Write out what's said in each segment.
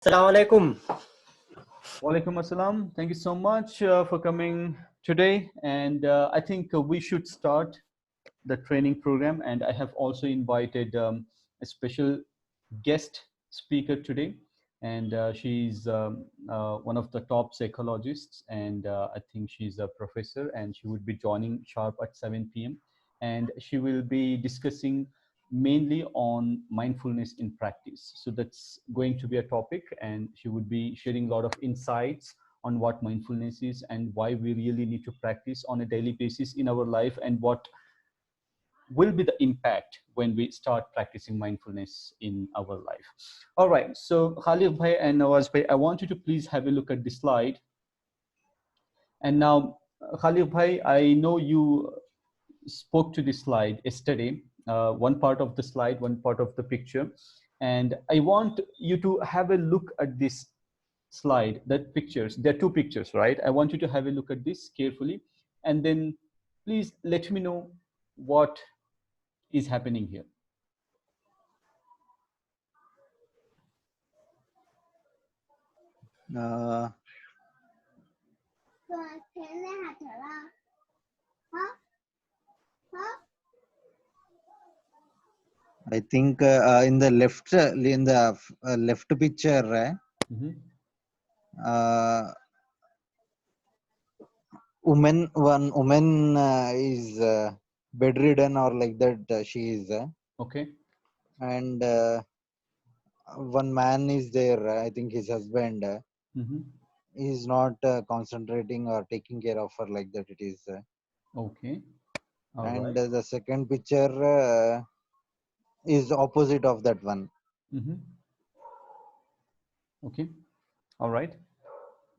Assalamu alaikum. Walaikum assalam. Thank you so much for coming today. And I think we should start the training program. And I have also invited a special guest speaker today. And she's one of the top psychologists. And I think she's a professor. And she would be joining sharp at 7 p.m. And she will be discussing mainly on mindfulness in practice. So that's going to be a topic, and she would be sharing a lot of insights on what mindfulness is and why we really need to practice on a daily basis in our life, and what will be the impact when we start practicing mindfulness in our life. All right, so Khalif Bhai and Nawaz Bhai, I want you to please have a look at the slide. And now, Khalif Bhai, I know you spoke to this slide yesterday, one part of the slide, one part of the picture. And I want you to have a look at this slide, that pictures, there are two pictures, right? I want you to have a look at this carefully. And then please let me know what is happening here. I think in the left picture, one woman is bedridden or like that. She is Okay. And one man is there. I think his husband is not concentrating or taking care of her like that. It is Okay. All and right. the second picture is opposite of that one. Okay. All right.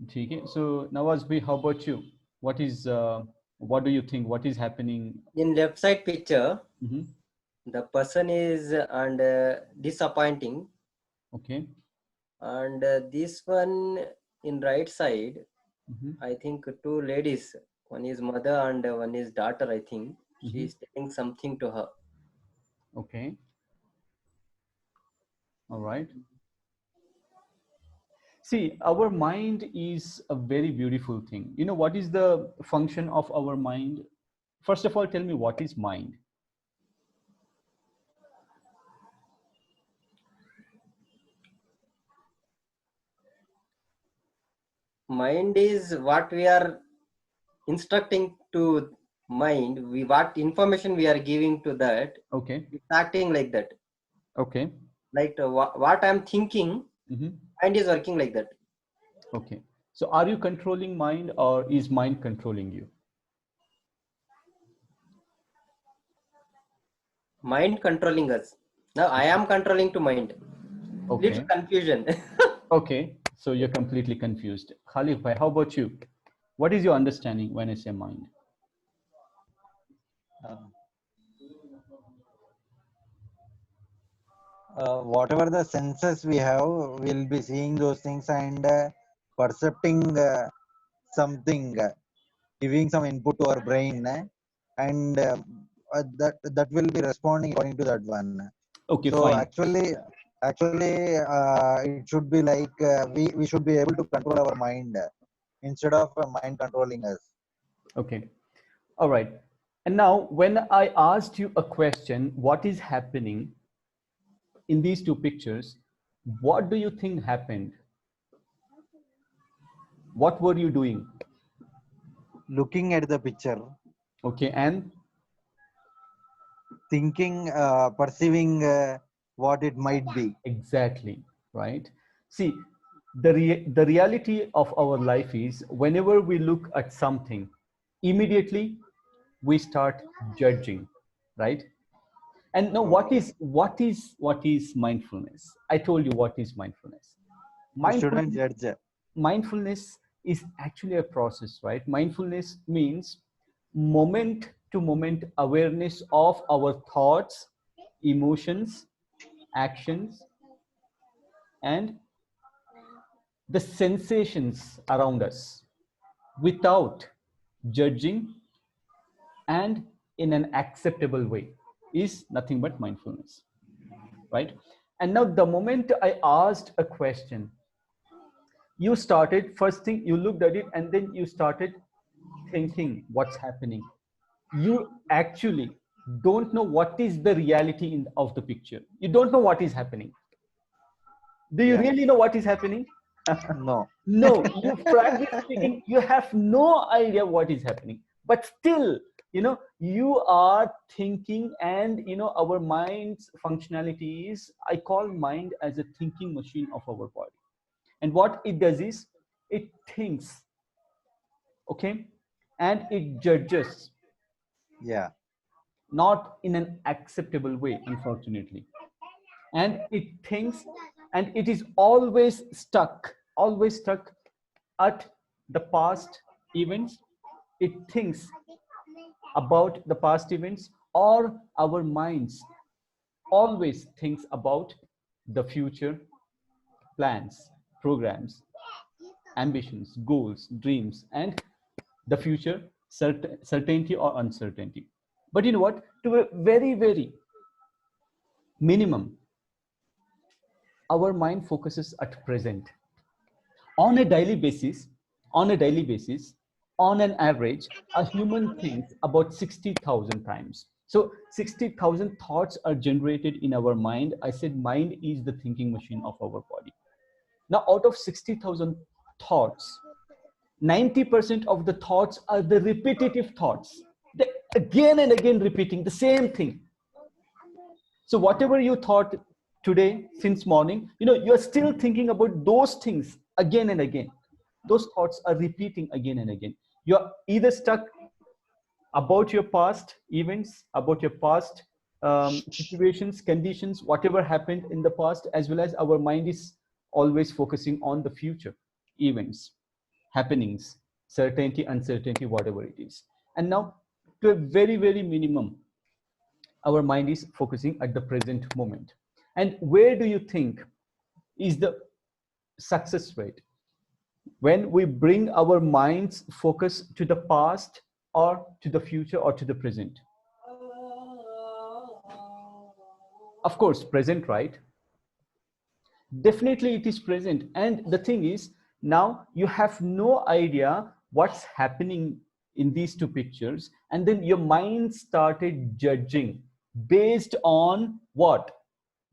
Okay. So Nawaz bhai, how about you? What do you think? What is happening? In left side picture, the person is disappointing. Okay. And this one in right side, I think two ladies. One is mother and one is daughter. I think she is telling something to her. Okay. All right. See, our mind is a very beautiful thing. You know, what is the function of our mind? First of all, tell me, what is mind? Mind is what we are instructing to mind. What information we are giving to that. Okay. It's acting like that. Okay. Like what I'm thinking, mind is working like that. Okay. So are you controlling mind, or is mind controlling you? Mind controlling us. Now I am controlling to mind. Okay. Little confusion. Okay. So you're completely confused. Khalif bhai, how about you? What is your understanding when I say mind? Whatever the senses we have, we'll be seeing those things and percepting something, giving some input to our brain, and that will be responding according to that one. Okay, so fine. actually it should be like we should be able to control our mind instead of mind controlling us. Okay. All right. And now, when I asked you a question, what is happening in these two pictures, what do you think happened? What were you doing? Looking at the picture. Okay. And thinking, perceiving what it might be. Exactly. Right. See, the reality of our life is, whenever we look at something, immediately we start judging, right? And now, what is mindfulness? I told you what is mindfulness. You shouldn't judge. Mindfulness is actually a process, right? Mindfulness means moment to moment awareness of our thoughts, emotions, actions, and the sensations around us, without judging and in an acceptable way, is nothing but mindfulness, right? And now, the moment I asked a question, You started, first thing you looked at it, and then you started thinking what's happening. You actually don't know what is the reality of the picture. You don't know what is happening. Do you Yeah. really know what is happening? No. No, you, frankly speaking, you have no idea what is happening. But still, you are thinking, and our mind's functionality is, I call mind as a thinking machine of our body. And what it does is, it thinks, okay, and it judges, Yeah. not in an acceptable way, unfortunately. And it thinks, and it is always stuck at the past events. It thinks about the past events, or our minds always thinks about the future plans, programs, ambitions, goals, dreams, and the future certainty or uncertainty. But you know what? To a very, very minimum, our mind focuses at present. On a daily basis, on an average, a human thinks about 60,000 times. So 60,000 thoughts are generated in our mind. I said mind is the thinking machine of our body. Now, out of 60,000 thoughts, 90% of the thoughts are the repetitive thoughts. They again and again repeating the same thing. So whatever you thought today since morning, you're still thinking about those things again and again. Those thoughts are repeating again and again. You're either stuck about your past events, about your past situations, conditions, whatever happened in the past, as well as our mind is always focusing on the future events, happenings, certainty, uncertainty, whatever it is. And now, to a very, very minimum, our mind is focusing at the present moment. And where do you think is the success rate? When we bring our mind's focus to the past, or to the future, or to the present? Of course, present, right? Definitely it is present. And the thing is, now you have no idea what's happening in these two pictures, and then your mind started judging based on what?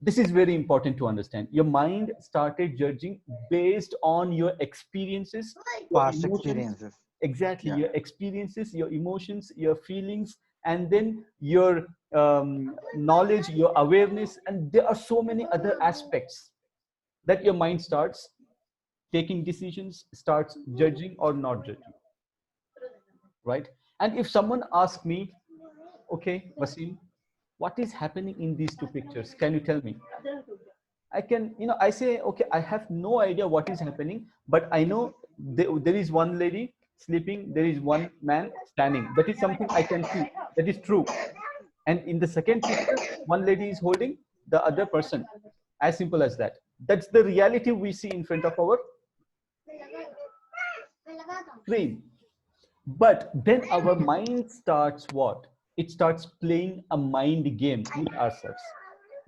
This is very important to understand. Your mind started judging based on your experiences, your Past emotions. experiences. Exactly, Yeah. your experiences, your emotions, your feelings, and then your knowledge, your awareness, and there are so many other aspects that your mind starts taking decisions, starts judging or not judging, right? And if someone asks me, okay, Vasim, what is happening in these two pictures? Can you tell me? I can, I say, okay, I have no idea what is happening, but I know there is one lady sleeping, there is one man standing. That is something I can see. That is true. And in the second picture, one lady is holding the other person. As simple as that. That's the reality we see in front of our screen. But then our mind starts what? It starts playing a mind game with ourselves.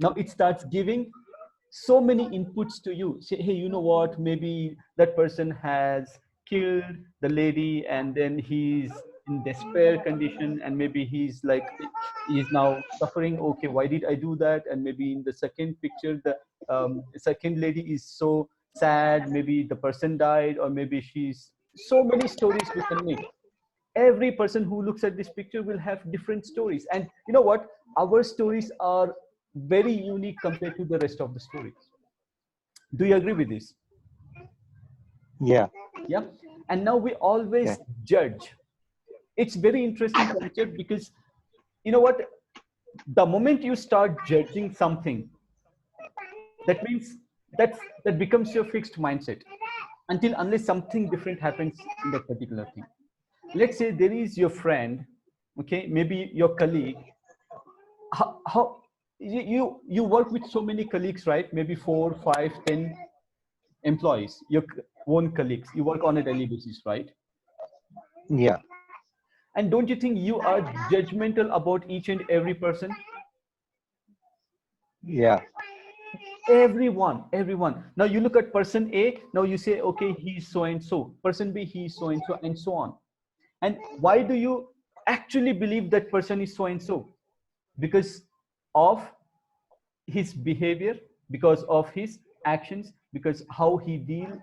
Now it starts giving so many inputs to you. Say, hey, you know what? Maybe that person has killed the lady, and then he's in despair condition, and maybe he's like, he's now suffering. Okay, why did I do that? And maybe in the second picture, the second lady is so sad. Maybe the person died, or maybe she's, so many stories we can make. Every person who looks at this picture will have different stories, and you know what, our stories are very unique compared to the rest of the stories. Do you agree with this? Yeah. Yeah. And now we Yeah. always judge. It's very interesting concept, because you know what, the moment you start judging something, that means that becomes your fixed mindset, until unless something different happens in that particular thing. Let's say there is your friend, okay, maybe your colleague. How you work with so many colleagues, right? Maybe 4, 5, 10 employees, your own colleagues. You work on a daily basis, right? Yeah. And don't you think you are judgmental about each and every person? Yeah. Everyone. Now you look at person A, now you say, okay, he's so and so. Person B, he's so and so on. And why do you actually believe that person is so and so? Because of his behavior, because of his actions, because how he deal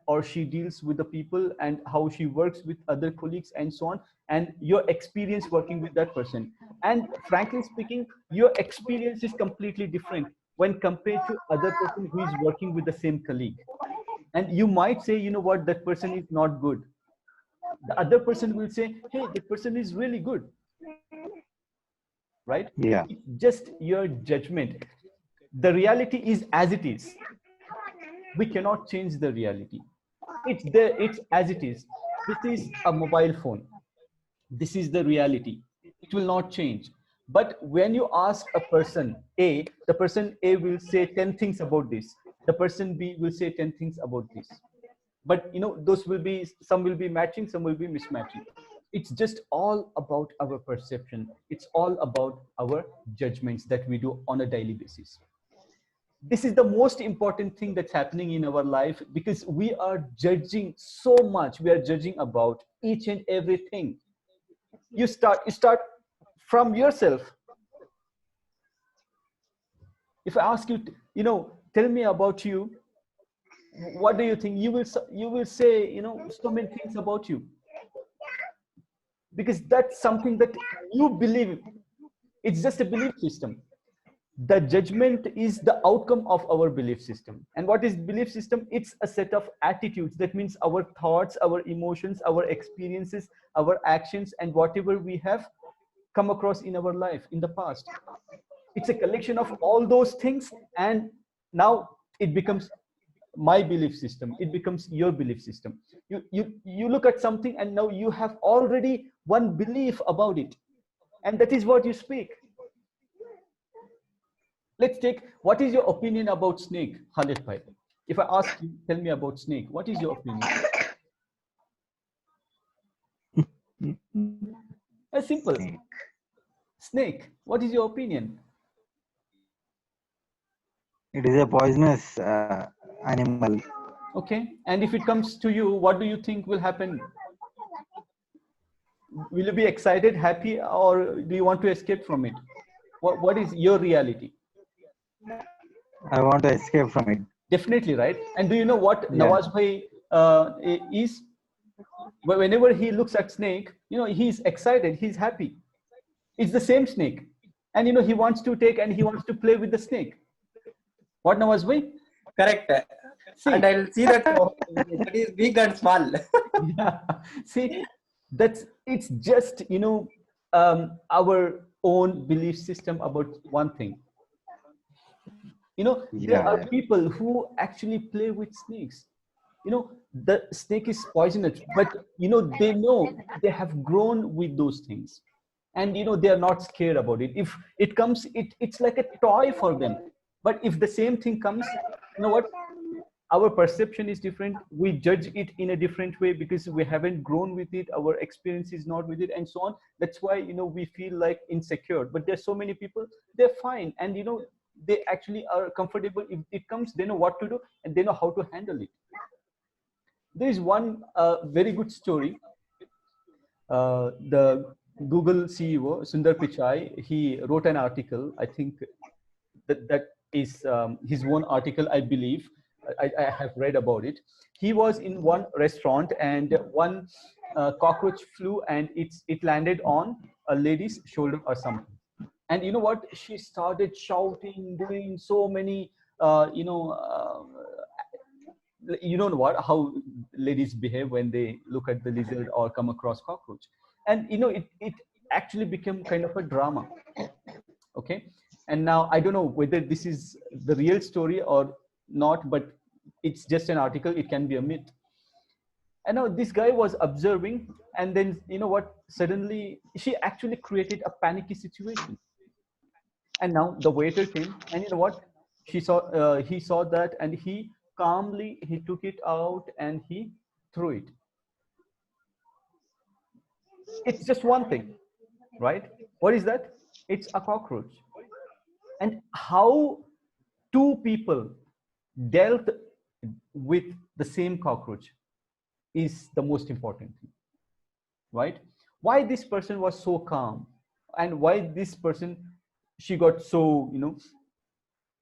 or she deals with the people, and how she works with other colleagues and so on, and your experience working with that person. And frankly speaking, your experience is completely different when compared to other person who is working with the same colleague. And you might say, you know what, that person is not good. The other person will say, hey, that person is really good, right? Yeah. It's just your judgment. The reality is as it is. We cannot change the reality. It's there, it's as it is. This is a mobile phone. This is the reality. It will not change. But when you ask a person A, the person A will say 10 things about this. The person B will say 10 things about this. But you know, those will be, some will be matching, some will be mismatching. It's just all about our perception. It's all about our judgments that we do on a daily basis. This is the most important thing that's happening in our life, because we are judging so much. We are judging about each and everything. You start from yourself. If I ask you, you know, tell me about you, what do you think? You will say, you know, so many things about you, because that's something that you believe. It's just a belief system. The judgment is the outcome of our belief system. And what is belief system? It's a set of attitudes. That means our thoughts, our emotions, our experiences, our actions, and whatever we have come across in our life in the past. It's a collection of all those things, and now it becomes my belief system. It becomes your belief system. You look at something, and now you have already one belief about it, and that is what you speak. Let's take, what is your opinion about snake, Khalid bhai? If I ask you, tell me about snake, what is your opinion? Simple. Snake. Snake, what is your opinion? It is a poisonous animal. Okay, and if it comes to you, what do you think will happen? Will you be excited, happy, or do you want to escape from it? What is your reality? I want to escape from it. Definitely, right? And do you know what Yeah. Nawaz bhai is? Whenever he looks at snake, you know, he's excited, he's happy. It's the same snake, and you know, he wants to take and he wants to play with the snake. What, Nawaz bhai? Correct. And See, I'll see that that is big and small. yeah. See, that's, it's just, you know, our own belief system about one thing. You know, there are Yeah. people who actually play with snakes. You know, the snake is poisonous, but you know they have grown with those things, and you know, they are not scared about it. If it comes, it's like a toy for them. But if the same thing comes, you know what, our perception is different. We judge it in a different way because we haven't grown with it, our experience is not with it, and so on. That's why, you know, we feel like insecure. But there's so many people, they're fine, and you know, they actually are comfortable. If it comes, they know what to do and they know how to handle it. There is one very good story. The Google CEO Sundar Pichai, he wrote an article. I think that is his own article, I believe. I have read about it. He was in one restaurant, and one cockroach flew, and it landed on a lady's shoulder or something. And you know what? She started shouting, doing so many, you know what, how ladies behave when they look at the lizard or come across cockroach. And you know, it actually became kind of a drama. Okay, and now I don't know whether this is the real story or not, but it's just an article, it can be a myth. And now this guy was observing, and then you know what, suddenly she actually created a panicky situation. And now the waiter came, and you know what, he saw that, and he calmly, he took it out and he threw it. It's just one thing, right? What is that? It's a cockroach. And how two people dealt with the same cockroach is the most important thing, right? Why this person was so calm, and why this person, she got so,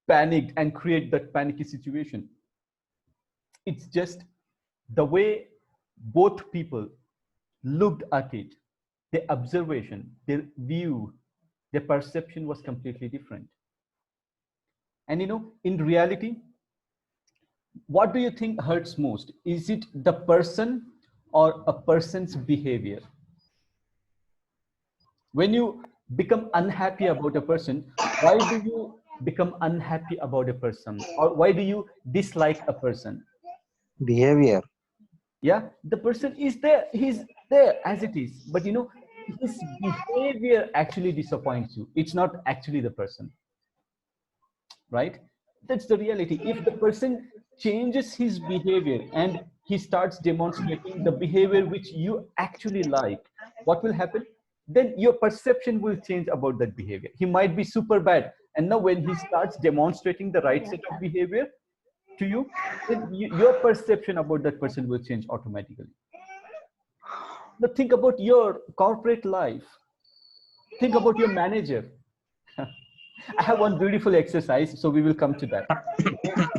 panicked and create that panicky situation. It's just the way both people looked at it, their observation, their view, their perception was completely different. And in reality, what do you think hurts most? Is it the person or a person's behavior? When you become unhappy about a person, why do you become unhappy about a person, or why do you dislike a person? Behavior. Yeah, the person is there, he's there as it is, but his behavior actually disappoints you. It's not actually the person, right? That's the reality. If the person changes his behavior and he starts demonstrating the behavior which you actually like, what will happen? Then your perception will change about that behavior. He might be super bad, and now when he starts demonstrating the right set of behavior to you, then your perception about that person will change automatically. Now think about your corporate life. Think about your manager. I have one beautiful exercise, so we will come to that.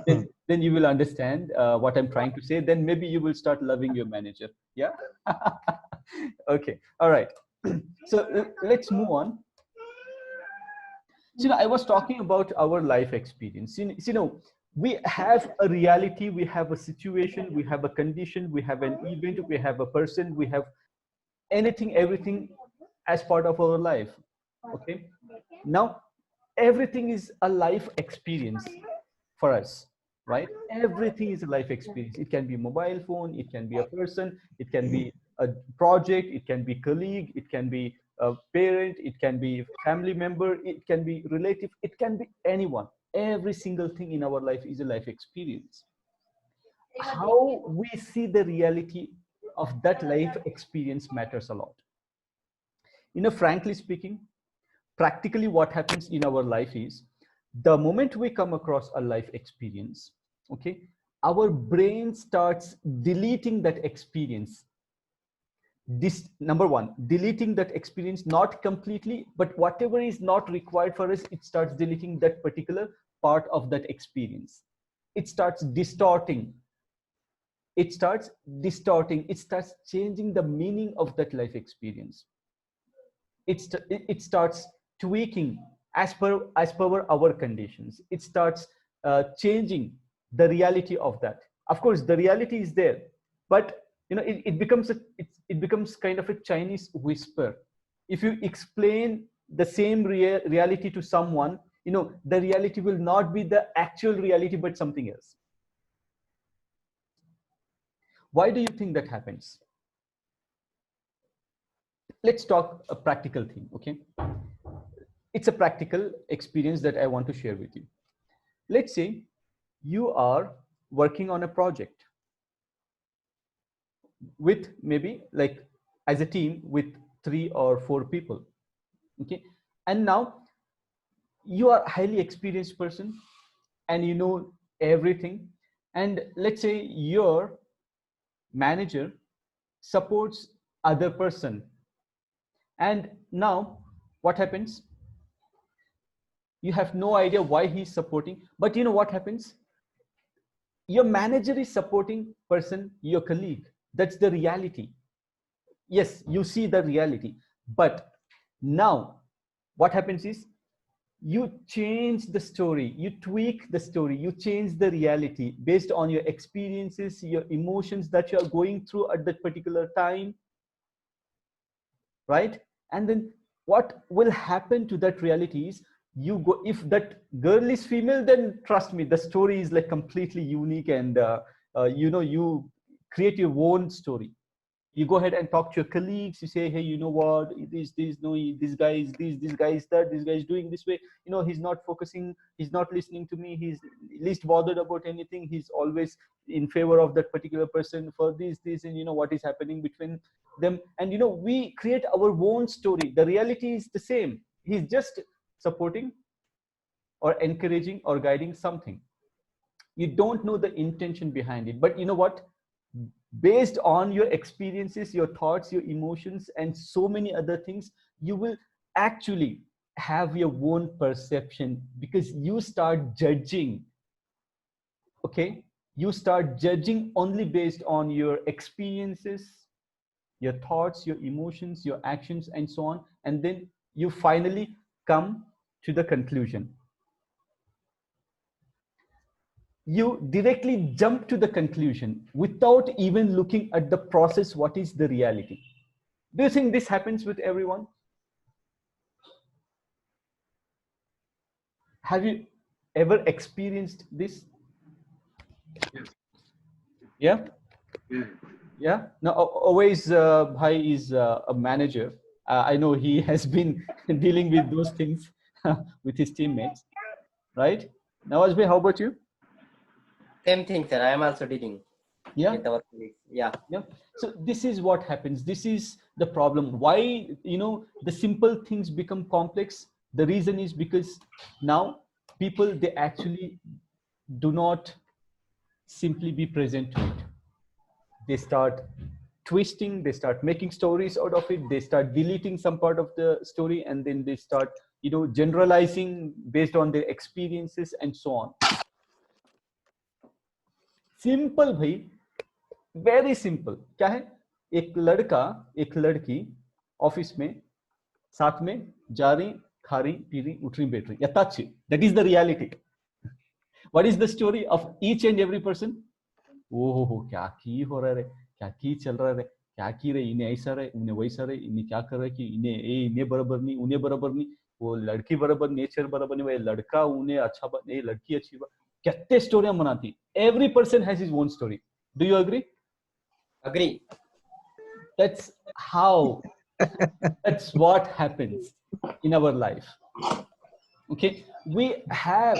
Okay? Then you will understand what I'm trying to say. Then maybe you will start loving your manager. Yeah. Okay. All right. So let's move on. So I was talking about our life experience. We have a reality, we have a situation, we have a condition, we have an event, we have a person, we have anything, everything as part of our life. Okay. Now, everything is a life experience for us, right? Everything is a life experience. It can be a mobile phone, it can be a person, it can be a project, it can be colleague, it can be a parent, it can be family member, it can be relative, it can be anyone. Every single thing in our life is a life experience. How we see the reality of that life experience matters a lot. Frankly speaking, practically what happens in our life is, the moment we come across a life experience, okay, our brain starts deleting that experience. This number one, deleting that experience, not completely, but whatever is not required for us, it starts deleting that particular part of that experience. It starts distorting. It starts changing the meaning of that life experience. It starts tweaking as per our conditions. It starts changing the reality of that. Of course, the reality is there, but it becomes kind of a Chinese whisper. If you explain the same reality to someone, the reality will not be the actual reality, but something else. Why do you think that happens? Let's talk a practical thing, okay? It's a practical experience that I want to share with you. Let's say you are working on a project with maybe like as a team with 3 or 4 people, okay? And now you are a highly experienced person and you know everything. And let's say your manager supports other person. And now what happens? You have no idea why he's supporting, but you know what happens? Your manager is supporting person, your colleague. That's the reality. Yes, you see the reality, but now what happens is you change the story, you tweak the story, you change the reality based on your experiences, your emotions that you are going through at that particular time, right? And then what will happen to that reality is, you go, if that girl is female, then trust me, the story is like completely unique. And you create your own story. You go ahead and talk to your colleagues. You say, hey, you know what, this guy is this guy is that, this guy is doing this way, he's not focusing, he's not listening to me, he's least bothered about anything, he's always in favor of that particular person for this, and what is happening between them. And we create our own story. The reality is the same. He's just supporting or encouraging or guiding something. You don't know the intention behind it, but you know what? Based on your experiences, your thoughts, your emotions, and so many other things, you will actually have your own perception, because you start judging. Okay, you start judging only based on your experiences, your thoughts, your emotions, your actions, and so on. And then you finally come to the conclusion. You directly jump to the conclusion without even looking at the process. What is the reality? Do you think this happens with everyone? Have you ever experienced this? Yeah. Yeah. Now, always, Bhai is a manager. I know he has been dealing with those things with his teammates, right? Nawaz Bhai, how about you? Same thing, sir. I am also dealing Yeah. with our colleagues. Yeah. Yeah. So this is what happens. This is the problem. Why, the simple things become complex? The reason is because now people, they actually do not simply be present to it. They start twisting, they start making stories out of it, they start deleting some part of the story, and then they start generalizing based on their experiences and so on. Simple भाई, very simple. क्या है? एक लड़का, एक लड़की office में साथ में जा रही, खा रही, पी रही, उठ रही, बैठ रही, या touch. That is the reality. What is the story of each and every person? ओहो, क्या की हो रहा है, क्या की चल रहा है, क्या की रहे, इन्हें ऐसा रहे, उन्हें वैसा रहे, इन्हें क्या कर रहे कि इन्हें बराबर नहीं, उन्हें बराबर नहीं, वो लड़की बराबर, नेचर बराबर नहीं, वो लड़का उन्हें अच्छा, लड़की अच्छी. कितने स्टोरियां बनाती. Every person has his own story. Do you agree? Agree. That's how, that's what happens in our life. Okay, we have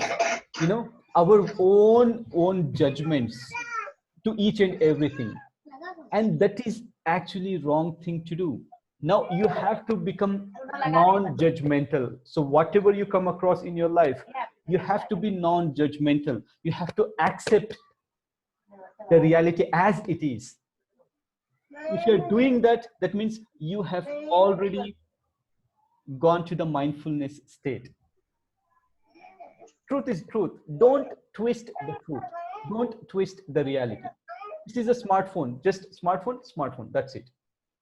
our own judgments to each and everything, and that is actually wrong thing to do. Now you have to become non-judgmental. So whatever you come across in your life, you have to be non-judgmental. You have to accept the reality as it is. If you're doing that, that means you have already gone to the mindfulness state. Truth is truth. Don't twist the truth. Don't twist the reality. This is a smartphone. Just smartphone. That's it.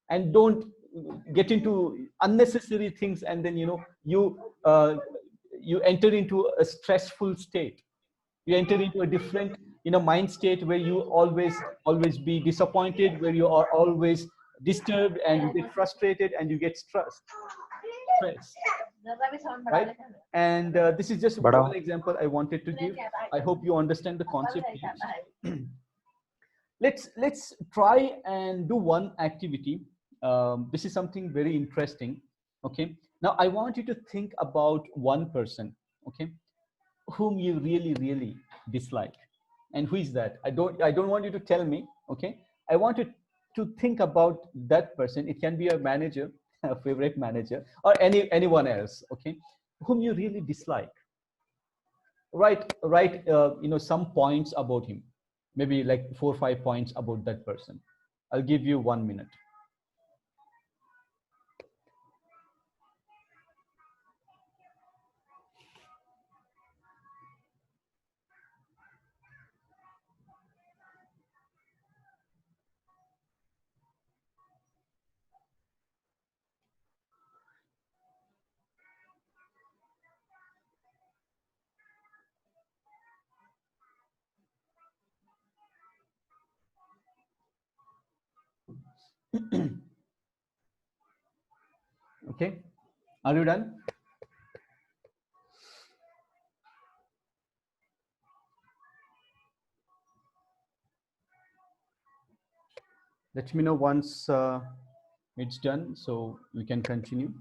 And don't get into unnecessary things, and then you enter into a stressful state. You enter into a different mind state where you always be disappointed, where you are always disturbed, and you get frustrated, and you get stress. Right? And this is just one example I wanted to give. I hope you understand the concept here. Let's try and do one activity. This is something very interesting. Okay, now I want you to think about one person, okay, whom you really dislike. And who is that? I don't want you to tell me. Okay, I want you to think about that person. It can be a manager, a favorite manager, or anyone else, okay, whom you really dislike. Write some points about him, maybe like 4 or 5 points about that person. I'll give you 1 minute. Okay, are you done? Let me know once it's done, so we can continue.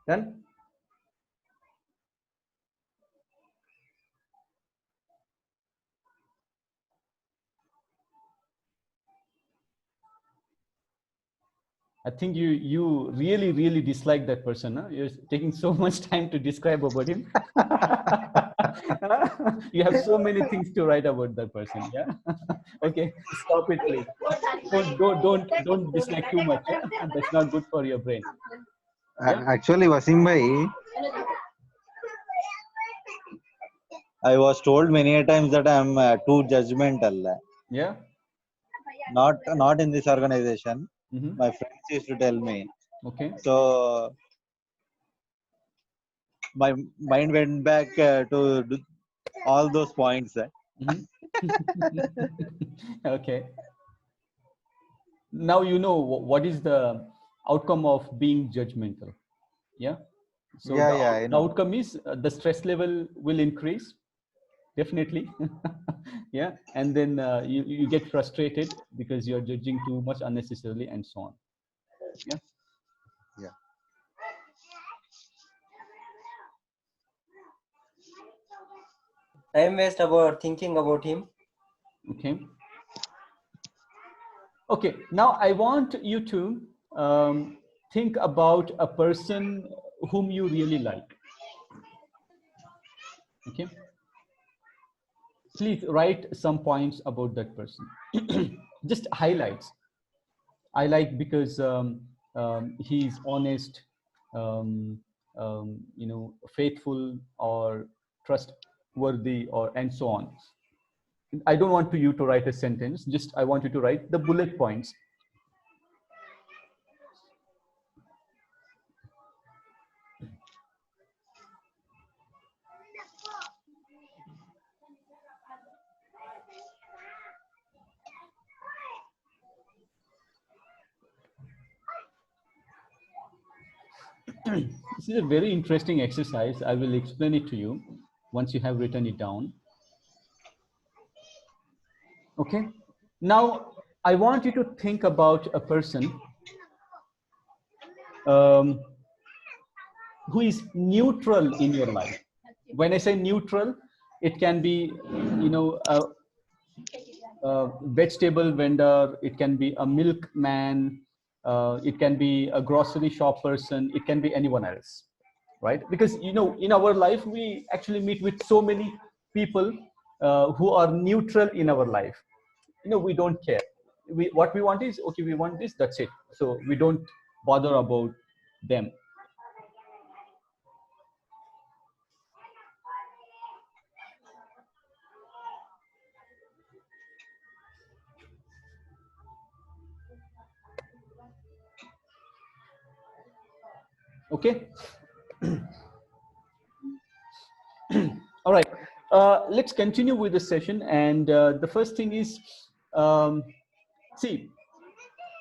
Done? I think you really dislike that person. Huh? You're taking so much time to describe about him. You have so many things to write about that person. Yeah. Okay. Stop it, please. Don't dislike too much. Yeah? That's not good for your brain. Yeah. Actually, Wasim bhai, I was told many a times that I am too judgmental. Yeah. Not in this organization. Mm-hmm. My friends used to tell me. Okay. So my mind went back to all those points. Mm-hmm. Okay. Now you know what is the outcome of being judgmental. Yeah. So Yeah, yeah, I the know. outcome is the stress level will increase, definitely. Yeah. And then you get frustrated because you're judging too much unnecessarily and so on. Yeah. Yeah. Time waste about thinking about him. Okay. Okay. Now I want you to think about a person whom you really like. Okay. Please write some points about that person. Just highlights. I like because he's honest, um, faithful, or trustworthy, or and so on. I don't want you to write a sentence. Just I want you to write the bullet points. This is a very interesting exercise. I will explain it to you once you have written it down. Okay. Now, I want you to think about a person um, who is neutral in your life. When I say neutral, it can be, a vegetable vendor, it can be a milkman, it can be a grocery shop person, it can be anyone else, right? Because in our life we actually meet with so many people who are neutral in our life. We don't care. What we want is, okay, we want this, that's it. So we don't bother about them. Okay. All right. Let's continue with the session. And the first thing is, see,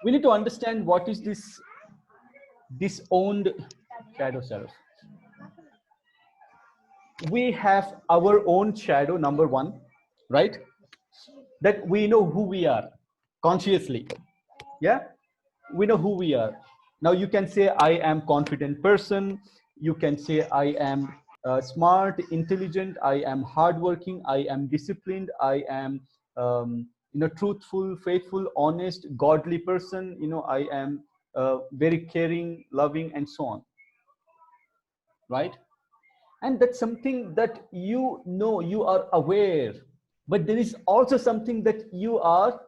we need to understand what is this disowned shadow self. We have our own shadow, number one, right? That we know who we are consciously. Yeah, we know who we are. Now you can say I am confident person. You can say I am smart, intelligent. I am hardworking. I am disciplined. I am truthful, faithful, honest, godly person. I am very caring, loving, and so on. Right? And that's something that you are aware, but there is also something that you are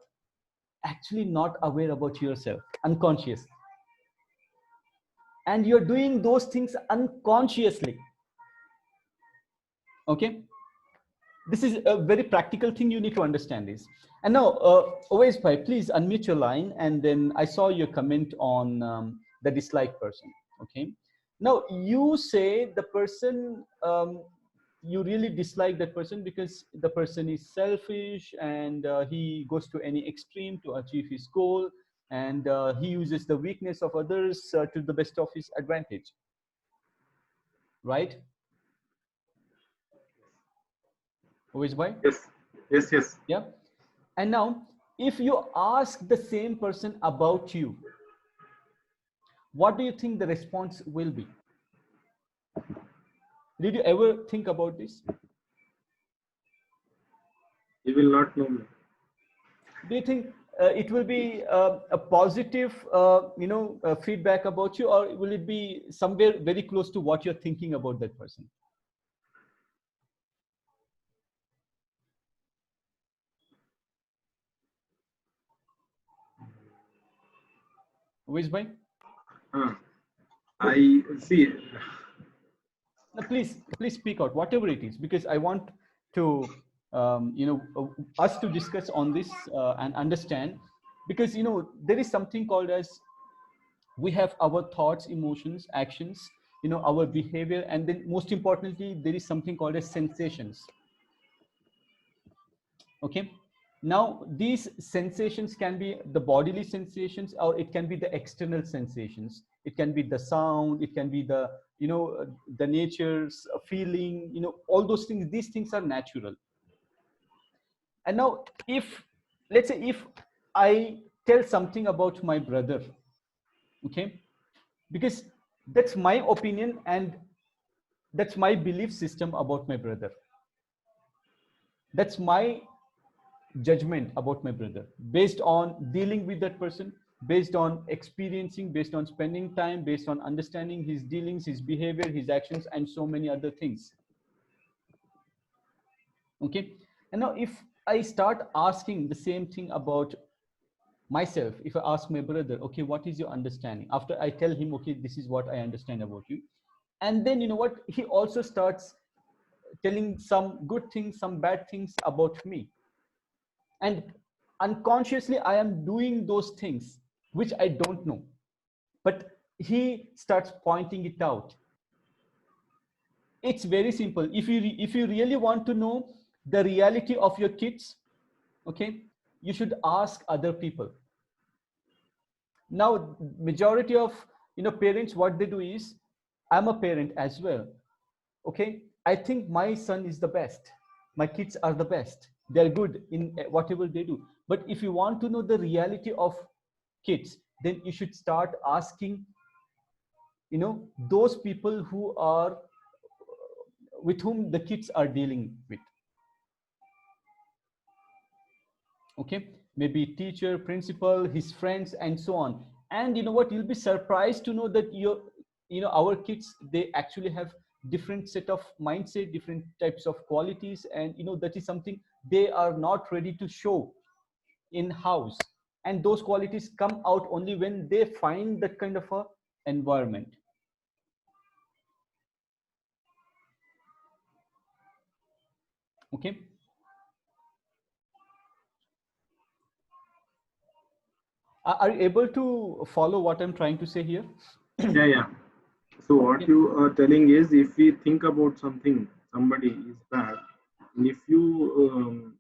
actually not aware about yourself, unconscious, and you're doing those things unconsciously. Okay, this is a very practical thing you need to understand this. And now always bhai, please unmute your line, and then I saw your comment on the dislike person. Okay, now you say the person you really dislike that person because the person is selfish, and he goes to any extreme to achieve his goal, and he uses the weakness of others to the best of his advantage, right? Always bhai? Yes, yes, yes. Yeah. And now, if you ask the same person about you, what do you think the response will be? Did you ever think about this? He will not know me. Do you think it will be a positive, feedback about you, or will it be somewhere very close to what you're thinking about that person? Which by? I see. No, please speak out, whatever it is, because I want to, us to discuss on this and understand, because there is something called as, we have our thoughts, emotions, actions, our behavior, and then most importantly, there is something called as sensations. Okay. Now, these sensations can be the bodily sensations, or it can be the external sensations. It can be the sound, it can be the, the nature's feeling, all those things. These things are natural. And now, let's say, if I tell something about my brother, okay, because that's my opinion and that's my belief system about my brother. That's my judgment about my brother, based on dealing with that person, based on experiencing, based on spending time, based on understanding his dealings, his behavior, his actions, and so many other things. Okay. And now, if I start asking the same thing about myself, if I ask my brother, okay, what is your understanding, after I tell him, okay, this is what I understand about you, and then what, he also starts telling some good things, some bad things about me, and unconsciously I am doing those things which I don't know, but he starts pointing it out. It's very simple. If you really want to know the reality of your kids, okay, you should ask other people. Now, majority of parents, what they do is, I'm a parent as well, okay, I think my son is the best, my kids are the best, they're good in whatever they do. But if you want to know the reality of kids, then you should start asking those people who are with whom the kids are dealing with. Okay, maybe teacher, principal, his friends, and so on. And you know what, you'll be surprised to know that our kids, they actually have different set of mindset, different types of qualities, and that is something they are not ready to show in house, and those qualities come out only when they find that kind of a environment. Okay. Are you able to follow what I'm trying to say here? Yeah. So what you are telling is, if we think about something, somebody is bad, and if you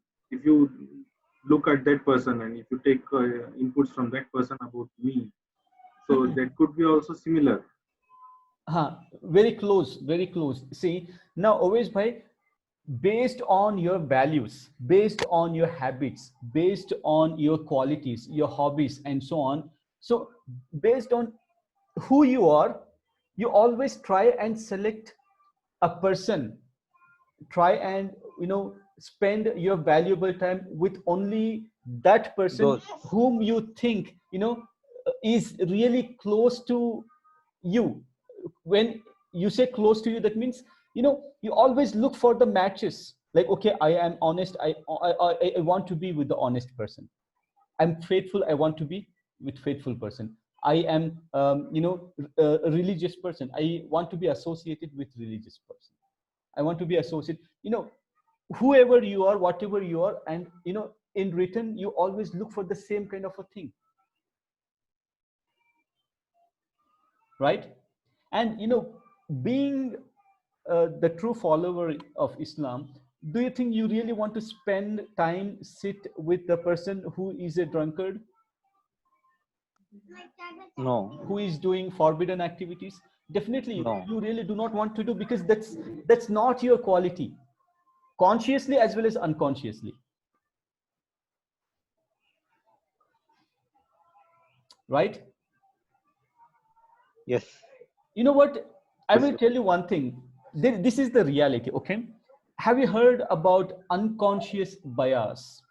look at that person, and if you take inputs from that person about me, so that could be also similar. Very close, very close. See, now always by, based on your values, based on your habits, based on your qualities, your hobbies, and so on. So based on who you are, you always try and select a person, try and spend your valuable time with only that person whom you think is really close to you. When you say close to you, that means you always look for the matches, like, okay, I am honest, I want to be with the honest person. I'm faithful, I want to be with faithful person. I am a religious person, I want to be associated with religious person. I want to be associated, whoever you are, whatever you are, and in return you always look for the same kind of a thing, right? And being the true follower of Islam, do you think you really want to spend time sit with the person who is a drunkard, No. who is doing forbidden activities? Definitely No. you really do not want to do, because that's not your quality, consciously as well as unconsciously, right? Yes. You know what, I Yes, will sir. tell you one thing. this is the reality. Okay, have you heard about unconscious bias?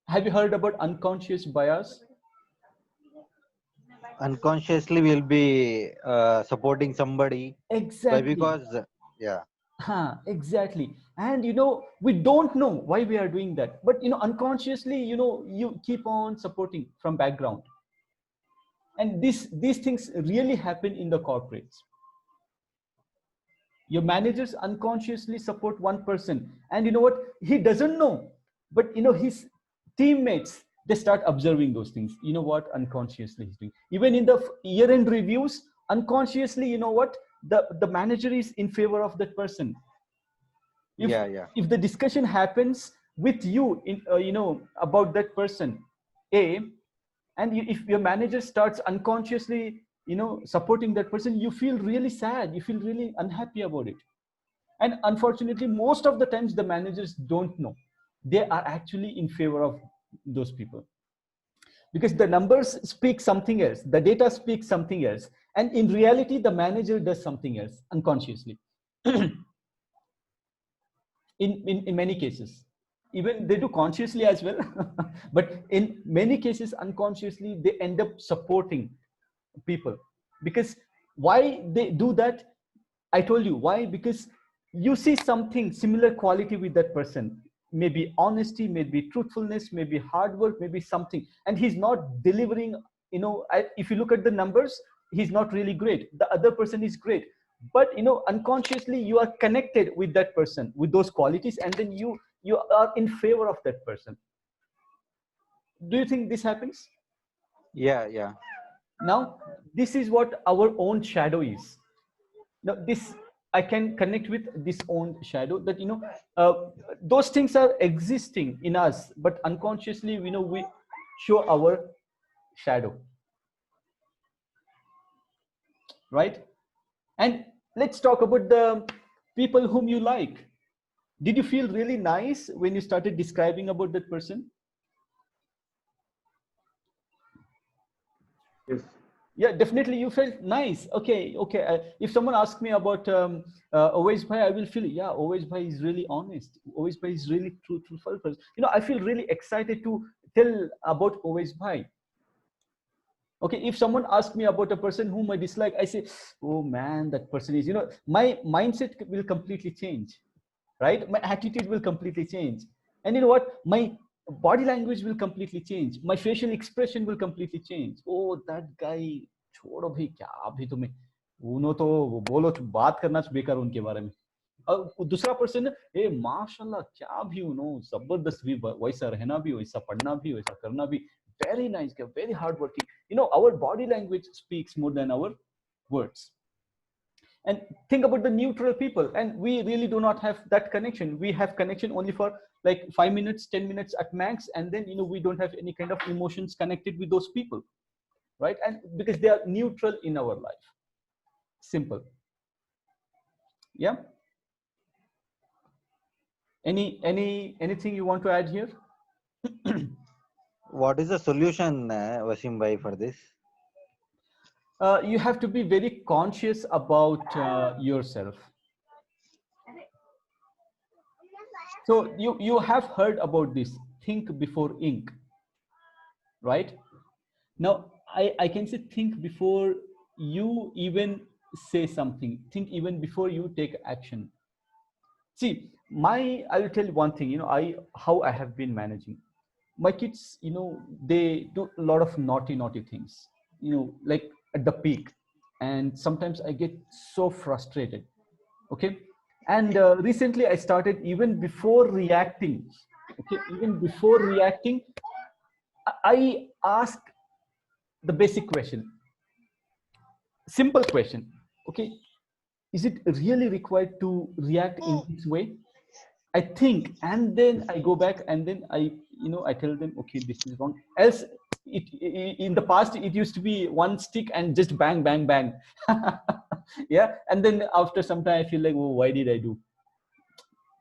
Have you heard about unconscious bias? Unconsciously we'll be supporting somebody by Exactly. because yeah. Exactly. And we don't know why we are doing that, but unconsciously, you keep on supporting from background. And these things really happen in the corporates. Your managers unconsciously support one person, and you know what, he doesn't know, but his teammates, they start observing those things. You know what, unconsciously he's doing. Even in the year-end reviews, unconsciously, you know what, the manager is in favor of that person. if Yeah, yeah. if the discussion happens with you in about that person A, and if your manager starts unconsciously supporting that person, you feel really sad, you feel really unhappy about it. And unfortunately, most of the times the managers don't know they are actually in favor of those people, because the numbers speak something else, the data speaks something else, and in reality the manager does something else unconsciously. In many cases, even they do consciously as well. But in many cases unconsciously they end up supporting people. Because why they do that, I told you why. Because you see something similar quality with that person, maybe honesty, maybe truthfulness, maybe hard work, maybe something, and he's not delivering. If you look at the numbers, he's not really great, the other person is great, but unconsciously you are connected with that person with those qualities, and then you are in favor of that person. Do you think this happens? Yeah, yeah. Now this is what our own shadow is. Now this, I can connect with this own shadow, that uh, those things are existing in us, but unconsciously we show our shadow, right? And let's talk about the people whom you like. Did you feel really nice when you started describing about that person? Yes. Yeah, definitely you felt nice. Okay, okay. If someone asks me about Always Bhai, I will feel, yeah, Always Bhai is really honest. Always Bhai is really truthful person. I feel really excited to tell about Always Bhai. Okay, if someone asks me about a person whom I dislike, I say, oh man, that person is, my mindset will completely change, right? My attitude will completely change. And you know what? My body language will completely change. My facial expression will completely change. Oh, that guy, छोड़ो भाई क्या अभी तुम्हें, उन्हों तो बोलो बात करना बेकार उनके बारे में. और दूसरा पर्सन, ए माशाल्लाह क्या भी जबरदस्त भी, वैसा रहना भी, वैसा पढ़ना भी, वैसा करना भी, very nice guy, very hard working. Our body language speaks more than our words. And think about the neutral people, and we really do not have that connection. We have connection only for like 5 minutes, 10 minutes at max, and then we don't have any kind of emotions connected with those people, right? And because they are neutral in our life. Simple. Yeah. Anything you want to add here? What is the solution, Wasim bhai, for this? You have to be very conscious about yourself. So you have heard about this, think before ink, right? Now I can say think before you even say something, think even before you take action. See, I will tell you one thing, how I have been managing my kids. They do a lot of naughty things, like at the peak, and sometimes I get so frustrated. Okay. And recently I started, even before reacting, okay, even before reacting, I ask the basic question, simple question. Okay, is it really required to react in this way? I think, and then I go back, and then I tell them, okay, this is wrong. Else, in the past it used to be one stick and just bang, bang, bang. Yeah, and then after some time I feel like, oh, why did I do?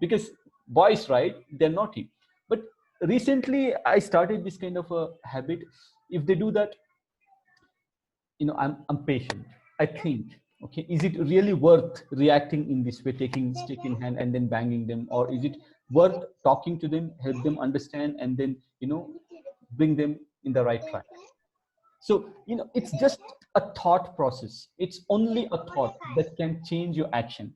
Because boys, right, they're naughty. But recently I started this kind of a habit. If they do that, I'm patient. I think, Okay, is it really worth reacting in this way, taking stick in hand and then banging them, or is it worth talking to them, help them understand, and then bring them in the right track? So it's just a thought process. It's only a thought that can change your action.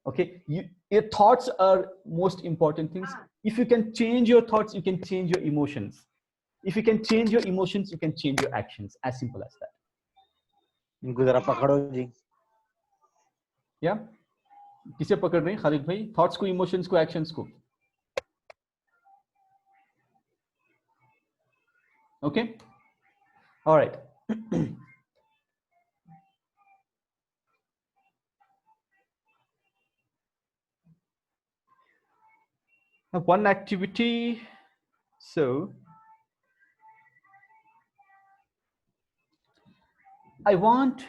Okay, your thoughts are most important things. If you can change your thoughts, you can change your emotions. If you can change your emotions, you can change your actions. As simple as that. इनको जरा पकड़ो जी. Yeah, किसे पकड़ रहे हैं खालिद भाई? Thoughts को, emotions को, एक्शंस को? Okay, all right. One activity. So I want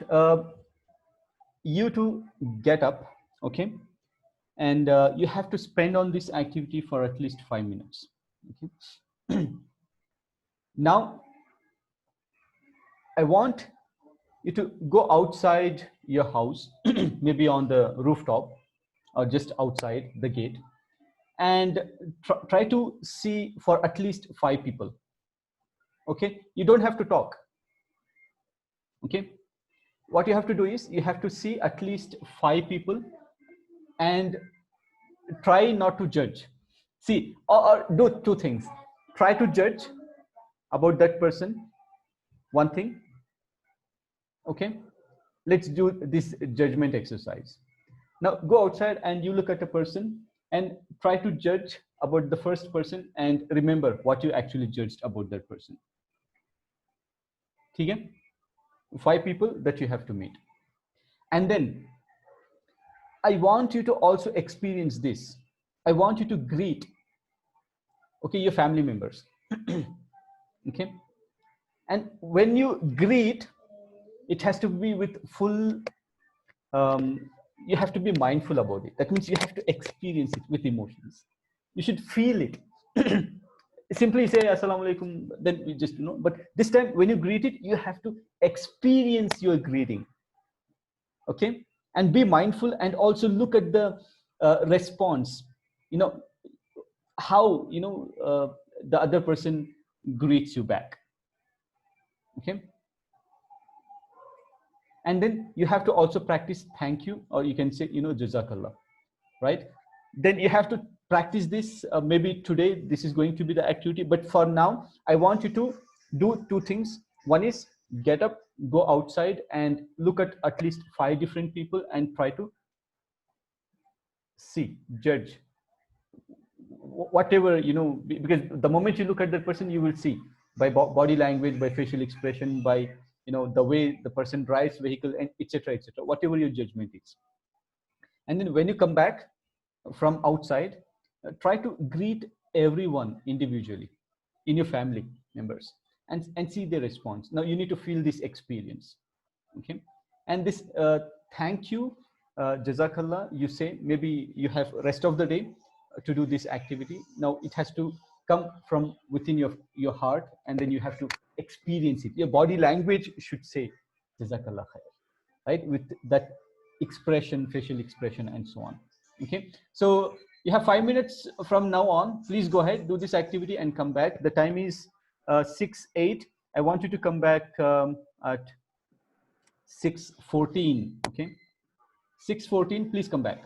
you to get up, okay, and you have to spend on this activity for at least 5 minutes. Okay. Now I want you to go outside your house, maybe on the rooftop or just outside the gate, and try to see for at least 5 people. Okay, you don't have to talk. Okay, what you have to do is you have to see at least 5 people and try not to judge. See, or do two things. Try to judge about that person, one thing. Okay, let's do this judgment exercise. Now go outside and you look at a person and try to judge about the first person and remember what you actually judged about that person. Okay? 5 people that you have to meet. And then I want you to also experience this. I want you to greet, okay, your family members. Okay? And when you greet, it has to be with full, you have to be mindful about it. That means you have to experience it with emotions. You should feel it. Simply say assalamu alaikum, then you just but this time when you greet it, you have to experience your greeting. Okay, and be mindful and also look at the response, how the other person greets you back. Okay, and then you have to also practice thank you, or you can say jazakallah, right? Then you have to practice this. Maybe today this is going to be the activity, but for now I want you to do two things. One is get up, go outside and look at least 5 different people and try to see, judge whatever, because the moment you look at that person, you will see by body language, by facial expression, by the way the person drives vehicle, and etc., whatever your judgment is. And then when you come back from outside, try to greet everyone individually in your family members and see their response. Now you need to feel this experience. Okay, and this thank you, jazakallah, you say, maybe you have rest of the day to do this activity. Now it has to come from within your heart, and then you have to experience it. Your body language should say jazakallah khair, right, with that expression, facial expression, and so on. Okay, so you have 5 minutes from now on. Please go ahead, do this activity and come back. The time is 6:08. I want you to come back at 6:14. Okay, 6:14, please come back.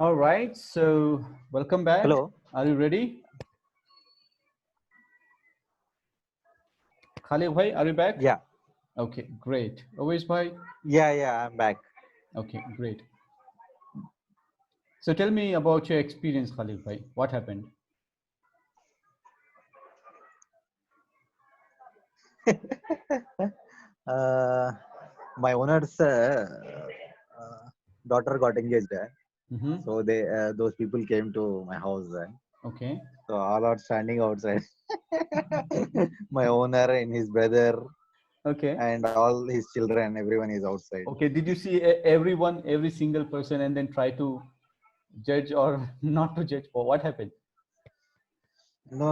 All right, so welcome back. Hello. Are you ready? Khalid bhai, are you back? Yeah. Okay, great. Always bhai? Yeah, I'm back. Okay, great. So tell me about your experience, Khalid bhai. What happened? My owner's daughter got engaged. So those people came to my house. Okay. So all are standing outside. My owner and his brother. Okay. And all his children, everyone is outside. Okay. Did you see everyone, every single person, and then try to judge or not to judge? Or what happened? No.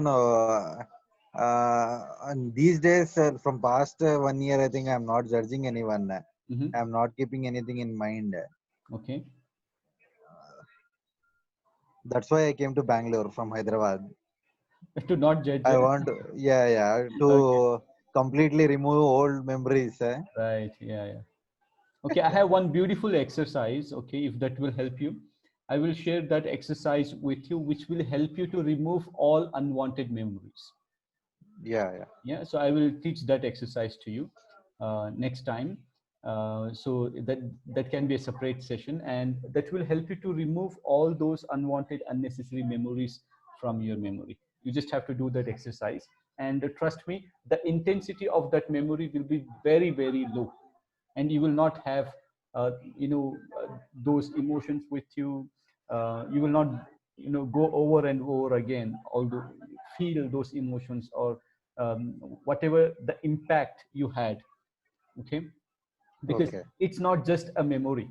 And these days, from past 1 year, I think I'm not judging anyone. Mm-hmm. I'm not keeping anything in mind. Okay. That's why I came to Bangalore from Hyderabad. To not judge. I want to, yeah, yeah, Okay. to completely remove old memories. Right. Yeah. Yeah. Okay. I have one beautiful exercise. Okay. If that will help you, I will share that exercise with you, which will help you to remove all unwanted memories. Yeah, yeah. Yeah, so I will teach that exercise to you next time. So that can be a separate session, and that will help you to remove all those unwanted unnecessary memories from your memory. You just have to do that exercise, and trust me, the intensity of that memory will be very, very low, and you will not have those emotions with you. You will not go over and over again, although feel those emotions, or whatever the impact you had. Okay, because Okay, it's not just a memory.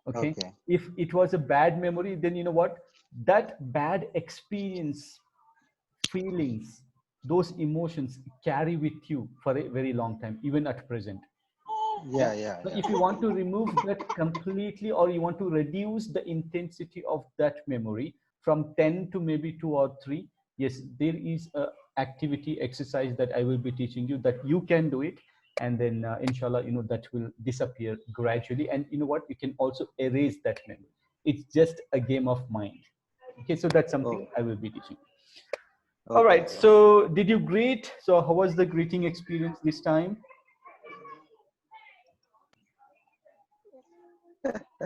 Okay, okay, if it was a bad memory, then you know what, that bad experience, feelings, those emotions carry with you for a very long time, even at present. Yeah. yeah, yeah, So yeah. if you want to remove that completely, or you want to reduce the intensity of that memory from 10 to maybe 2 or 3, yes, there is a activity exercise that I will be teaching you, that you can do it. And then inshallah, that will disappear gradually. And you know what, you can also erase that memory. It's just a game of mind. Okay, so that's Oh, something I will be teaching. All okay, right, okay. so did you greet? So how was the greeting experience this time?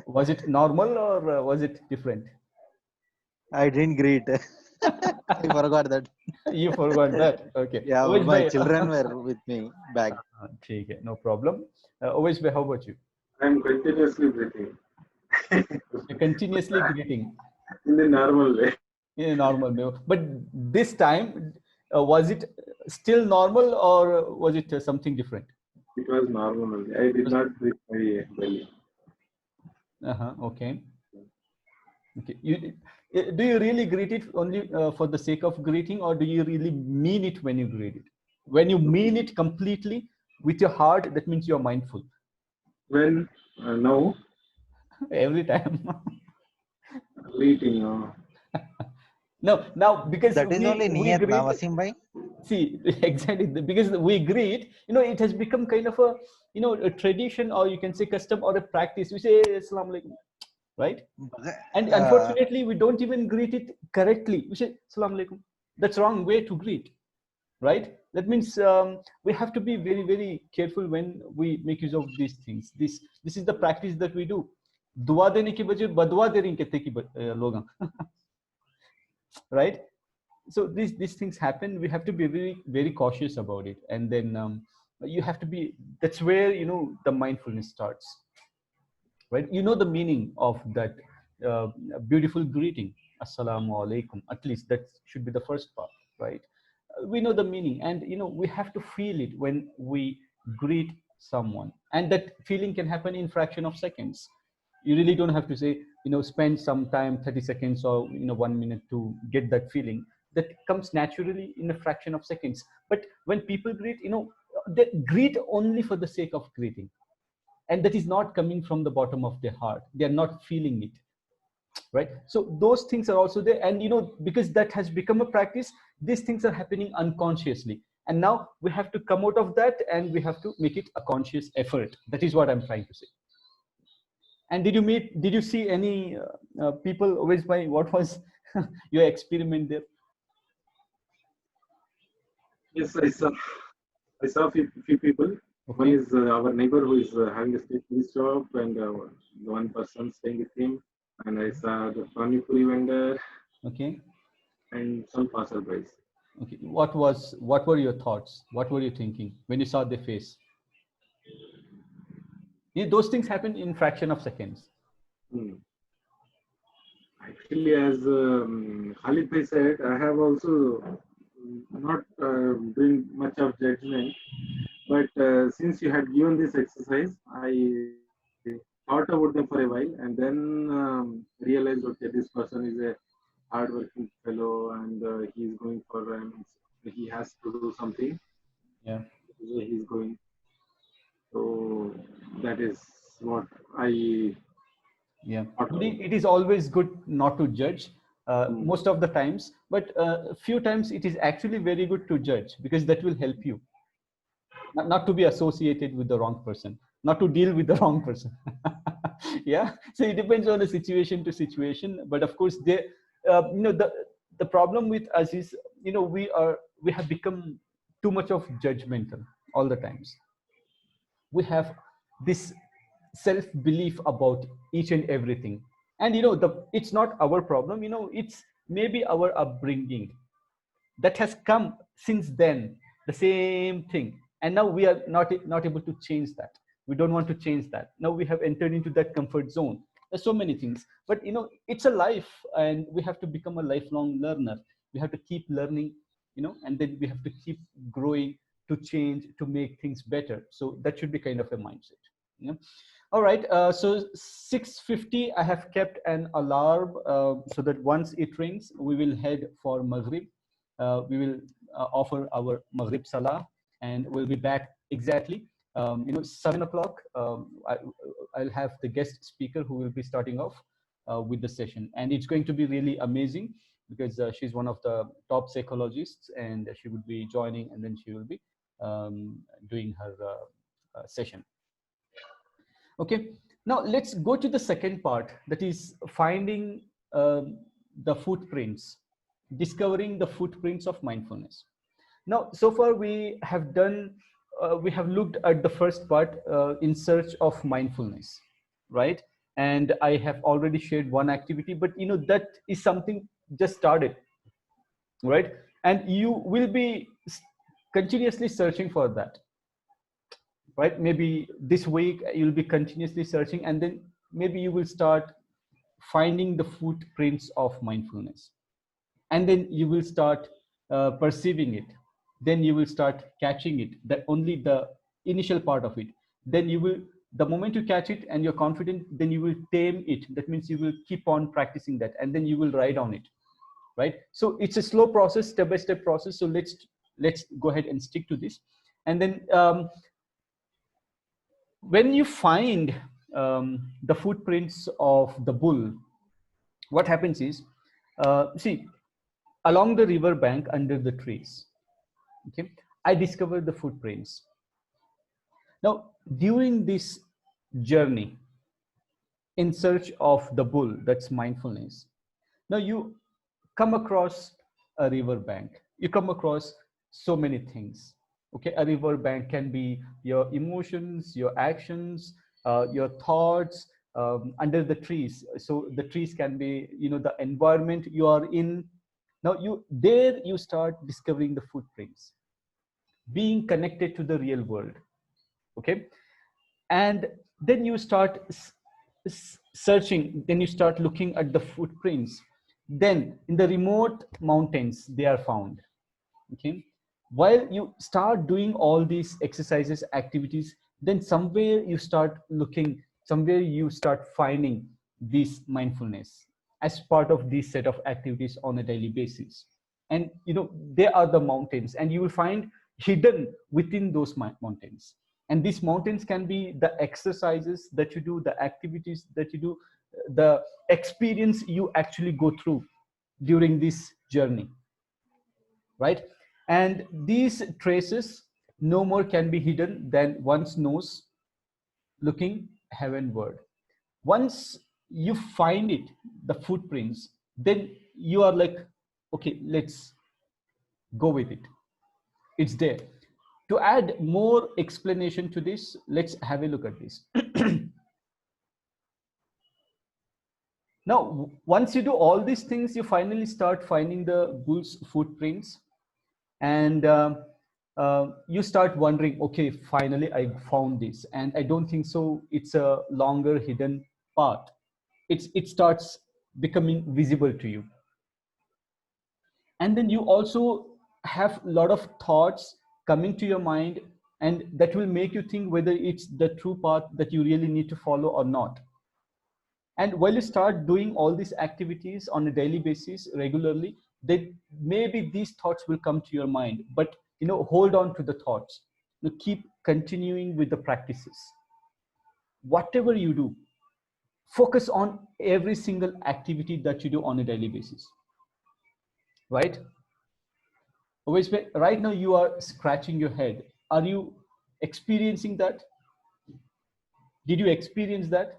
Was it normal, or was it different? I didn't greet. I forgot that. You forgot that. Okay. Yeah, Always my by children were with me back. okay, no problem. Always by, how about you? I'm continuously breathing You're continuously greeting in the normal way. in a normal way. But this time, was it still normal, or was it something different? It was normal only. I did not breathe my belly. Uh-huh, okay. Okay. Do you really greet it only for the sake of greeting, or do you really mean it when you greet it? When you mean it completely with your heart, that means you're mindful When now every time. greeting, No, now because That is only we near greet. Navasim Bhai. See, exactly, because we greet. It has become kind of a a tradition, or you can say custom, or a practice. We say Assalamu alaikum, right? And Uh, unfortunately, we don't even greet it correctly. We say Assalamu alaikum. That's wrong way to greet, right? That means we have to be very, very careful when we make use of these things. This is the practice that we do. दुआ देने की बजाय बदवा दे रही कहते कि लोग हैं, right? So these things happen. We have to be very, very cautious about it. And then you have to be, that's where the mindfulness starts, right? The meaning of that uh, beautiful greeting, assalamu alaikum. At least that should be the first part, right? We know the meaning, and we have to feel it when we greet someone, and that feeling can happen in fraction of seconds. You really don't have to say, spend some time, 30 seconds, or 1 minute to get that feeling. That comes naturally in a fraction of seconds. But when people greet, they greet only for the sake of greeting, and that is not coming from the bottom of their heart. They are not feeling it, right? So those things are also there, and because that has become a practice, these things are happening unconsciously, and now we have to come out of that, and we have to make it a conscious effort. That is what I'm trying to say. And did you see any people always by, what was your experiment there? yes, I saw few people. One Okay. is our neighbor who is having a stationery shop, and the one person staying with him. And I saw the Pani Puri vendor Okay. and some passerbys. Okay. What were your thoughts? What were you thinking when you saw their face? Those things happen in fraction of seconds. Hmm. Actually, as Khalid Bhai said, I have also not doing much of judgment. But since you had given this exercise, I thought about them for a while, and then realized, okay, this person is a hardworking fellow, and he's going for he has to do something. Yeah. So he's going. So that is what I Yeah, thought but about. it is always good not to judge Mm. most of the times, but few times it is actually very good to judge, because that will help you not to be associated with the wrong person, not to deal with the wrong person. Yeah, so it depends on the situation to situation, but of course they the problem with us is, we have become too much of judgmental all the times. We have this self belief about each and everything, and it's not our problem, it's maybe our upbringing that has come since then, the same thing, and now we are not able to change that. We don't want to change that. Now we have entered into that comfort zone. There's so many things, but it's a life, and we have to become a lifelong learner. We have to keep learning, and then we have to keep growing, to change, to make things better. So that should be kind of a mindset. All right, so 6:50, I have kept an alarm, so that once it rings, we will head for Maghrib. We will offer our Maghrib Salah, and we'll be back exactly, 7 o'clock. I'll have the guest speaker who will be starting off with the session. And it's going to be really amazing, because she's one of the top psychologists, and she would be joining, and then she will be doing her session. Okay, now let's go to the second part, that is finding the footprints, discovering the footprints of mindfulness. Now, so far we have done, we have looked at the first part, in search of mindfulness, right? And I have already shared one activity, but that is something just started, right? And you will be continuously searching for that, right? Maybe this week you'll be continuously searching, and then maybe you will start finding the footprints of mindfulness, and then you will start perceiving it, then you will start catching it, that only the initial part of it. Then you will, the moment you catch it and you're confident, then you will tame it. That means you will keep on practicing that, and then you will ride on it, right? So it's a slow process, step by step process. So let's go ahead and stick to this. And then when you find the footprints of the bull, what happens is, see, along the river bank under the trees, okay, I discovered the footprints. Now, during this journey in search of the bull, that's mindfulness, now you come across a river bank, you come across so many things. Okay, a river bank can be your emotions, your actions, your thoughts, under the trees. So the trees can be, the environment you are in. Now you start discovering the footprints, being connected to the real world. Okay, and then you start searching, then you start looking at the footprints. Then in the remote mountains they are found. Okay, while you start doing all these exercises, activities, then somewhere you start looking, somewhere you start finding this mindfulness as part of this set of activities on a daily basis. And they are the mountains, and you will find hidden within those mountains. And these mountains can be the exercises that you do, the activities that you do, the experience you actually go through during this journey, right? And these traces no more can be hidden than one's nose looking heavenward. Once you find it, the footprints, then you are like, okay, let's go with it. It's there. To add more explanation to this, let's have a look at this. Now, once you do all these things, you finally start finding the bull's footprints, and you start wondering, okay, finally I found this, and I don't think so it's a longer hidden path. It starts becoming visible to you. And then you also have a lot of thoughts coming to your mind, and that will make you think whether it's the true path that you really need to follow or not. And while you start doing all these activities on a daily basis regularly, then maybe these thoughts will come to your mind, but hold on to the thoughts. Keep continuing with the practices. Whatever you do, focus on every single activity that you do on a daily basis, right? Right now you are scratching your head. Are you experiencing that? Did you experience that?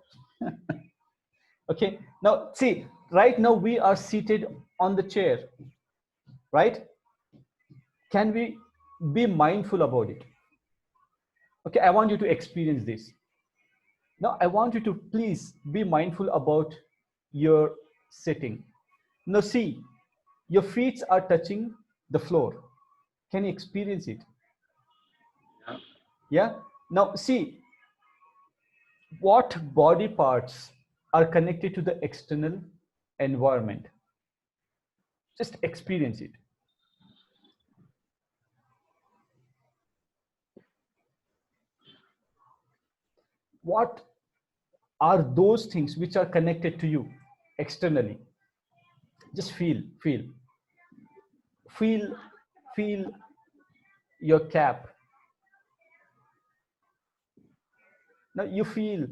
Okay, now see, right now we are seated on the chair, right? Can we be mindful about it? Okay, I want you to experience this. Now I want you to please be mindful about your sitting. Now see, your feet are touching the floor. Can you experience it? Yeah. Now see, what body parts are connected to the external environment? Just experience it. What are those things which are connected to you externally? Just feel feel your cap. Now you feel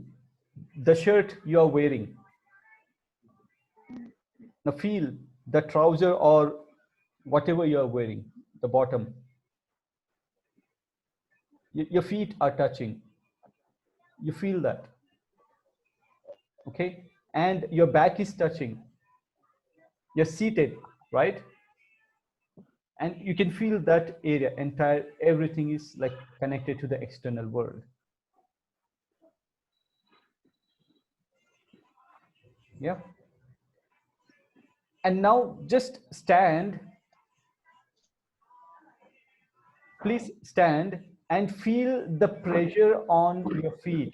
the shirt you are wearing. Now feel the trouser or whatever you are wearing, the bottom. Your feet are touching. You feel that. Okay? And your back is touching. You're seated, right? And you can feel that area, everything is like connected to the external world. Yeah. And now just stand. Please stand and feel the pressure on your feet.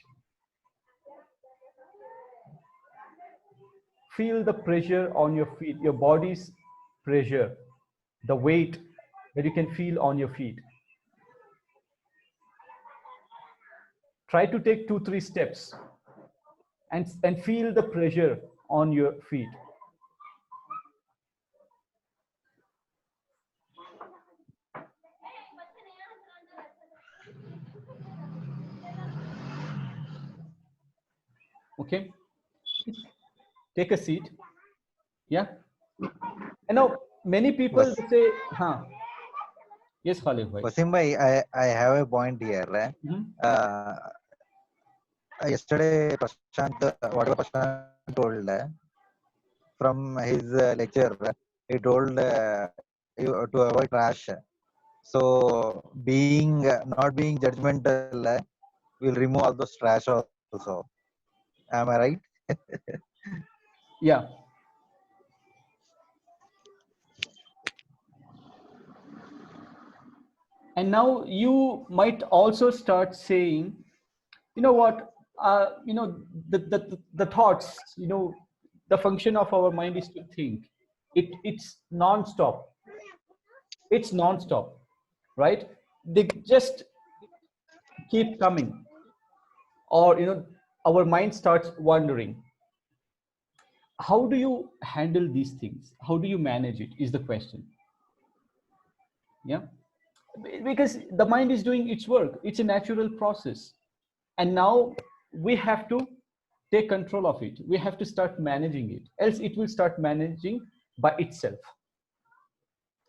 Feel the pressure on your feet, your body's pressure, the weight that you can feel on your feet. Try to take 2-3 steps and feel the pressure on your feet. Okay, take a seat. Yeah. And now many people say, huh? Yes, Khalid bhai. Wasim bhai, I have a point here. Yesterday, Prashant, whatever Prashant told from his lecture, he told you to avoid trash. So, not being judgmental will remove all those trash also. Am I right? Yeah. And now you might also start saying, you know what, the thoughts, the function of our mind is to think. It's non-stop. It's non-stop, right? They just keep coming, or our mind starts wandering. How do you handle these things? How do you manage it is the question. Yeah, because the mind is doing its work. It's a natural process, and now we have to take control of it. We have to start managing it, else it will start managing by itself.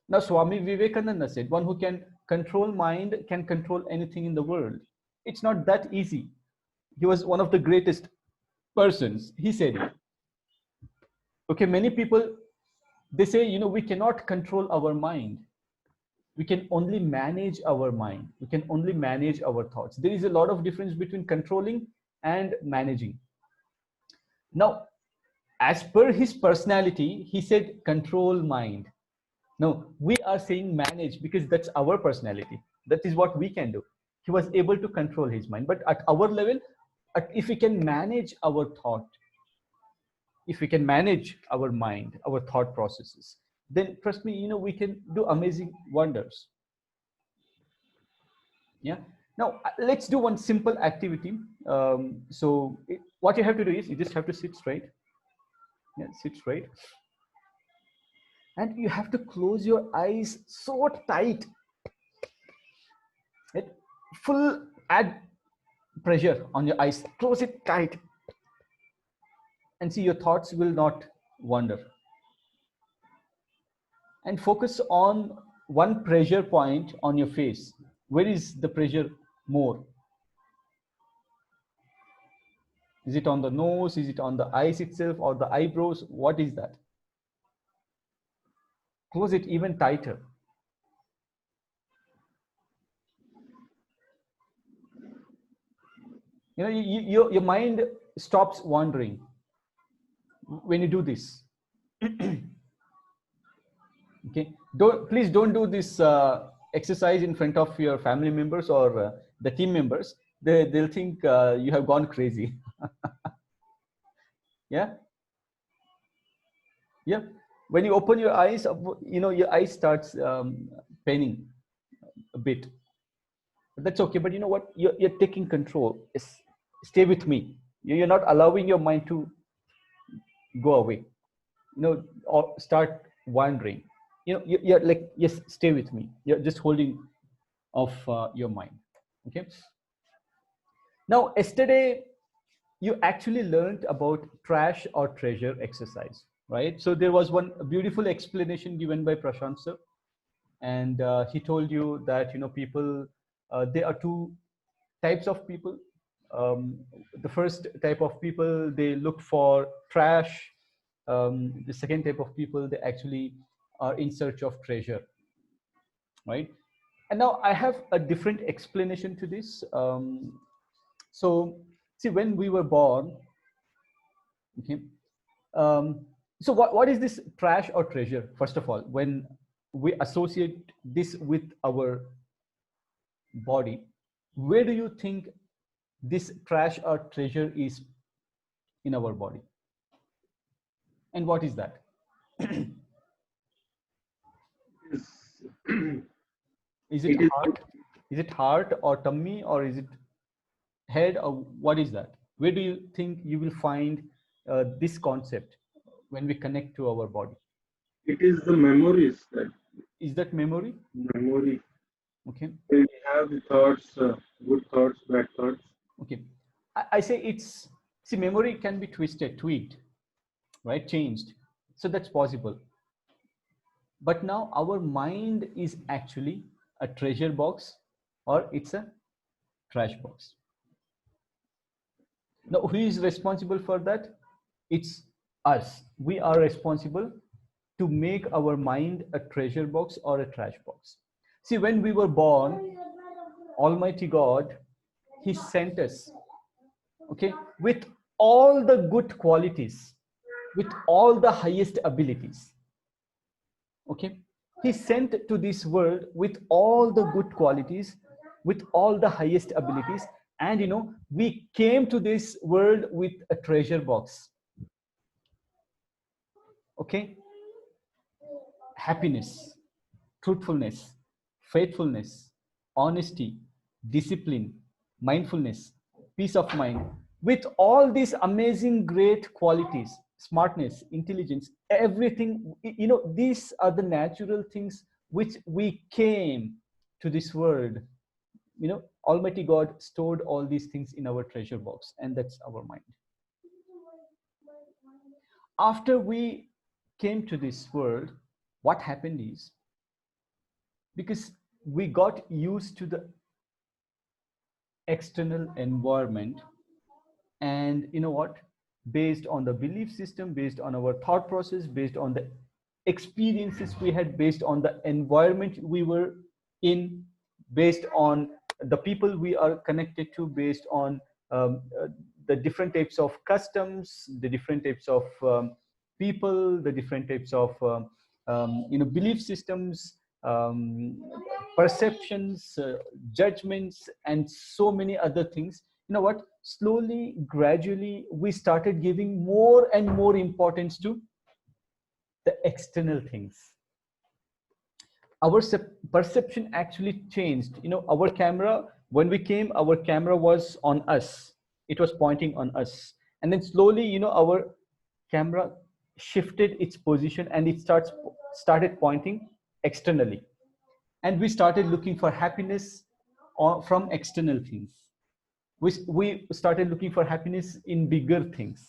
Now Swami Vivekananda said, one who can control mind can control anything in the world. It's not that easy. He was one of the greatest persons. He said it. Okay, many people, they say, we cannot control our mind. We can only manage our mind. We can only manage our thoughts. There is a lot of difference between controlling and managing. Now, as per his personality, he said control mind. No, we are saying manage because that's our personality. That is what we can do. He was able to control his mind. But at our level, if we can manage our thought, if we can manage our mind, our thought processes, then trust me, we can do amazing wonders. Yeah. Now let's do one simple activity. What you have to do is you just have to sit straight. Yeah, sit straight. And you have to close your eyes so tight. Full add pressure on your eyes, close it tight, and see your thoughts will not wander. And focus on one pressure point on your face. Where is the pressure more? Is it on the nose? Is it on the eyes itself or the eyebrows? What is that? Close it even tighter. You know, your mind stops wandering when you do this. Okay, please don't do this exercise in front of your family members or the team members. They'll think you have gone crazy. Yeah, yeah. When you open your eyes, you know, your eyes starts paining a bit. But that's okay. But you know what? You're taking control. Stay with me. You're not allowing your mind to go away. You know, or start wandering. You know, you're like, yes, stay with me. You're just holding off your mind. Okay. Now, yesterday you actually learned about trash or treasure exercise, right? So there was one beautiful explanation given by Prashant sir, and he told you that, you know, people, there are two types of people. Um, the first type of people, they look for trash. The second type of people, they actually are in search of treasure, right? And now I have a different explanation to this. So see, when we were born, okay, so what is this trash or treasure? First of all, when we associate this with our body, where do you think this trash or treasure is in our body? And what is that? Yes. Is it It is. heart? Is it heart or tummy, or is it head, or what is that? Where do you think you will find this concept when we connect to our body? It is the memories that Is that memory? memory. Okay. We have the thoughts, good thoughts, bad thoughts. Okay. I say it's, see, memory can be twisted, tweaked, right? Changed. So that's possible. But now our mind is actually a treasure box, or it's a trash box. Now, who is responsible for that? It's us. We are responsible to make our mind a treasure box or a trash box. See, when we were born, Almighty God, He sent us, okay, with all the good qualities, with all the highest abilities. Okay, He sent to this world with all the good qualities, with all the highest abilities, and you know, we came to this world with a treasure box. Okay, happiness, truthfulness, faithfulness, honesty, discipline, mindfulness, peace of mind. With all these amazing, great qualities, smartness, intelligence, everything, you know, these are the natural things which we came to this world. You know, Almighty God stored all these things in our treasure box, and that's our mind. After we came to this world, what happened is, because we got used to the external environment, and you know what, based on the belief system, based on our thought process, based on the experiences we had, based on the environment we were in, based on the people we are connected to, based on the different types of customs, the different types of people, the different types of you know, belief systems, um, perceptions, judgments, and so many other things. You know what, slowly, gradually, we started giving more and more importance to the external things. Our perception actually changed. You know, our camera, when we came, our camera was on us, it was pointing on us, and then slowly, you know, our camera shifted its position and it started pointing externally, and we started looking for happiness, from external things. We started looking for happiness in bigger things,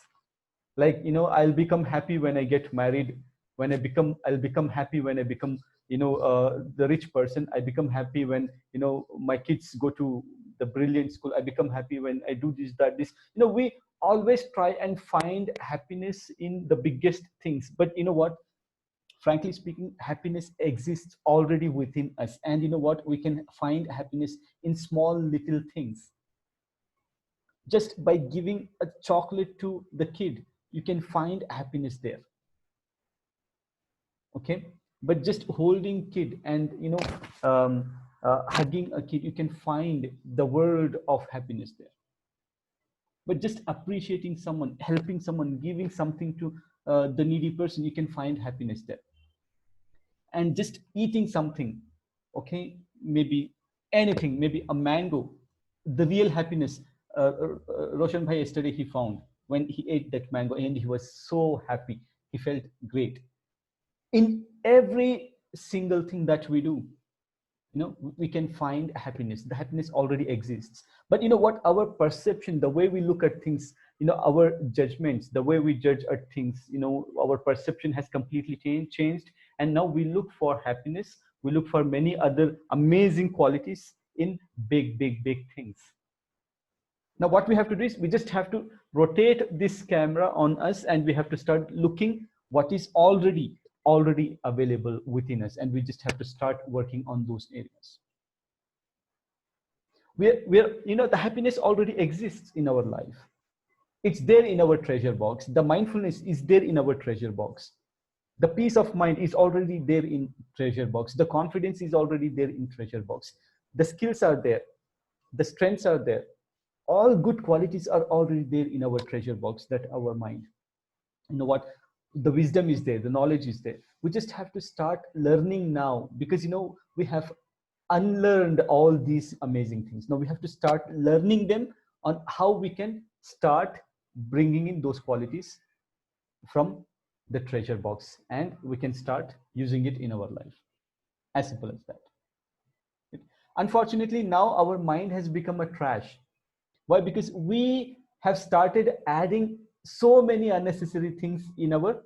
like, you know, I'll become happy when I get married, I'll become happy when I become, you know, the rich person. I become happy when, you know, my kids go to the brilliant school. I become happy when I do this, that, this. You know, we always try and find happiness in the biggest things. But you know what, frankly speaking, happiness exists already within us. And you know what, we can find happiness in small little things. Just by giving a chocolate to the kid, you can find happiness there. Okay, but just holding kid and, you know, hugging a kid, you can find the world of happiness there. But just appreciating someone, helping someone, giving something to the needy person, you can find happiness there. And just eating something, okay, maybe anything, maybe a mango, the real happiness. Roshan bhai yesterday he found when he ate that mango and he was so happy, he felt great. In every single thing that we do, you know, we can find happiness. The happiness already exists. But you know what, our perception, the way we look at things, you know, our judgments, the way we judge at things, you know, our perception has completely changed. And now we look for happiness, we look for many other amazing qualities in big things. Now what we have to do is we just have to rotate this camera on us, and we have to start looking what is already available within us, and we just have to start working on those areas. We're you know, the happiness already exists in our life. It's there in our treasure box. The mindfulness is there in our treasure box. The peace of mind is already there in treasure box. The confidence is already there in treasure box. The skills are there, the strengths are there. All good qualities are already there in our treasure box, that our mind. You know what, the wisdom is there, the knowledge is there. We just have to start learning now, because you know, we have unlearned all these amazing things. Now we have to start learning them on how we can start bringing in those qualities from the treasure box, and we can start using it in our life. As simple as that. Unfortunately, now our mind has become a trash. Why? Because we have started adding so many unnecessary things in our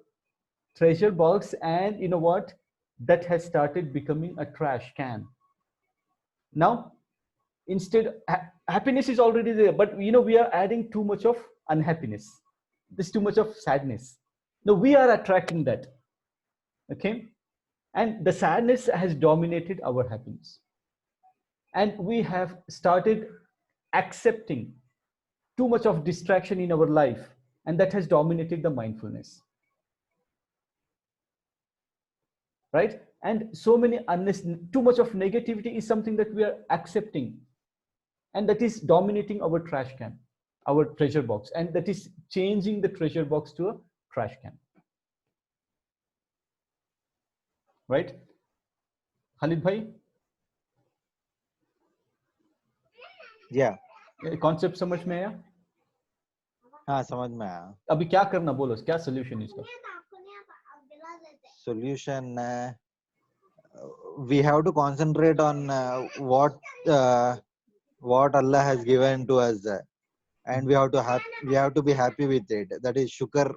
treasure box, and you know what, that has started becoming a trash can. Now instead, happiness is already there, but you know, we are adding too much of unhappiness. There's too much of sadness. Now we are attracting that. Okay, and the sadness has dominated our happiness, and we have started accepting too much of distraction in our life, and that has dominated the mindfulness, right? And so many too much of negativity is something that we are accepting, and that is dominating our trash can, our treasure box, and that is changing the treasure box to a trash can, right? Khalid bhai, Yeah. Concept समझ में आया? हाँ समझ में आया. अभी क्या करना, बोलो, क्या सोल्यूशन है इसका? Solution, we have to concentrate on what Allah has given to us, and we have to be happy with it. That is shukr.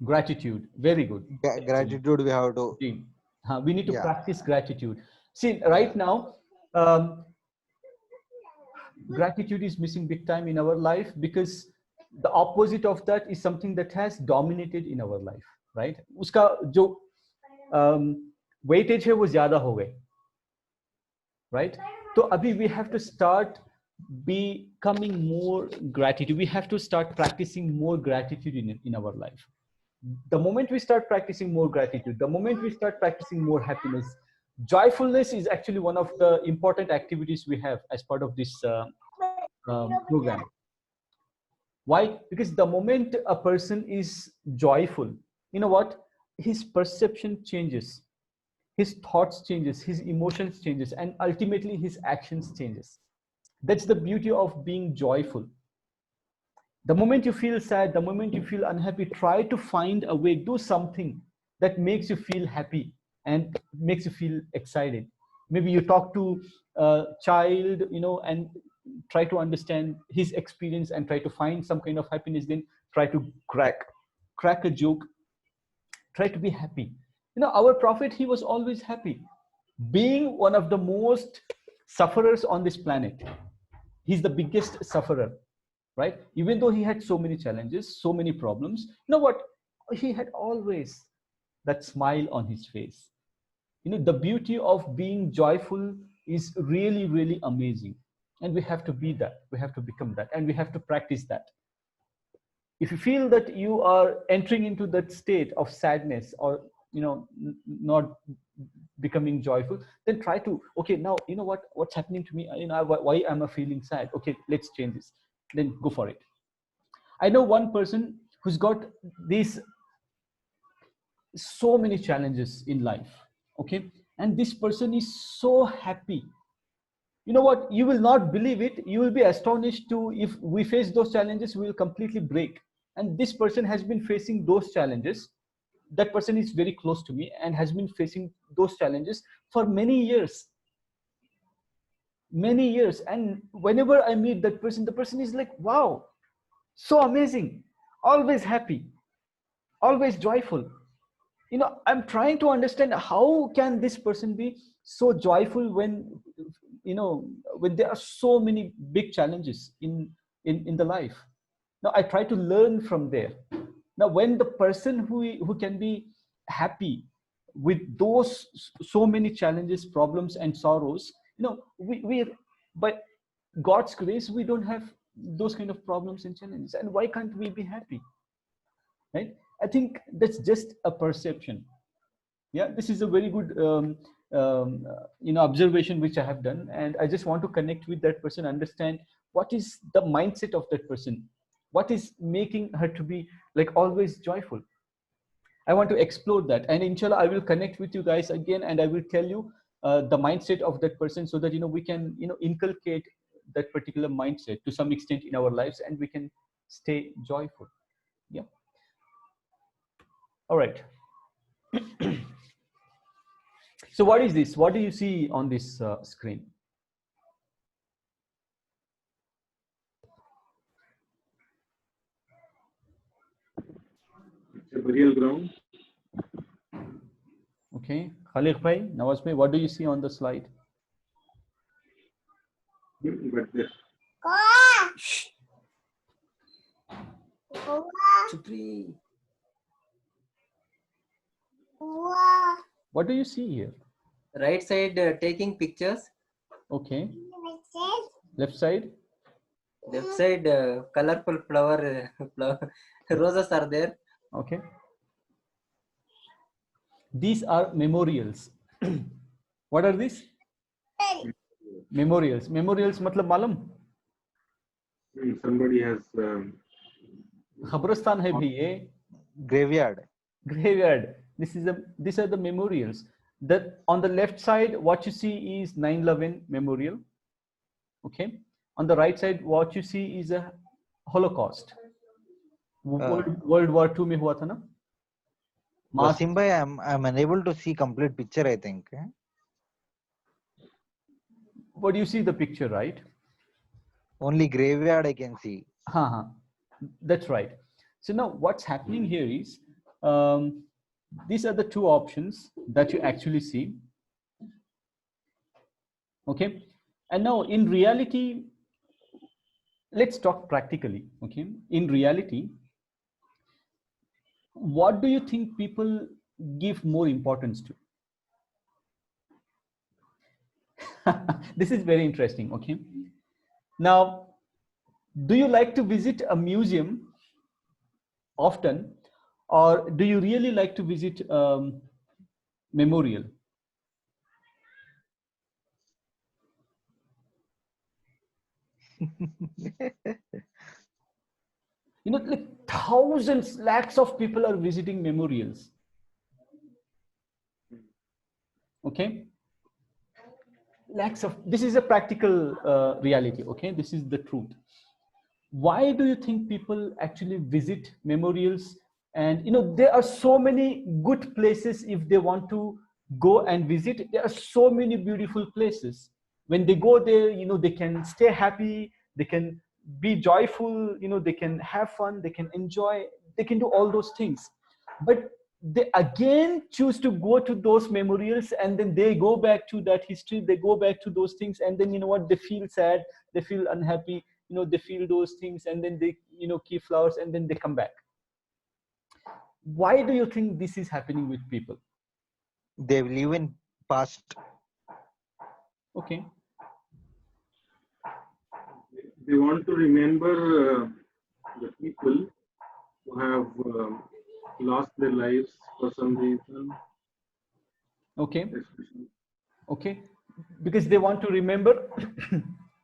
Gratitude. Very good. Gratitude we have to. We need to practice gratitude. See, right now, gratitude is missing big time in our life, because the opposite of that is something that has dominated in our life, right? उसका जो weightage है वो ज़्यादा हो गए, right? तो अभी we have to start becoming more gratitude. We have to start practicing more gratitude in our life. The moment we start practicing more gratitude, the moment we start practicing more happiness, joyfulness is actually one of the important activities we have as part of this program. Why? Because the moment a person is joyful, you know what? His perception changes, his thoughts changes, his emotions changes, and ultimately his actions changes. That's the beauty of being joyful. The moment you feel sad, the moment you feel unhappy, try to find a way, do something that makes you feel happy and makes you feel excited. Maybe you talk to a child, and try to understand his experience and try to find some kind of happiness. Then try to crack a joke, try to be happy. Our prophet, he was always happy, being one of the most sufferers on this planet. He's the biggest sufferer, right? Even though he had so many challenges, so many problems, you know what, he had always that smile on his face. The beauty of being joyful is really, really amazing, and we have to be that, we have to become that, and we have to practice that. If you feel that you are entering into that state of sadness, or not becoming joyful, then try to, okay, now what's happening to me, why am I feeling sad? Okay, let's change this. Then go for it. I know one person who's got these so many challenges in life, okay, and this person is so happy. You know what, you will not believe it, you will be astonished to, if we face those challenges, we will completely break. And this person has been facing those challenges. That person is very close to me and has been facing those challenges for many years. And whenever I meet that person, the person is like, wow, so amazing, always happy, always joyful. I'm trying to understand, how can this person be so joyful when when there are so many big challenges in the life. Now I try to learn from there. Now when the person who can be happy with those so many challenges, problems and sorrows, we by God's grace, we don't have those kind of problems and challenges, and why can't we be happy, right? I think that's just a perception. Yeah, this is a very good observation which I have done, and I just want to connect with that person, understand what is the mindset of that person, what is making her to be like always joyful. I want to explore that, and inshallah I will connect with you guys again, and I will tell you the mindset of that person, so that we can inculcate that particular mindset to some extent in our lives, and we can stay joyful. Yeah. All right. So what is this? What do you see on this screen? It's a burial ground. Okay, Khaliq bhai, Nawaz bhai, what do you see on the slide? But this. What do you see here? Right side taking pictures. Okay. Left side? Left side colorful flower roses are there. Okay. These are memorials. What are these? Memorials. Memorials matlab malum? Somebody has Khabristan hai bhai ye. Graveyard. Graveyard. These are the memorials. That on the left side, what you see is 9/11 memorial. Okay. On the right side, what you see is a Holocaust. World War II mein hua tha na? Wasim bhai, I'm unable to see complete picture, I think. But you see the picture, right? Only graveyard I can see. That's right. So now what's happening here is, these are the two options that you actually see. Okay. And now in reality, let's talk practically. Okay. In reality, what do you think people give more importance to? This is very interesting. Okay. Now, do you like to visit a museum often, or do you really like to visit memorial? Like thousands, lakhs of people are visiting memorials. Okay. Lakhs of, this is a practical reality. Okay. This is the truth. Why do you think people actually visit memorials? And there are so many good places if they want to go and visit, there are so many beautiful places. When they go there, they can stay happy, they can be joyful, they can have fun, they can enjoy, they can do all those things. But they again choose to go to those memorials, and then they go back to that history, they go back to those things, and then what, they feel sad, they feel unhappy, they feel those things, and then they keep flowers, and then they come back. Why do you think this is happening with people? They live in past. Okay. They want to remember the people who have lost their lives for some reason. Okay. Especially. Okay. Because they want to remember,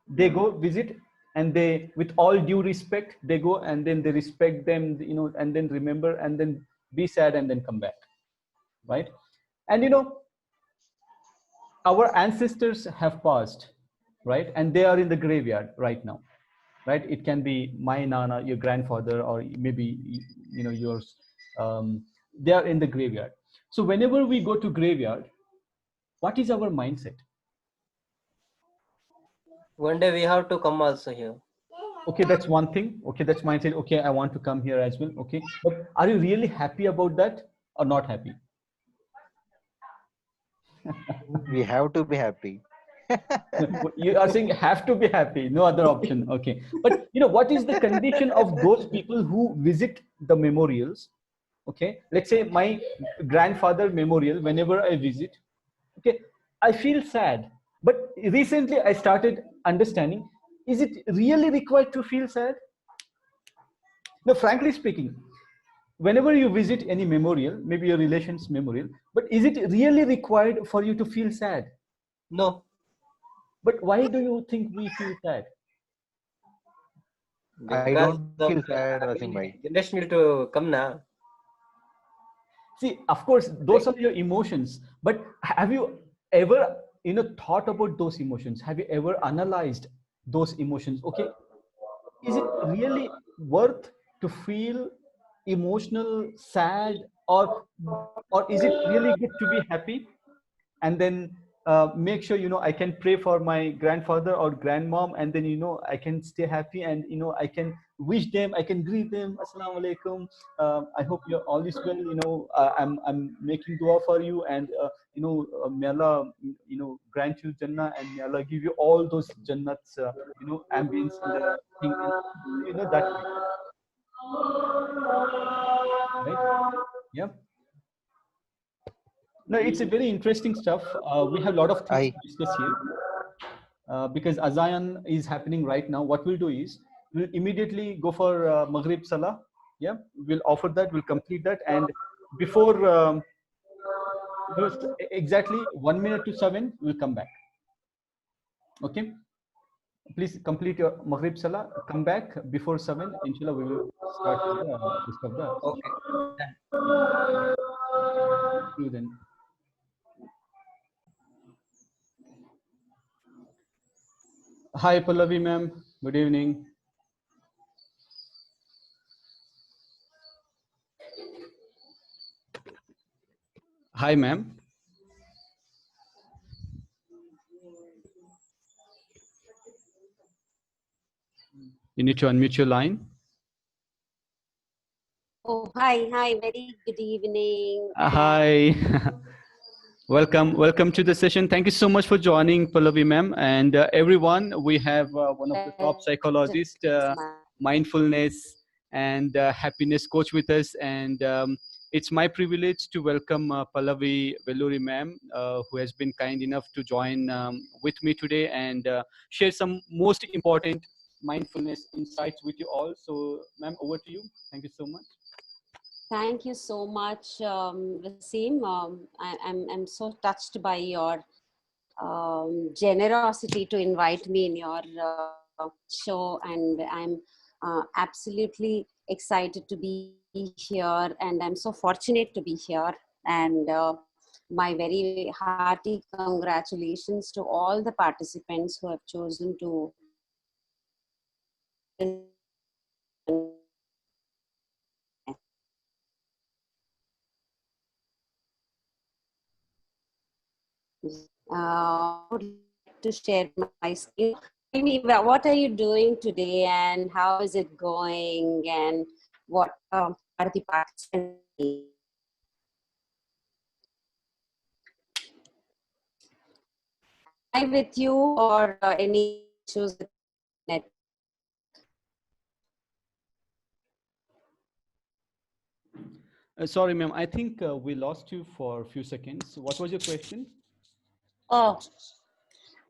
they go visit, and they, with all due respect, they go, and then they respect them, and then remember, and then be sad, and then come back. Right. And our ancestors have passed, right? And they are in the graveyard right now, right? It can be my nana, your grandfather, or maybe yours. They are in the graveyard. So whenever we go to graveyard, what is our mindset? One day we have to come also here. Okay, that's one thing. Okay, that's mindset. Okay, I want to come here as well. Okay, but are you really happy about that or not happy? We have to be happy. You are saying have to be happy, no other option. Okay, but what is the condition of those people who visit the memorials? Okay, let's say my grandfather memorial, whenever I visit, okay, I feel sad. But recently I started understanding, is it really required to feel sad? No, frankly speaking, whenever you visit any memorial, maybe your relation's memorial, but is it really required for you to feel sad? No. But why do you think we feel sad? I Because don't of feel sad, Wasim bhai. generation need to come now. See, of course, those are your emotions. But have you ever, thought about those emotions? Have you ever analyzed those emotions? Okay, is it really worth to feel emotional, sad, or is it really good to be happy? And then make sure I can pray for my grandfather or grandmom, and then I can stay happy, and I can wish them, I can greet them, assalamu alaikum, I hope you're all is well, I'm making dua for you, and may Allah grant you jannah, and may Allah give you all those jannats, ambience in the thing, and that way, right? Yeah. No, it's a very interesting stuff. We have a lot of things I to discuss here. Because Azayan is happening right now. What we'll do is we'll immediately go for Maghrib Salah. Yeah, we'll offer that, we'll complete that, and before exactly 1 minute to 7, we'll come back. Okay, please complete your Maghrib Salah, come back before 7. Inshallah, we will start with the rest of the session. Okay. See you then. Hi, Pallavi ma'am. Good evening. Hi, ma'am. You need to unmute your line. Oh, hi, very good evening. Hi. Welcome to the session. Thank you so much for joining, Pallavi ma'am, and everyone. We have one of the top psychologists, mindfulness and happiness coach with us, and it's my privilege to welcome Pallavi Velluri ma'am, who has been kind enough to join with me today and share some most important mindfulness insights with you all. So, ma'am, over to you. Thank you so much. Thank you so much, Wasim. I'm so touched by your generosity to invite me in your show, and I'm absolutely excited to be here, and I'm so fortunate to be here. And my very hearty congratulations to all the participants who have chosen to I would like to share my screen. Tell me, what are you doing today, and how is it going, and what are the participants doing? Am I with you, or any issues with net? Sorry, ma'am. I think we lost you for a few seconds. What was your question? Oh,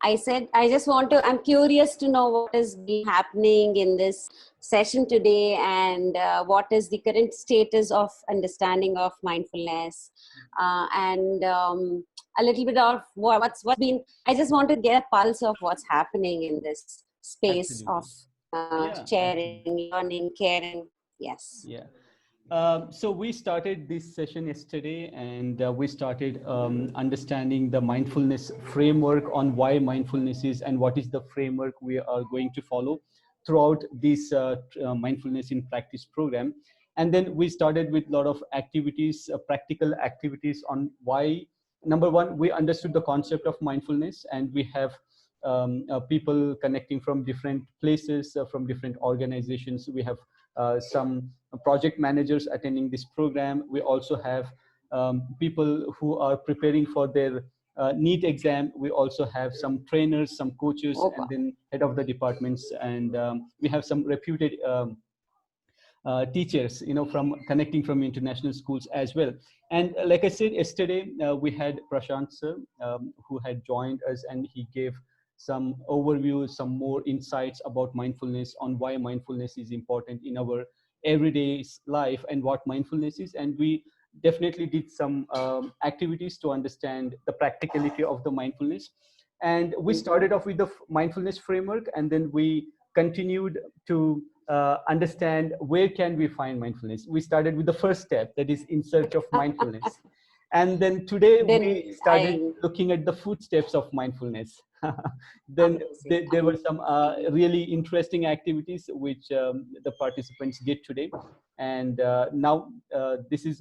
I said, I just want to, I'm curious to know what has been happening in this session today, and what is the current status of understanding of mindfulness, and a little bit of what's been, I just want to get a pulse of what's happening in this space of Absolutely. Yeah, absolutely. sharing, learning, caring. Yes. Yeah. So we started this session yesterday, and we started understanding the mindfulness framework on why mindfulness is and what is the framework we are going to follow throughout this mindfulness in practice program. And then we started with a lot of activities, practical activities on why. Number one, we understood the concept of mindfulness, and we have people connecting from different places, from different organizations. We have some project managers attending this program. We also have people who are preparing for their NEET exam. We also have some trainers, some coaches, Oh, and then head of the departments. And we have some reputed teachers, from connecting from international schools as well. And like I said yesterday, we had Prashant sir, who had joined us, and he gave some overview, some more insights about mindfulness, on why mindfulness is important in our everyday life and what mindfulness is. And we definitely did some activities to understand the practicality of the mindfulness. And we started off with the mindfulness framework, and then we continued to understand where can we find mindfulness. We started with the first step, that is in search of mindfulness. And then today then we started I, looking at the footsteps of mindfulness. Then amazing, there were some amazing. really interesting activities which the participants did today. And now this is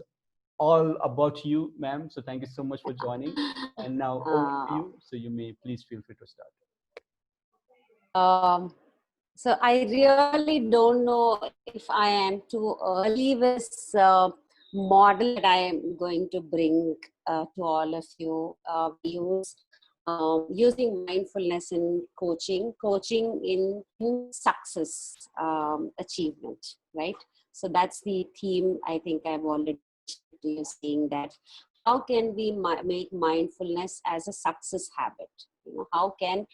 all about you, ma'am. So thank you so much for joining. And now over to Uh, you. So you may please feel free to start. um, So I really don't know if I am too early with this model that I am going to bring to all of you. We use using mindfulness in coaching in success achievement, right? So that's the theme. I think I've already shared to you, saying that how can we make mindfulness as a success habit? How can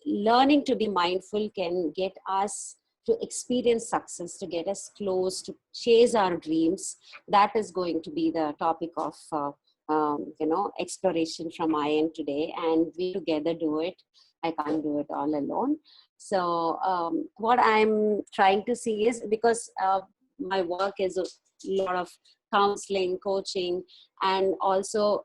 learning to be mindful can get us to experience success, to get us close, to chase our dreams. That is going to be the topic of exploration from my end today, and we together do it. I can't do it all alone. So what I'm trying to see is, because my work is a lot of counseling, coaching, and also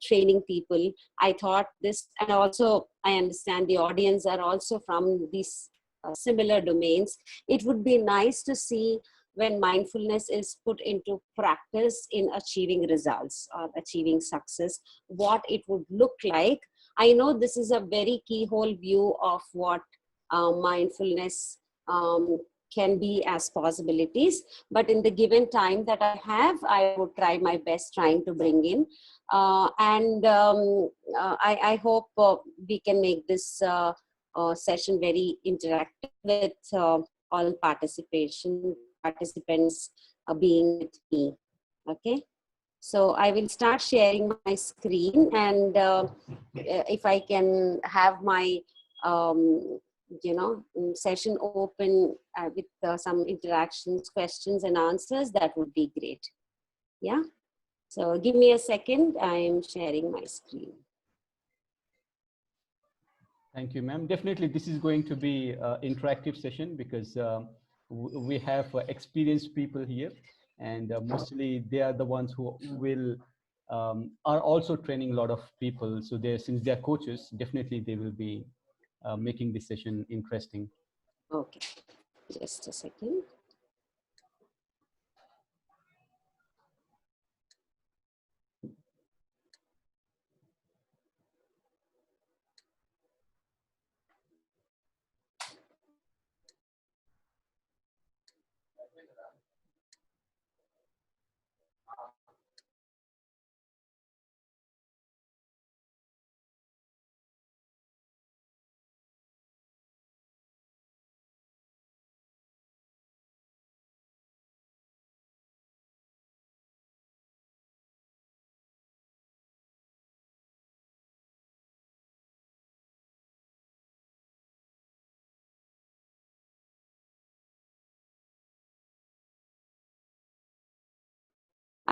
training people. I thought this, and also I understand the audience are also from these similar domains. It would be nice to see when mindfulness is put into practice in achieving results or achieving success, what it would look like. I know this is a very keyhole view of what mindfulness can be as possibilities, but in the given time that I have, I would try my best trying to bring in. I hope we can make this session very interactive with all participants being with me. Okay, so I will start sharing my screen, and if I can have my session open with some interactions, questions and answers, that would be great. Yeah, so give me a second. I'm sharing my screen. Thank you, ma'am. Definitely, this is going to be an interactive session because we have experienced people here, and mostly they are the ones who will are also training a lot of people. So they, since they are coaches, definitely they will be making this session interesting. Okay, just a second.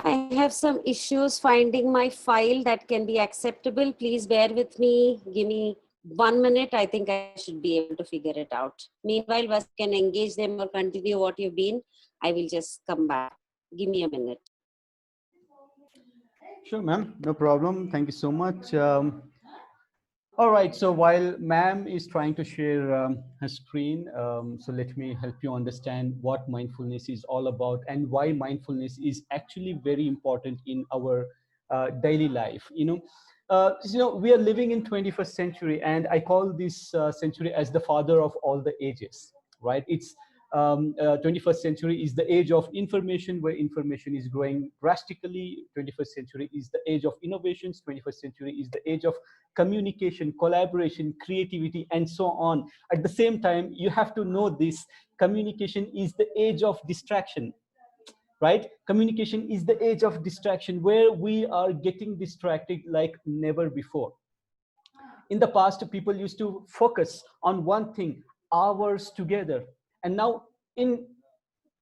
I have some issues finding my file that can be acceptable. Please bear with me. Give me 1 minute. I think I should be able to figure it out. Meanwhile, Vas can engage them or continue what you've been. I will just come back. Give me a minute. Sure, ma'am. No problem. Thank you so much. All right. So while ma'am is trying to share her screen, so let me help you understand what mindfulness is all about and why mindfulness is actually very important in our daily life. We are living in 21st century, and I call this century as the father of all the ages. Right? It's 21st century is the age of information, where information is growing drastically. 21st century is the age of innovations. 21st century is the age of communication, collaboration, creativity, and so on. At the same time, you have to know this: communication is the age of distraction. Right? Communication is the age of distraction, where we are getting distracted like never before. In the past, people used to focus on one thing hours together, and now in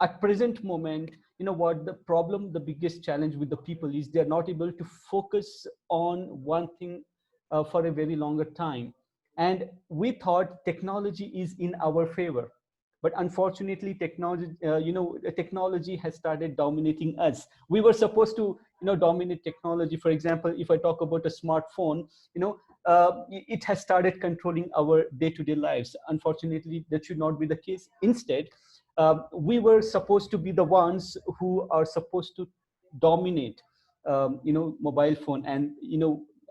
at present moment, you know what the problem, the biggest challenge with the people is they're not able to focus on one thing for a very longer time. And we thought technology is in our favor, but unfortunately technology has started dominating us. We were supposed to dominate technology. For example, if I talk about a smartphone, it has started controlling our day-to-day lives. Unfortunately, that should not be the case. Instead, we were supposed to be the ones who are supposed to dominate mobile phone, and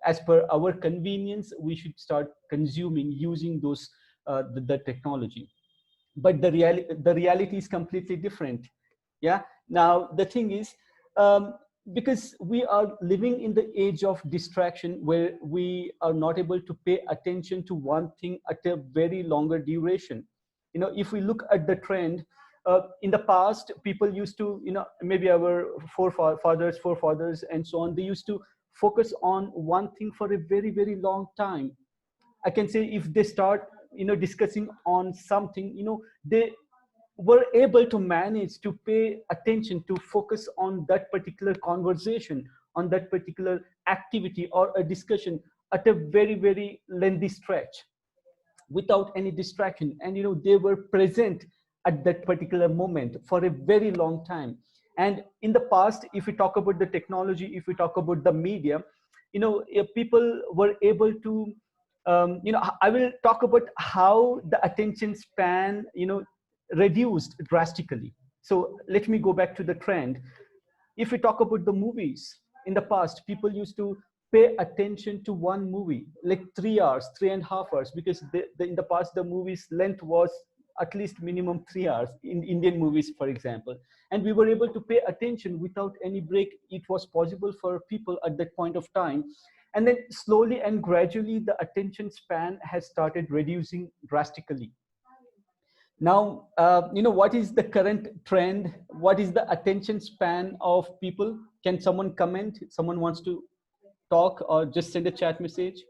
as per our convenience we should start consuming, using those the technology. But the reality is completely different. Yeah. Now the thing is, because we are living in the age of distraction, where we are not able to pay attention to one thing at a very longer duration. If we look at the trend, in the past, people used to, maybe our forefathers and so on, they used to focus on one thing for a very, very long time. I can say if they start, discussing on something, they were able to manage to pay attention, to focus on that particular conversation, on that particular activity or a discussion at a very, very lengthy stretch, without any distraction. And they were present at that particular moment for a very long time. And in the past, if we talk about the technology, if we talk about the media, if people were able to I will talk about how the attention span reduced drastically. So let me go back to the trend. If we talk about the movies, in the past, people used to pay attention to one movie like 3 hours, 3.5 hours, because in the past the movie's length was at least minimum 3 hours in Indian movies, for example. And we were able to pay attention without any break. It was possible for people at that point of time. And then slowly and gradually, the attention span has started reducing drastically. Now, what is the current trend? What is the attention span of people? Can someone comment? Someone wants to talk, or just send a chat message?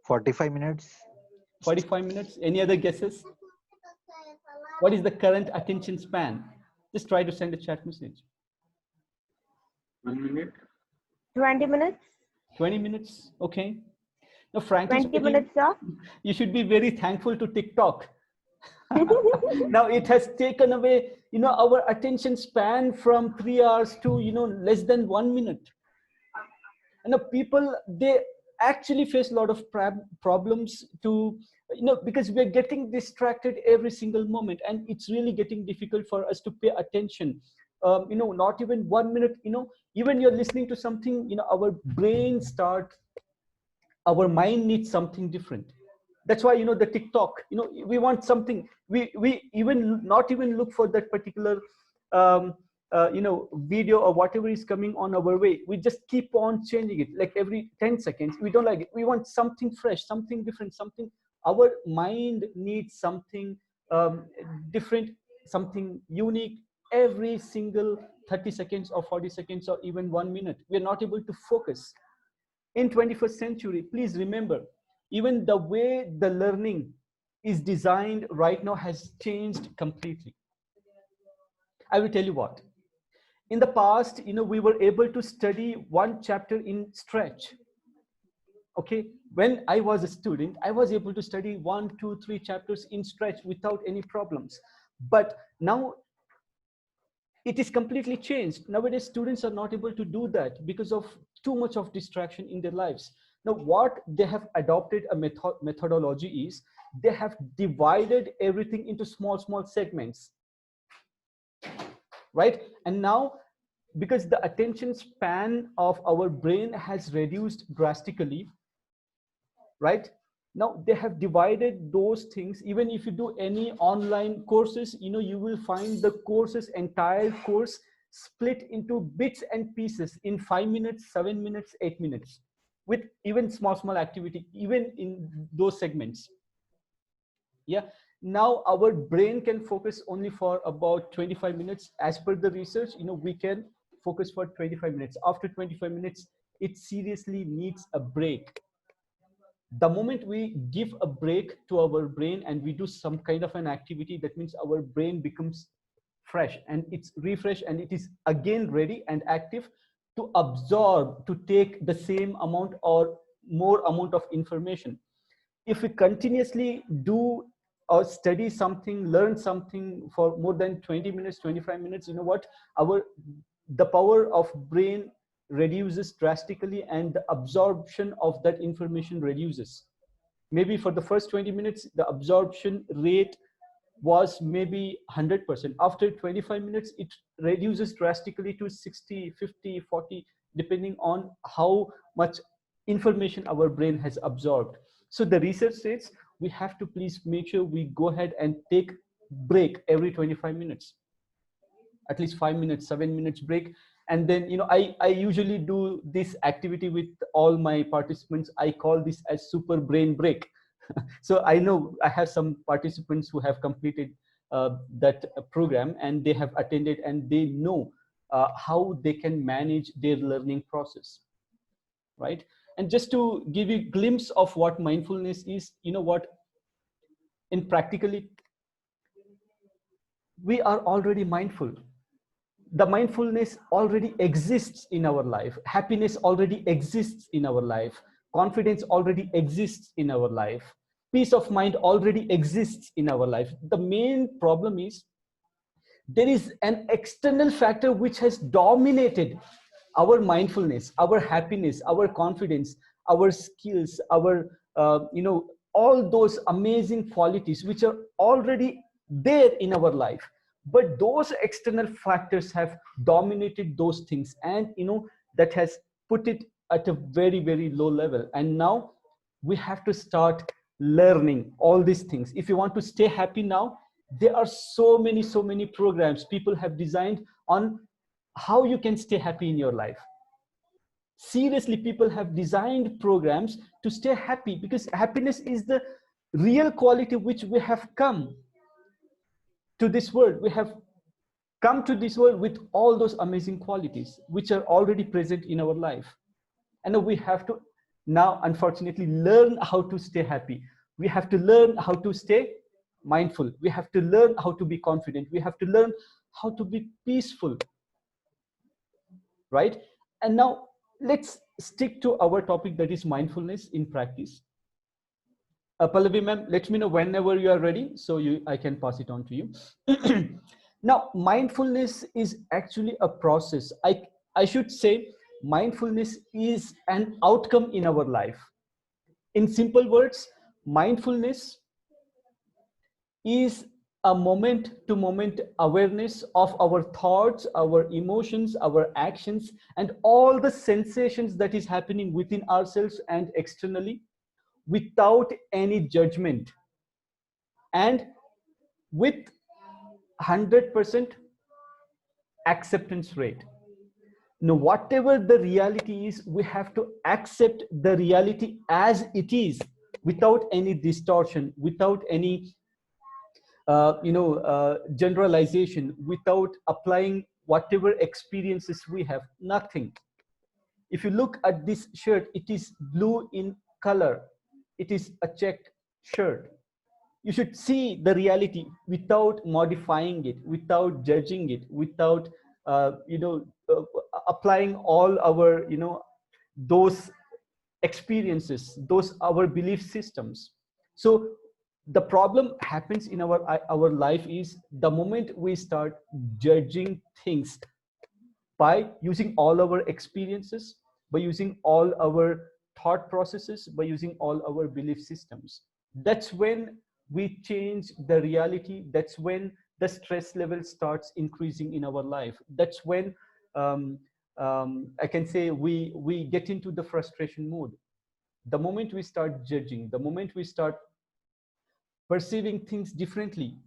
45 minutes. 45 minutes. Any other guesses? What is the current attention span? Just try to send a chat message. 1 minute. 20 minutes. 20 minutes. Okay. Now, frankly 20 speaking, minutes, sir. you should be very thankful to TikTok. Now it has taken away, our attention span from 3 hours to, less than 1 minute. And people, they actually face a lot of problems to, because we're getting distracted every single moment, and it's really getting difficult for us to pay attention. Not even 1 minute, even you're listening to something, our brain start, our mind needs something different. That's why the TikTok, we want something, we even not even look for that particular video or whatever is coming on our way. We just keep on changing it like every 10 seconds. We don't like it. We want something fresh, something different, something. Our mind needs something different, something unique every single 30 seconds or 40 seconds or even 1 minute. We're not able to focus. In 21st century, please remember, even the way the learning is designed right now has changed completely. I will tell you what. In the past, we were able to study one chapter in stretch. Okay, when I was a student, I was able to study 1, 2, 3 chapters in stretch without any problems. But now it is completely changed. Nowadays, students are not able to do that because of too much of distraction in their lives. Now, what they have adopted a methodology is they have divided everything into small, small segments, right? And now, because the attention span of our brain has reduced drastically, right? Now they have divided those things. Even if you do any online courses, you will find the courses, entire course, split into bits and pieces in 5 minutes, 7 minutes, 8 minutes, with even small activity even in those segments. Yeah, now our brain can focus only for about 25 minutes. As per the research, we can focus for 25 minutes. After 25 minutes, it seriously needs a break. The moment we give a break to our brain and we do some kind of an activity, that means our brain becomes fresh and it's refreshed and it is again ready and active to absorb, to take the same amount or more amount of information. If we continuously do or study something, learn something for more than 20 minutes, 25 minutes, what, the power of brain reduces drastically and the absorption of that information reduces. Maybe for the first 20 minutes, the absorption rate was maybe 100%. After 25 minutes, it reduces drastically to 60, 50, 40, depending on how much information our brain has absorbed. So the research says we have to please make sure we go ahead and take break every 25 minutes, at least 5 minutes, 7 minutes break. And then, I usually do this activity with all my participants. I call this as super brain break. So I know I have some participants who have completed that program and they have attended and they know how they can manage their learning process, right? And just to give you a glimpse of what mindfulness is, what, in practically, we are already mindful. The mindfulness already exists in our life. Happiness already exists in our life. Confidence already exists in our life. Peace of mind already exists in our life. The main problem is there is an external factor which has dominated our mindfulness, our happiness, our confidence, our skills, our all those amazing qualities which are already there in our life. But those external factors have dominated those things, and that has put it at a very, very low level. And now we have to start learning all these things. If you want to stay happy now, there are so many programs people have designed on how you can stay happy in your life. Seriously, people have designed programs to stay happy, because happiness is the real quality which we have come to this world. We have come to this world with all those amazing qualities which are already present in our life. And we have to now, unfortunately, learn how to stay happy. We have to learn how to stay mindful. We have to learn how to be confident. We have to learn how to be peaceful, right? And now let's stick to our topic, that is mindfulness in practice. Pallavi ma'am, let me know whenever you are ready, so I can pass it on to you. Now, mindfulness is actually a process. I should say mindfulness is an outcome in our life. In simple words, mindfulness is a moment to moment awareness of our thoughts, our emotions, our actions, and all the sensations that is happening within ourselves and externally, without any judgment and with 100% acceptance rate. Now, whatever the reality is, we have to accept the reality as it is, without any distortion, without any generalization, without applying whatever experiences we have. Nothing. If you look at this shirt, it is blue in color. It is a checked shirt. You should see the reality without modifying it, without judging it, without applying all our, those experiences, those our belief systems. So the problem happens in our life is the moment we start judging things by using all our experiences, by using all our thought processes, by using all our belief systems. That's when we change the reality. That's when the stress level starts increasing in our life. That's when um, I can say we get into the frustration mode. The moment we start judging, the moment we start perceiving things differently,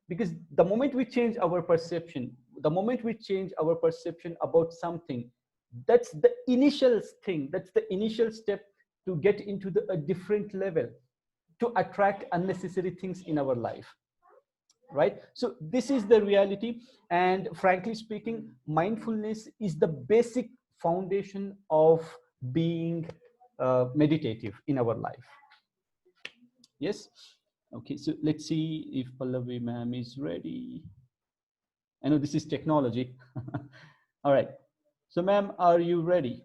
because the moment we change our perception, the moment we change our perception about something, that's the initial thing, that's the initial step to get into a different level, to attract unnecessary things in our life, right? So this is the reality. And frankly speaking, mindfulness is the basic foundation of being meditative in our life. Yes. Okay, so let's see if Pallavi ma'am is ready. I know this is technology. All right. So ma'am, are you ready?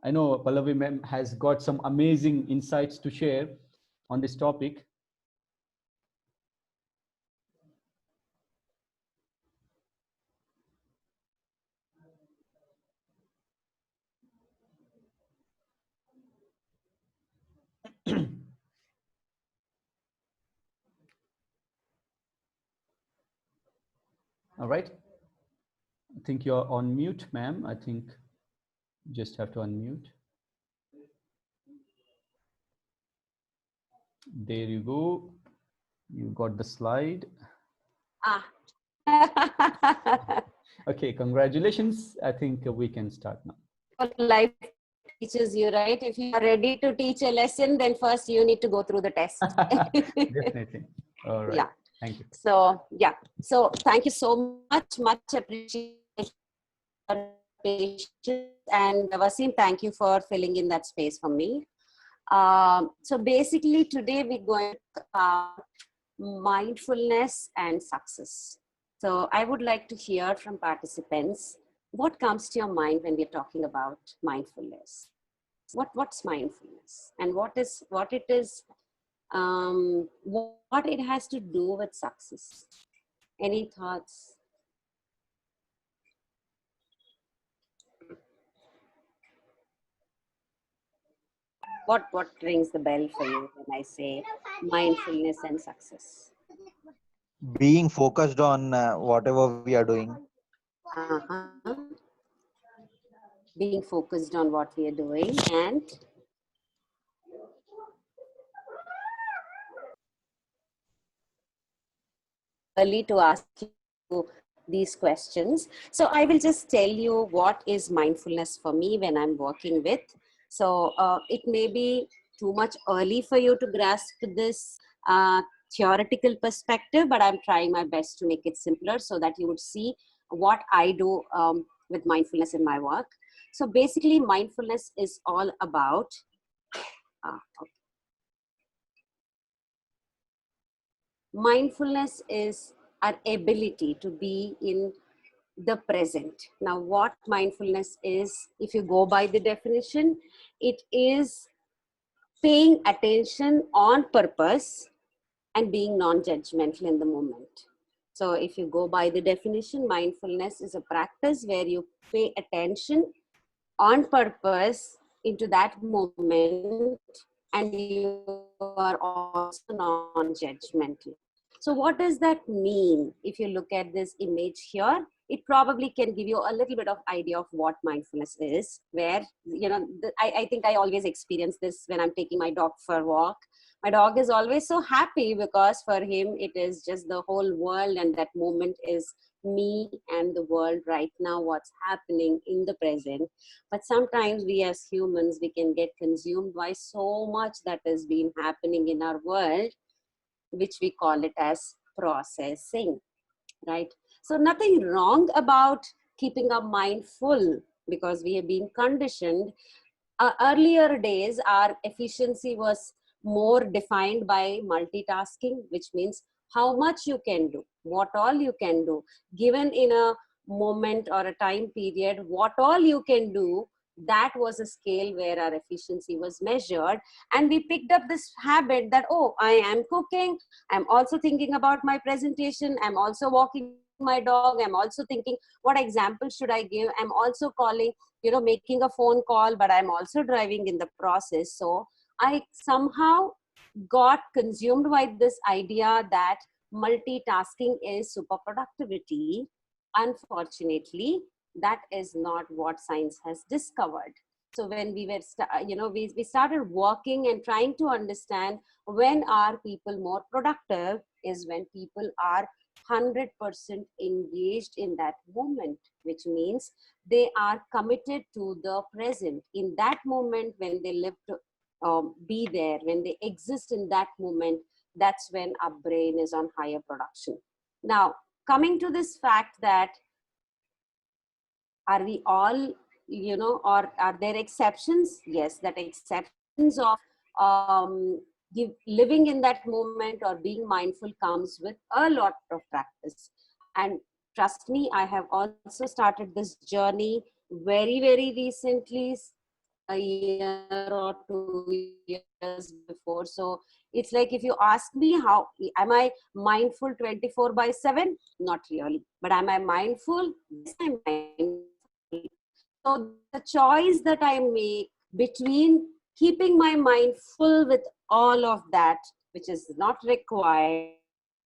I know Pallavi ma'am has got some amazing insights to share on this topic. All right. I think you're on mute, ma'am. I think you just have to unmute. There you go. You got the slide. Ah. Okay, congratulations. I think we can start now. Life teaches you, right? If you are ready to teach a lesson, then first you need to go through the test. Definitely. All right. Yeah. Thank you. So, yeah. So, thank you so much. Much appreciated your patience. And Wasim, thank you for filling in that space for me. So, basically, today we're going to mindfulness and success. So, I would like to hear from participants what comes to your mind when we're talking about mindfulness. What's mindfulness, and what it is, what it has to do with success? Any thoughts? What rings the bell for you when I say mindfulness and success? Being focused on whatever we are doing. Uh-huh. Being focused on what we are doing, and early to ask you these questions. So I will just tell you what is mindfulness for me when I'm working with. So it may be too much early for you to grasp this theoretical perspective, but I'm trying my best to make it simpler so that you would see what I do with mindfulness in my work. So basically, mindfulness is all about mindfulness is our ability to be in the present. Now, what mindfulness is, if you go by the definition, it is paying attention on purpose and being non-judgmental in the moment. So if you go by the definition, mindfulness is a practice where you pay attention on purpose into that moment, and you are also non-judgmental. So what does that mean? If you look at this image here, it probably can give you a little bit of idea of what mindfulness is, where, I think I always experience this when I'm taking my dog for a walk. My dog is always so happy because for him, it is just the whole world, and that moment is me and the world right now, what's happening in the present. But sometimes we as humans, we can get consumed by so much that has been happening in our world, which we call it as processing, right? So nothing wrong about keeping our mind full, because we have been conditioned. Earlier days, our efficiency was more defined by multitasking, which means how much you can do, what all you can do, given in a moment or a time period, what all you can do, that was a scale where our efficiency was measured. And we picked up this habit that, oh, I am cooking, I'm also thinking about my presentation, I'm also walking my dog, I'm also thinking what example should I give, I'm also calling, making a phone call, but I'm also driving in the process. So I somehow got consumed by this idea that multitasking is super productivity. Unfortunately, that is not what science has discovered. So when we were we started working and trying to understand when are people more productive is when people are 100% engaged in that moment, which means they are committed to the present in that moment. When they live to be there, when they exist in that moment, that's when our brain is on higher production. Now, coming to this fact that are we all, or are there exceptions? Yes, that exceptions of living in that moment or being mindful comes with a lot of practice. And trust me, I have also started this journey very, very recently, a year or 2 years before. So it's like, if you ask me, how am I mindful 24/7? Not really. But am I mindful? Yes, I'm mindful. So the choice that I make between keeping my mind full with all of that, which is not required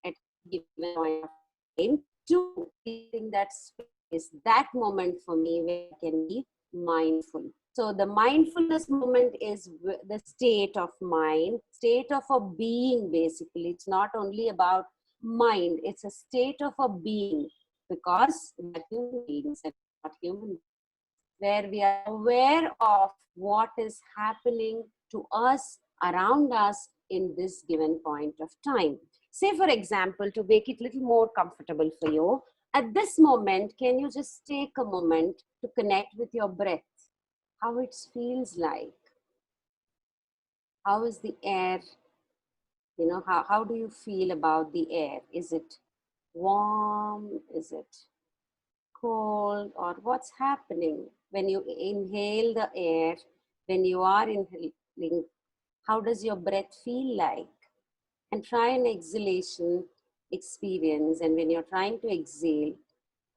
at given point of time, to creating that space, that moment for me where I can be mindful. So the mindfulness moment is the state of mind, state of a being, basically. It's not only about mind, it's a state of a being, because we are human beings and not human, where we are aware of what is happening to us, around us in this given point of time. Say, for example, to make it a little more comfortable for you, at this moment, can you just take a moment to connect with your breath, how it feels like? How is the air? How do you feel about the air? Is it warm? Is it cold? Or what's happening when you inhale the air? When you are inhaling, how does your breath feel like? And try an exhalation experience. And when you're trying to exhale,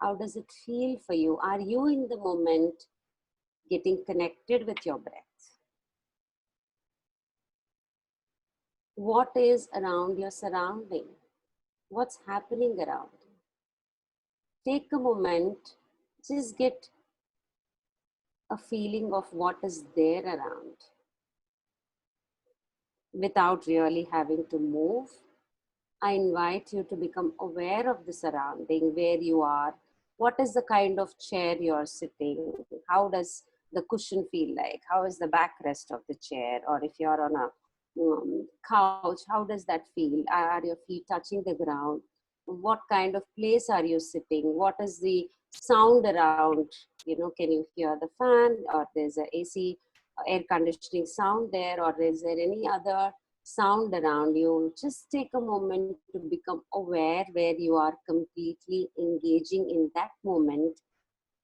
how does it feel for you? Are you in the moment getting connected with your breath? What is around your surrounding? What's happening around you? Take a moment, just get a feeling of what is there around without really having to move. I invite you to become aware of the surrounding, where you are. What is the kind of chair you're sitting? How does the cushion feel like? How is the backrest of the chair? Or if you're on a couch, how does that feel? Are your feet touching the ground? What kind of place are you sitting? What is the sound around? Can you hear the fan, or there's a AC, air conditioning sound there, or is there any other sound around you? Just take a moment to become aware, where you are completely engaging in that moment,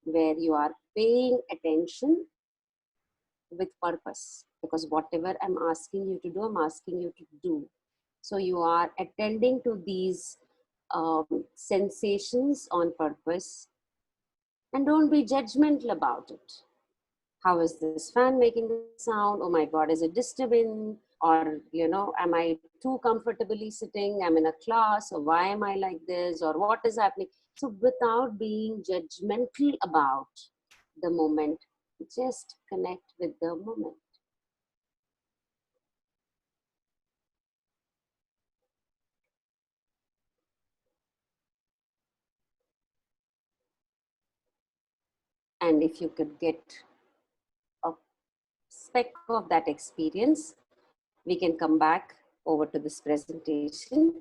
where you are paying attention with purpose, because whatever I'm asking you to do, I'm asking you to do. So you are attending to these sensations on purpose, and don't be judgmental about it. How is this fan making the sound? Oh my God, is it disturbing? Or, am I too comfortably sitting? I'm in a class, or why am I like this? Or what is happening? So without being judgmental about the moment, just connect with the moment. And if you could get a speck of that experience, we can come back over to this presentation.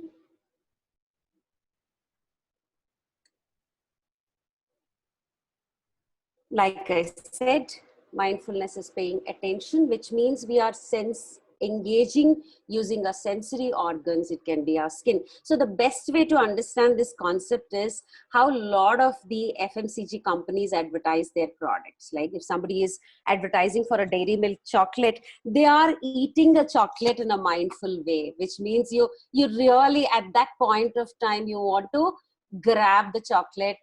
Like I said, mindfulness is paying attention, which means we are engaging using our sensory organs. It can be our skin. So the best way to understand this concept is how a lot of the FMCG companies advertise their products. Like if somebody is advertising for a dairy milk chocolate, they are eating the chocolate in a mindful way, which means you really at that point of time you want to grab the chocolate,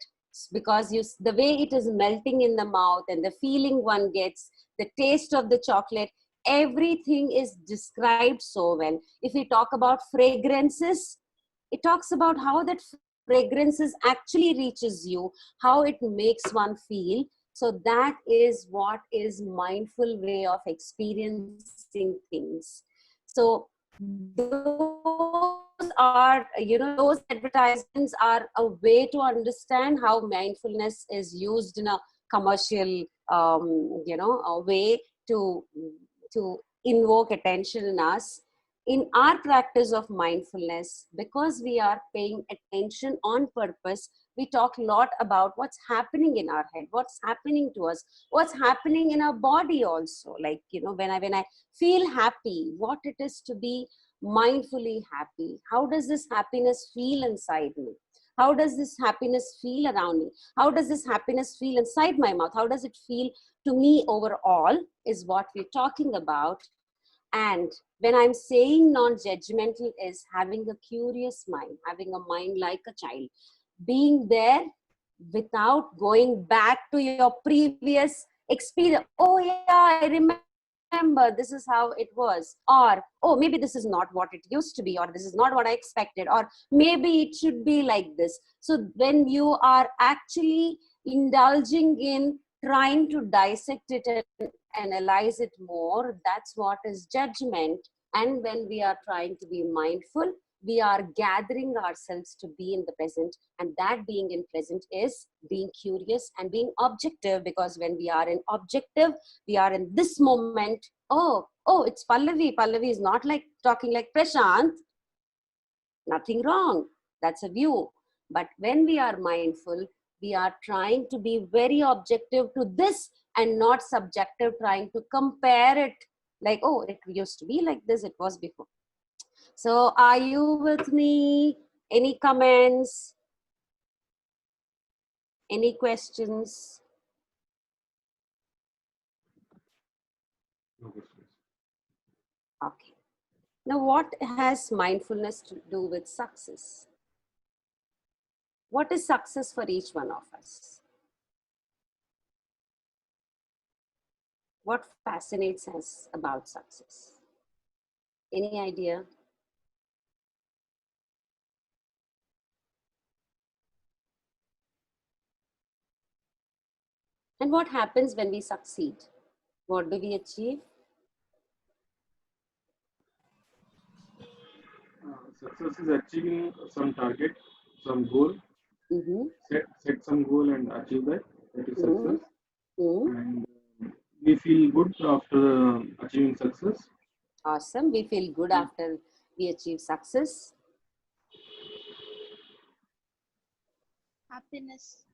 because the way it is melting in the mouth and the feeling one gets, the taste of the chocolate, everything is described so well. If we talk about fragrances, it talks about how that fragrances actually reaches you, how it makes one feel. So that is what is mindful way of experiencing things. So those are, those advertisements are a way to understand how mindfulness is used in a commercial, a way to invoke attention in us. In our practice of mindfulness, because we are paying attention on purpose, we talk a lot about what's happening in our head, what's happening to us, what's happening in our body also. Like, when I feel happy, what it is to be mindfully happy. How does this happiness feel inside me? How does this happiness feel around me? How does this happiness feel inside my mouth? How does it feel to me overall is what we're talking about. And when I'm saying non-judgmental is having a curious mind, having a mind like a child, being there without going back to your previous experience. Oh yeah, I remember this is how it was. Or, oh, maybe this is not what it used to be, or this is not what I expected, or maybe it should be like this. So when you are actually indulging in trying to dissect it and analyze it more, that's what is judgment. And when we are trying to be mindful, we are gathering ourselves to be in the present, and that being in present is being curious and being objective, because when we are in objective, we are in this moment. Oh, it's Pallavi is not like talking like Prashant. Nothing wrong, that's a view. But when we are mindful, we are trying to be very objective to this and not subjective, trying to compare it like, oh, it used to be like this, it was before. So are you with me? Any comments? Any questions? No questions. Okay. Now, what has mindfulness to do with success? What is success for each one of us? What fascinates us about success? Any idea? And what happens when we succeed? What do we achieve? Success is achieving some target, some goal. Mm-hmm. Set some goal and achieve that. That is Mm-hmm. success. And we feel good after achieving success. Awesome. We feel good after we achieve success. Happiness.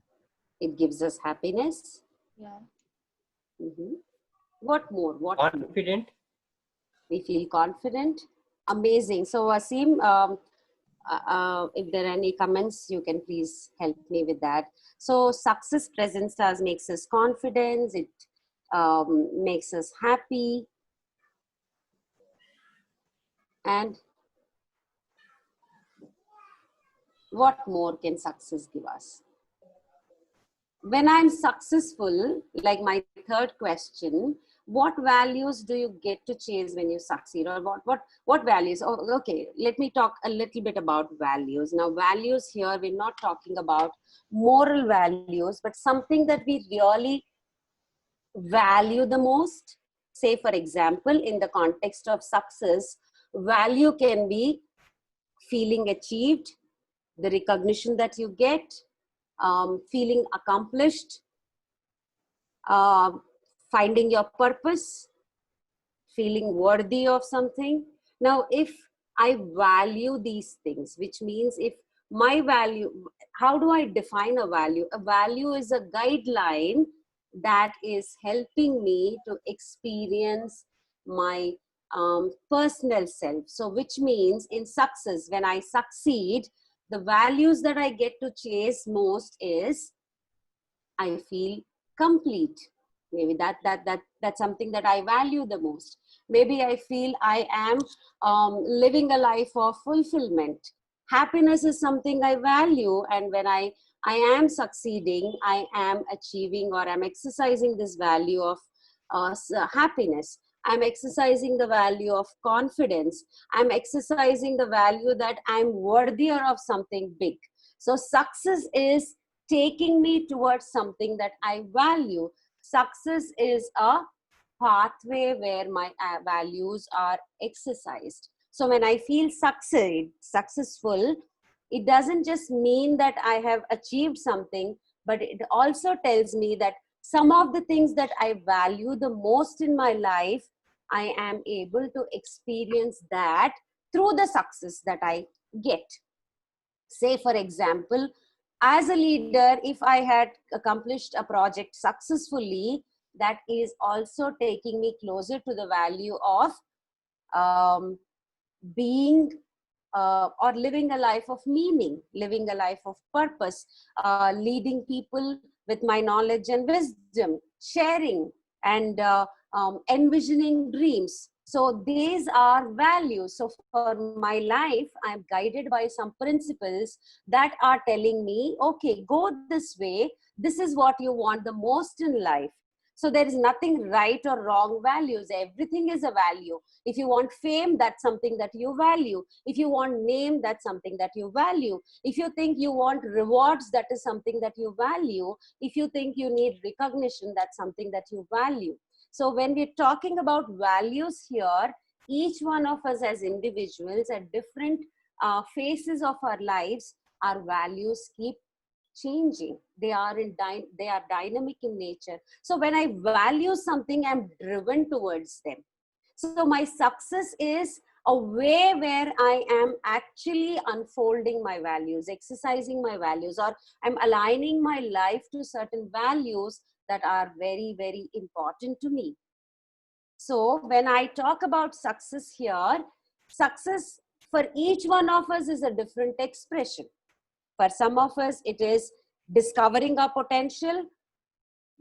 It gives us happiness. Yeah. Mm-hmm. What more? What Confident. more? We feel confident. Amazing. So Wasim, if there are any comments, you can please help me with that. So success presents us, makes us confident. It makes us happy. And what more can success give us? When I'm successful, like my third question, what values do you get to chase when you succeed? Or what values? Oh, okay, let me talk a little bit about values. Now, values here, we're not talking about moral values, but something that we really value the most. Say, for example, in the context of success, value can be feeling achieved, the recognition that you get, feeling accomplished, uh, finding your purpose, feeling worthy of something. Now, if I value these things, which means if my value, how do I define a value? A value is a guideline that is helping me to experience my personal self. So which means in success, when I succeed, the values that I get to chase most is I feel complete. Maybe that's something that I value the most. Maybe I feel I am living a life of fulfillment. Happiness is something I value, and when I am succeeding, I am achieving or I'm exercising this value of happiness. I'm exercising the value of confidence. I'm exercising the value that I'm worthier of something big. So success is taking me towards something that I value. Success is a pathway where my values are exercised. So when I feel successful, it doesn't just mean that I have achieved something, but it also tells me that some of the things that I value the most in my life, I am able to experience that through the success that I get. Say, for example, as a leader, if I had accomplished a project successfully, that is also taking me closer to the value of being or living a life of meaning, living a life of purpose, leading people with my knowledge and wisdom, sharing and envisioning dreams. So these are values. So for my life, I'm guided by some principles that are telling me, okay, go this way. This is what you want the most in life. So there is nothing right or wrong values. Everything is a value. If you want fame, that's something that you value. If you want name, that's something that you value. If you think you want rewards, that is something that you value. If you think you need recognition, that's something that you value. So when we're talking about values here, each one of us as individuals at different phases of our lives, our values keep changing. They are dynamic in nature. So when I value something, I'm driven towards them. So my success is a way where I am actually unfolding my values, exercising my values, or I'm aligning my life to certain values that are very, very important to me. So when I talk about success here, success for each one of us is a different expression. For some of us, it is discovering our potential.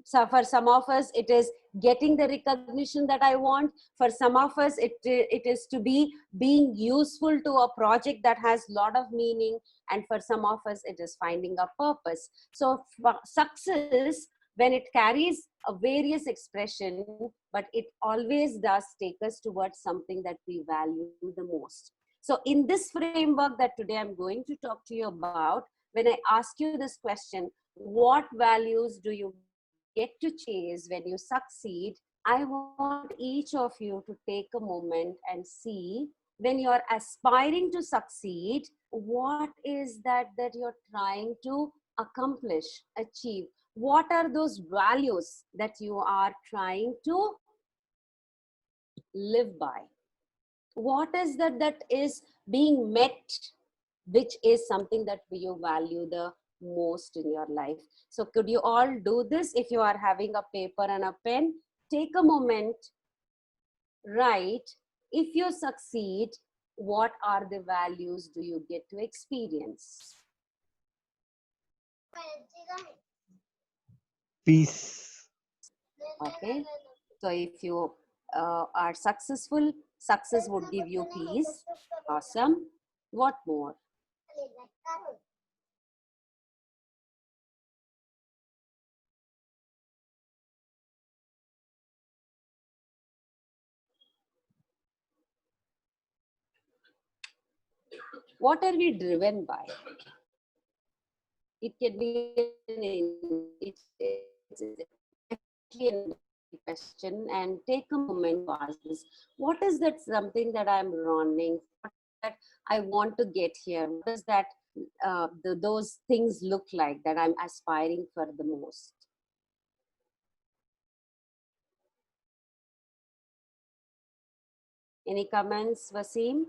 So for some of us, it is getting the recognition that I want. For some of us, it is to be being useful to a project that has a lot of meaning. And for some of us, it is finding a purpose. So success, when it carries a various expression, but it always does take us towards something that we value the most. So in this framework that today I'm going to talk to you about, when I ask you this question, what values do you get to chase when you succeed? I want each of you to take a moment and see, when you're aspiring to succeed, what is that you're trying to accomplish, achieve? What are those values that you are trying to live by? What is that is being met, which is something that you value the most in your life? So could you all do this? If you are having a paper and a pen, take a moment, write, if you succeed, what are the values do you get to experience? Peace. Okay, so if you are successful, success would give you peace. Awesome. What more? What are we driven by? It can be definitely a question, and take a moment to ask this. What is that something that I'm running? What is that I want to get here? What does that those things look like that I'm aspiring for the most? Any comments, Wasim?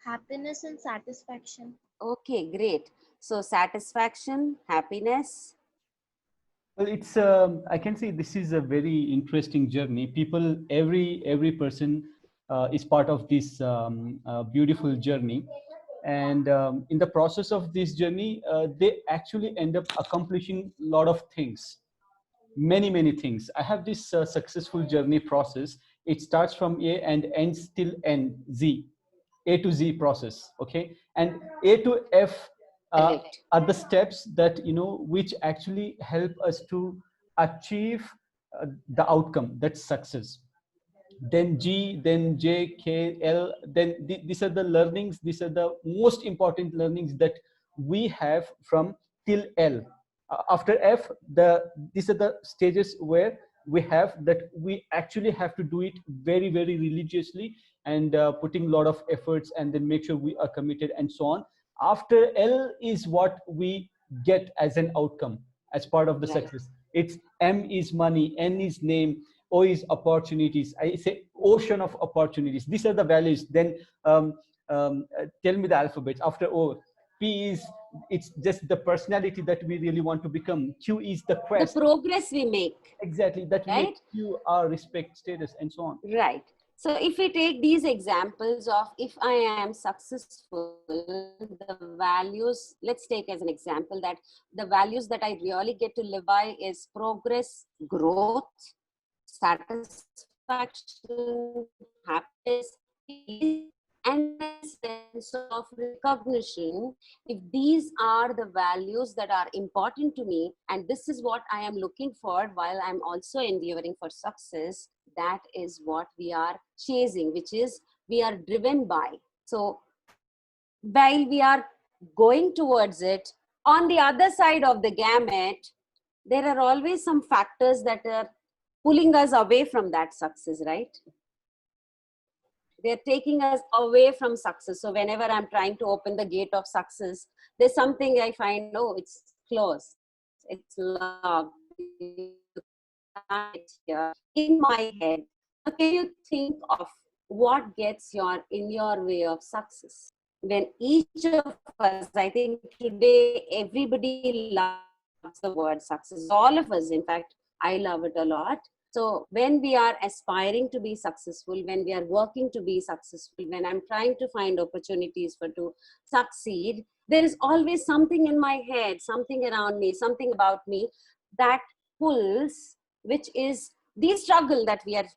Happiness and satisfaction. Okay, great. So satisfaction, happiness. Well, I can say this is a very interesting journey. People, every person is part of this beautiful journey. And in the process of this journey, they actually end up accomplishing a lot of things, many things. I have this successful journey process. It starts from A and ends till N, Z, A to Z process. Okay, and A to F Correct. are the steps that, which actually help us to achieve the outcome, that's success. Then G, then J, K, L, then these are the learnings, these are the most important learnings that we have from till L. After F, these are the stages where we have that we actually have to do it very religiously, and putting a lot of efforts, and then make sure we are committed and so on. After L is what we get as an outcome, as part of the Right. success. It's M is money, N is name, O is opportunities. I say ocean of opportunities. These are the values. Then tell me the alphabets. After O, P is, it's just the personality that we really want to become. Q is the The quest. progress we make. Exactly. That Right? makes you our respect, status, and so on. Right. So if we take these examples of if I am successful, the values, let's take as an example that the values that I really get to live by is progress, growth, satisfaction, happiness, peace, and a sense of recognition. If these are the values that are important to me, and this is what I am looking for while I'm also endeavoring for success, that is what we are chasing, which is we are driven by. So while we are going towards it, on the other side of the gamut, there are always some factors that are pulling us away from that success, right? They're taking us away from success. So whenever I'm trying to open the gate of success, there's something I find, no, it's closed, it's locked. Here in my head. Now, can you think of what gets in your way of success? When each of us, I think today everybody loves the word success. All of us, in fact, I love it a lot. So when we are aspiring to be successful, when we are working to be successful, when I'm trying to find opportunities to succeed, there is always something in my head, something around me, something about me that pulls, which is the struggle that we are,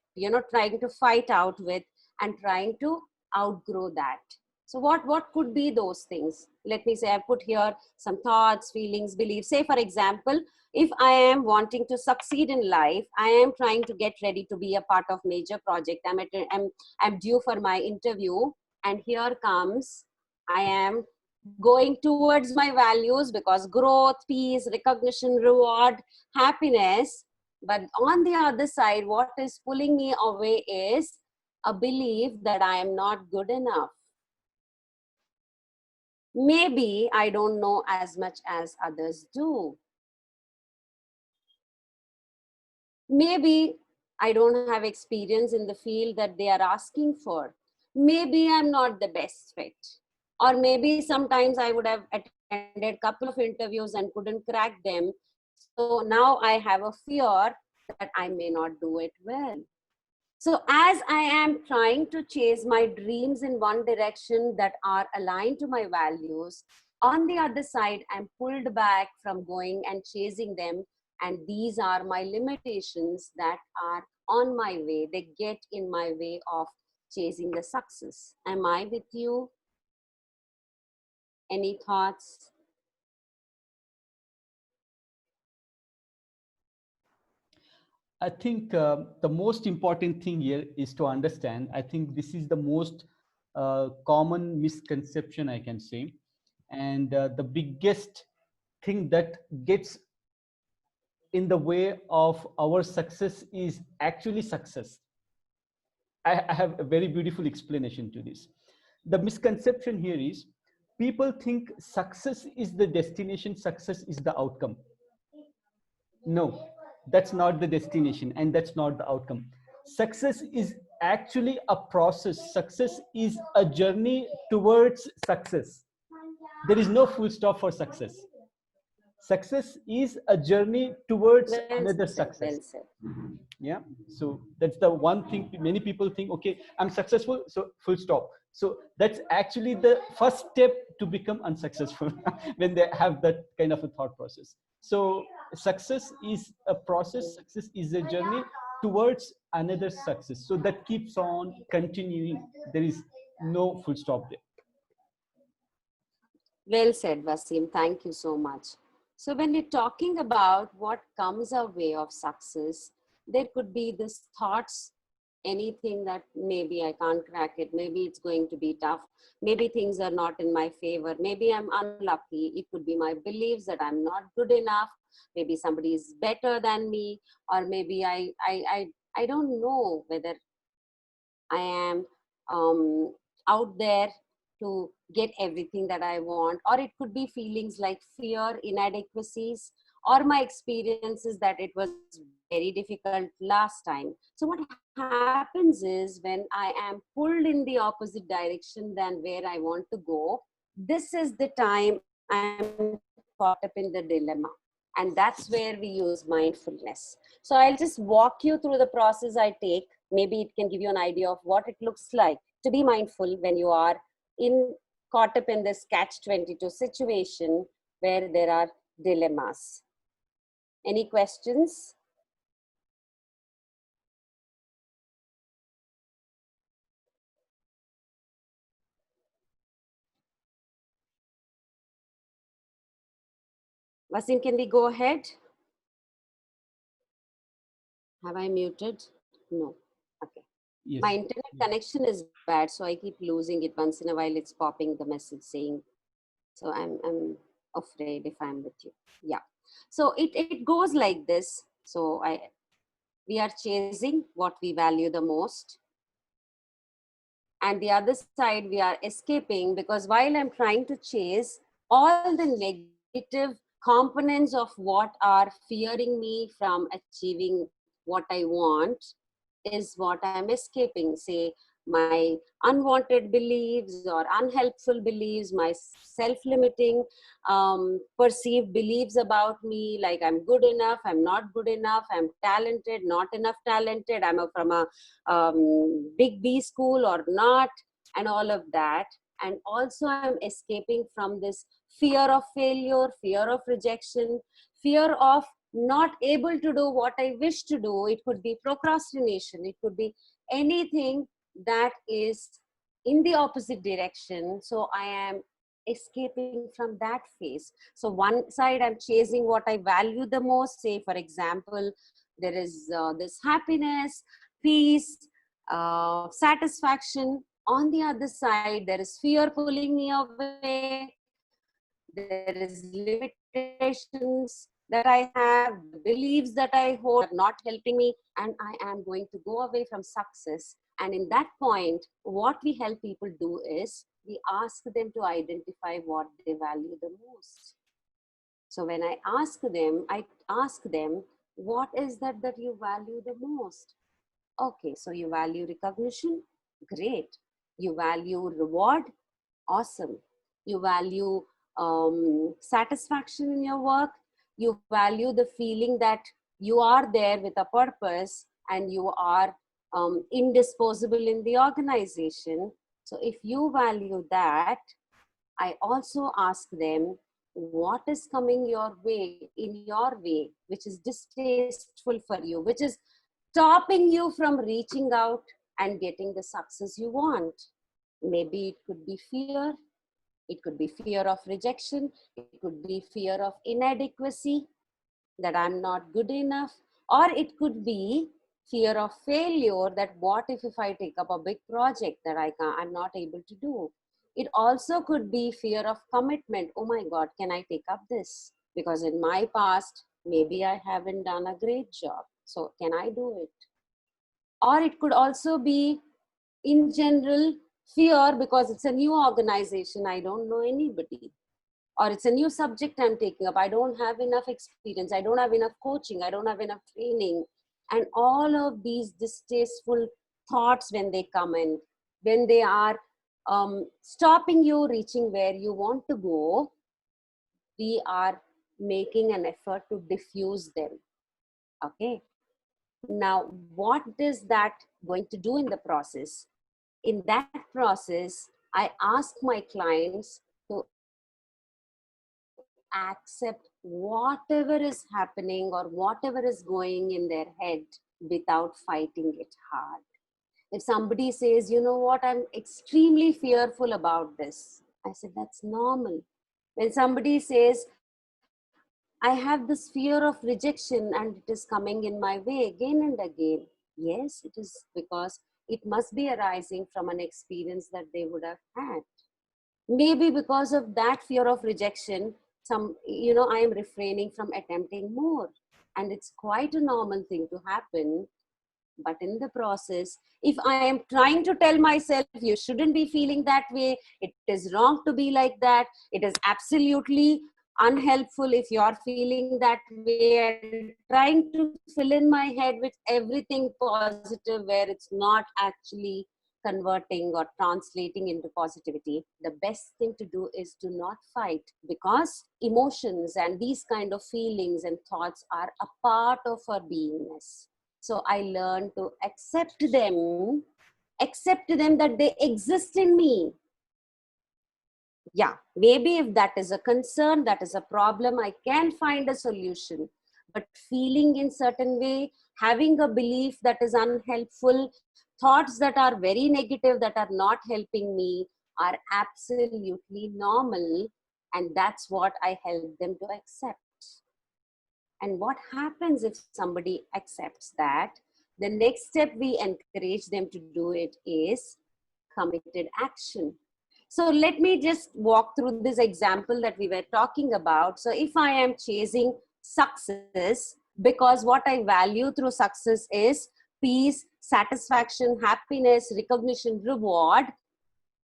trying to fight out with and trying to outgrow that. So what could be those things? Let me say, I put here some thoughts, feelings, beliefs. Say, for example, if I am wanting to succeed in life, I am trying to get ready to be a part of major project. I'm due for my interview, and here comes, I am going towards my values because growth, peace, recognition, reward, happiness. But on the other side, what is pulling me away is a belief that I am not good enough. Maybe I don't know as much as others do. Maybe I don't have experience in the field that they are asking for. Maybe I'm not the best fit. Or maybe sometimes I would have attended a couple of interviews and couldn't crack them. So now I have a fear that I may not do it well. So as I am trying to chase my dreams in one direction that are aligned to my values, on the other side, I'm pulled back from going and chasing them. And these are my limitations that are on my way. They get in my way of chasing the success. Am I with you? Any thoughts? I think the most important thing here is to understand. I think this is the most common misconception, I can say. And the biggest thing that gets in the way of our success is actually success. I have a very beautiful explanation to this. The misconception here is people think success is the destination, success is the outcome. No, that's not the destination and that's not the outcome. Success is actually a process. Success is a journey towards success. There is no full stop for success. success is a journey towards Well another said, well success. said. Yeah, so that's the one thing many people think, okay, I'm successful, so full stop. So that's actually the first step to become unsuccessful when they have that kind of a thought process. So success is a process, success is a journey towards another success, so that keeps on continuing. There is no full stop there. Well said, Wasim. Thank you so much. So when we're talking about what comes our way of success, there could be this thoughts, anything that maybe I can't crack it, maybe it's going to be tough, maybe things are not in my favor, maybe I'm unlucky. It could be my beliefs that I'm not good enough, maybe somebody is better than me, or maybe I don't know whether I am out there to get everything that I want, or it could be feelings like fear, inadequacies, or my experiences that it was very difficult last time. So, what happens is when I am pulled in the opposite direction than where I want to go, this is the time I'm caught up in the dilemma. And that's where we use mindfulness. So I'll just walk you through the process I take. Maybe it can give you an idea of what it looks like to be mindful when you are in caught up in this catch-22 situation where there are dilemmas. Any questions? Wasim, can we go ahead? Have I muted? No. Okay. Yes. My internet connection is bad, so I keep losing it. Once in a while, it's popping the message saying, so I'm afraid if I'm with you. Yeah. So it goes like this. So we are chasing what we value the most. And the other side, we are escaping, because while I'm trying to chase, all the negative components of what are fearing me from achieving what I want is what I'm escaping. Say, my unwanted beliefs or unhelpful beliefs, my self-limiting perceived beliefs about me, like I'm good enough, I'm not good enough, I'm talented, not enough talented, from a big B school or not, and all of that. And also I'm escaping from this fear of failure, fear of rejection, fear of not able to do what I wish to do. It could be procrastination, it could be anything that is in the opposite direction. So I am escaping from that phase. So one side I'm chasing what I value the most. Say, for example, there is this happiness, peace, satisfaction. On the other side, there is fear pulling me away. There is limitations that I have, the beliefs that I hold that are not helping me, and I am going to go away from success. And in that point, what we help people do is we ask them to identify what they value the most. So when I ask them, what is that you value the most? Okay, so you value recognition? Great. You value reward? Awesome. You value satisfaction in your work? You value the feeling that you are there with a purpose and you are indisposable in the organization. So if you value that, I also ask them, what is coming your way, in your way, which is distasteful for you, which is stopping you from reaching out and getting the success you want. Maybe it could be fear, it could be fear of rejection, it could be fear of inadequacy, that I'm not good enough, or it could be fear of failure, that what if I take up a big project that I'm not able to do. It also could be fear of commitment. Oh my God, can I take up this? Because in my past, maybe I haven't done a great job. So can I do it? Or it could also be, in general, fear because it's a new organization, I don't know anybody, or it's a new subject I'm taking up, I don't have enough experience, I don't have enough coaching, I don't have enough training. And all of these distasteful thoughts, when they come in, when they are stopping you reaching where you want to go, we are making an effort to diffuse them. Okay. Now, what is that going to do in the process? In that process, I ask my clients to accept whatever is happening or whatever is going in their head without fighting it hard. If somebody says, you know what, I'm extremely fearful about this, I said, that's normal. When somebody says, I have this fear of rejection and it is coming in my way again and again, yes, it is because it must be arising from an experience that they would have had. Maybe because of that fear of rejection, I am refraining from attempting more. And it's quite a normal thing to happen. But in the process, if I am trying to tell myself, you shouldn't be feeling that way, it is wrong to be like that, it is absolutely unhelpful if you're feeling that way, and trying to fill in my head with everything positive where it's not actually converting or translating into positivity, the best thing to do is to not fight, because emotions and these kind of feelings and thoughts are a part of our beingness. So I learned to accept them that they exist in me. Yeah, maybe if that is a concern, that is a problem, I can find a solution. But feeling in certain way, having a belief that is unhelpful, thoughts that are very negative, that are not helping me, are absolutely normal. And that's what I help them to accept. And what happens if somebody accepts that? The next step we encourage them to do it is committed action. So let me just walk through this example that we were talking about. So if I am chasing success, because what I value through success is peace, satisfaction, happiness, recognition, reward,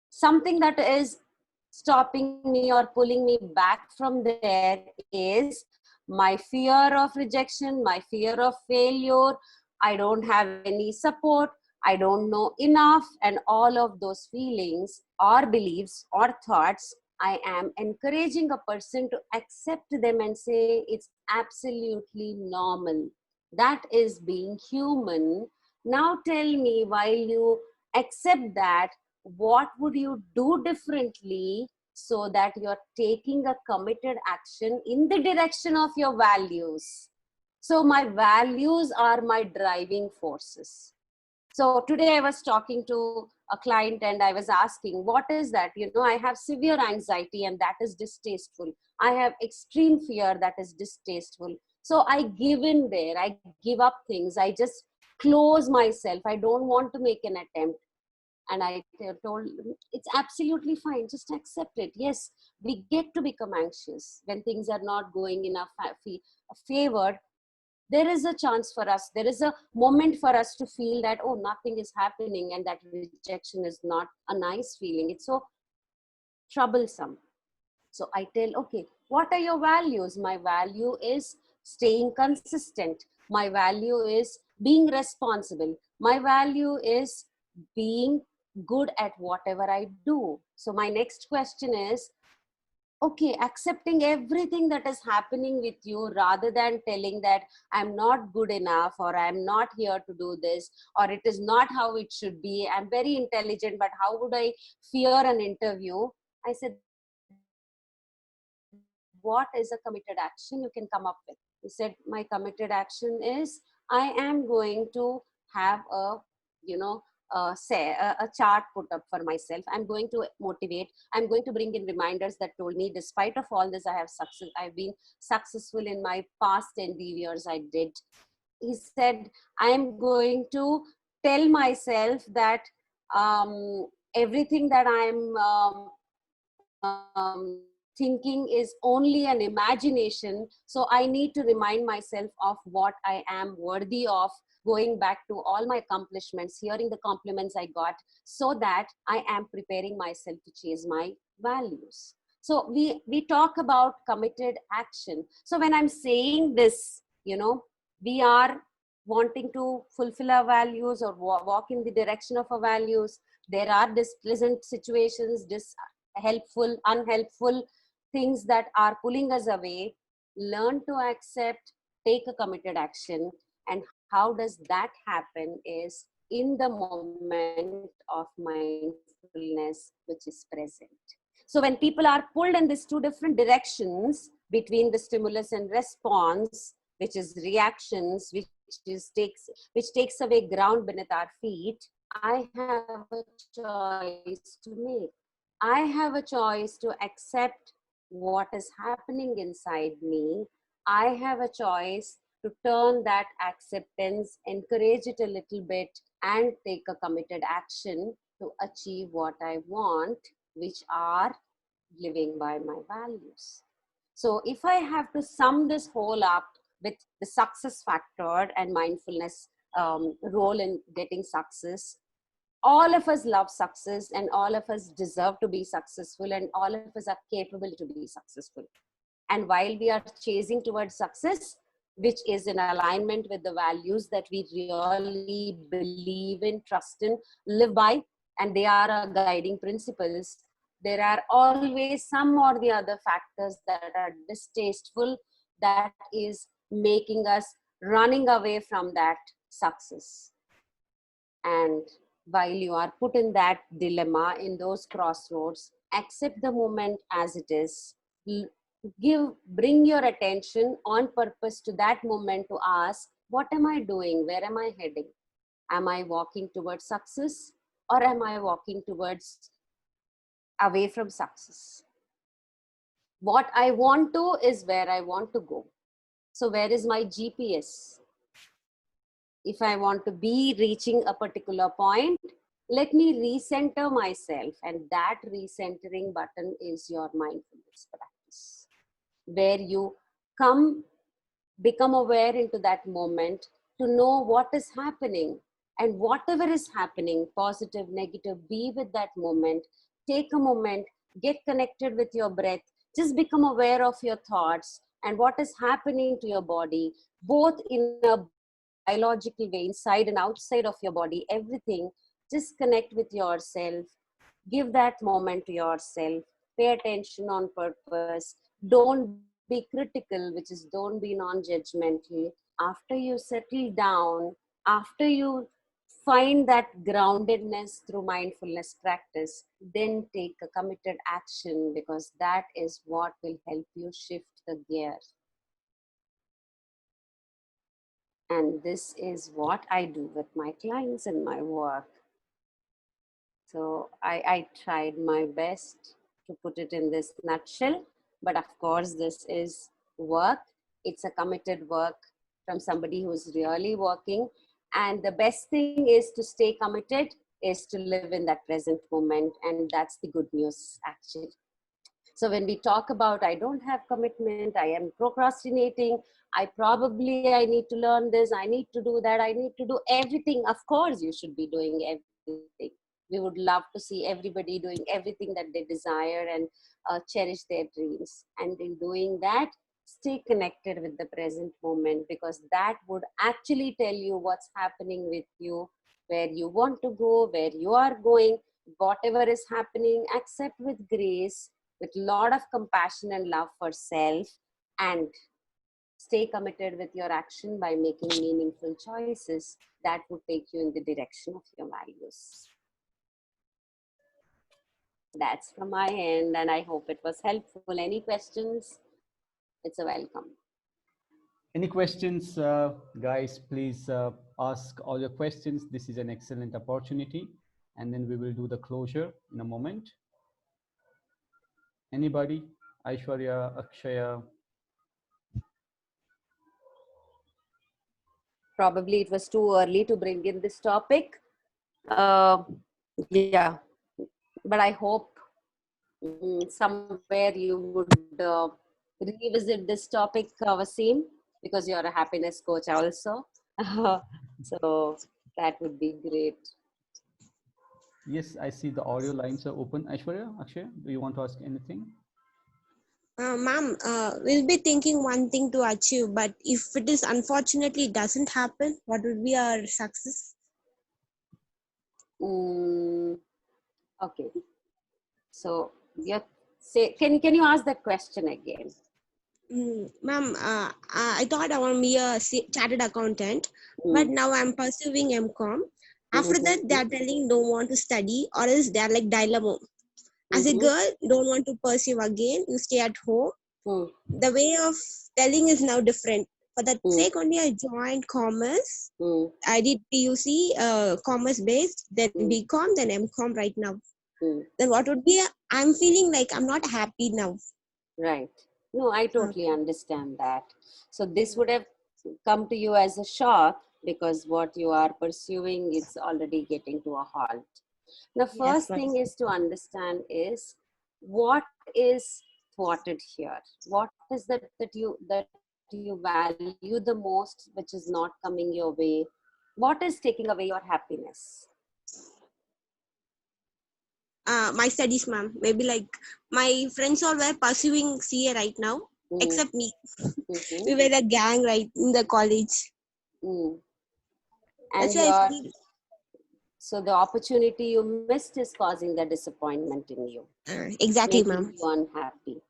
something that is stopping me or pulling me back from there is my fear of rejection, my fear of failure. I don't have any support, I don't know enough, and all of those feelings or beliefs or thoughts, I am encouraging a person to accept them and say it's absolutely normal. That is being human. Now tell me, while you accept that, what would you do differently so that you're taking a committed action in the direction of your values? So my values are my driving forces. So today I was talking to a client and I was asking, what is that? I have severe anxiety and that is distasteful. I have extreme fear that is distasteful. So I give in there, I give up things, I just close myself. I don't want to make an attempt. And I told, it's absolutely fine, just accept it. Yes, we get to become anxious when things are not going in our favor. There is a chance for us, there is a moment for us to feel that, oh, nothing is happening, and that rejection is not a nice feeling, it's so troublesome. So I tell, okay, what are your values? My value is staying consistent, my value is being responsible, my value is being good at whatever I do. So my next question is, okay, accepting everything that is happening with you, rather than telling that I'm not good enough, or I'm not here to do this, or it is not how it should be, I'm very intelligent, but how would I fear an interview? I said, what is a committed action you can come up with? He said, my committed action is I am going to have a chart put up for myself. I'm going to motivate, I'm going to bring in reminders that told me, despite of all this, I've been successful in my past endeavors I did. He said, I'm going to tell myself that everything that I'm thinking is only an imagination. So I need to remind myself of what I am worthy of, going back to all my accomplishments, hearing the compliments I got, so that I am preparing myself to chase my values. So we talk about committed action. So when I'm saying this, we are wanting to fulfill our values or walk in the direction of our values. There are displeasant situations, helpful, unhelpful things that are pulling us away. learn to accept, take a committed action. And how does that happen is in the moment of mindfulness, which is present. So when people are pulled in these two different directions between the stimulus and response, which is reactions, which takes away ground beneath our feet, I have a choice to make. I have a choice to accept what is happening inside me. I have a choice to turn that acceptance, encourage it a little bit, and take a committed action to achieve what I want, which are living by my values. So if I have to sum this whole up with the success factor and mindfulness role in getting success, all of us love success and all of us deserve to be successful and all of us are capable to be successful. And while we are chasing towards success, which is in alignment with the values that we really believe in, trust in, live by, and they are our guiding principles, there are always some or the other factors that are distasteful, that is making us running away from that success. And while you are put in that dilemma, in those crossroads, accept the moment as it is. Bring your attention on purpose to that moment to ask, what am I doing? Where am I heading? Am I walking towards success or am I walking towards away from success? What I want to is where I want to go. So where is my GPS? If I want to be reaching a particular point, let me recenter myself. And that recentering button is your mindfulness practice, where you become aware into that moment to know what is happening. And whatever is happening, positive, negative, be with that moment. Take a moment, get connected with your breath, just become aware of your thoughts and what is happening to your body, both in a biological way, inside and outside of your body, everything. Just connect with yourself, give that moment to yourself, pay attention on purpose, don't be critical, which is don't be non-judgmental. After you settle down, after you find that groundedness through mindfulness practice, then take a committed action, because that is what will help you shift the gear. And this is what I do with my clients in my work. So I tried my best to put it in this nutshell, but of course this is work. It's a committed work from somebody who's really working. And the best thing is to stay committed, is to live in that present moment. And that's the good news, actually. So when we talk about, I don't have commitment, I am procrastinating, I need to learn this, I need to do that, I need to do everything. Of course, you should be doing everything. We would love to see everybody doing everything that they desire and cherish their dreams. And in doing that, stay connected with the present moment, because that would actually tell you what's happening with you, where you want to go, where you are going, whatever is happening, accept with grace, with a lot of compassion and love for self, and stay committed with your action by making meaningful choices that would take you in the direction of your values. That's from my end, and I hope it was helpful. Any questions? It's a welcome. Any questions, guys? Please ask all your questions. This is an excellent opportunity, and then we will do the closure in a moment. Anybody? Aishwarya, Akshaya? Probably it was too early to bring in this topic. Yeah, but I hope somewhere you would revisit this topic, Wasim, because you're a happiness coach also. So that would be great. Yes, I see the audio lines are open. Aishwarya, Akshay, do you want to ask anything? Ma'am, we'll be thinking one thing to achieve, but if it is unfortunately doesn't happen, what would be our success? Okay. So can you ask that question again? Ma'am, I thought I want to be a chartered accountant, but Mm. now I'm pursuing MCom. After Mm-hmm. that, they are telling don't want to study, or else they are like dilemma. As a Mm-hmm. girl, don't want to pursue again. You stay at home. Mm. The way of telling is now different. For that Mm. sake, only I joined commerce. Mm. I did PUC, commerce based, then Mm. BCom, then MCom right now. Mm. Then what would be? I'm feeling like I'm not happy now. Right. No, I totally understand that. So this would have come to you as a shock because what you are pursuing is already getting to a halt. The Yes, first ma'am. thing is to understand is what is thwarted here. What is that you value the most, which is not coming your way? What is taking away your happiness? My studies, ma'am. Maybe like my friends all were pursuing CA right now, Mm. except me. Mm-hmm. We were the gang right in the college. Mm. That's And why I your feel so the opportunity you missed is causing the disappointment in you, exactly, making ma'am. you unhappy.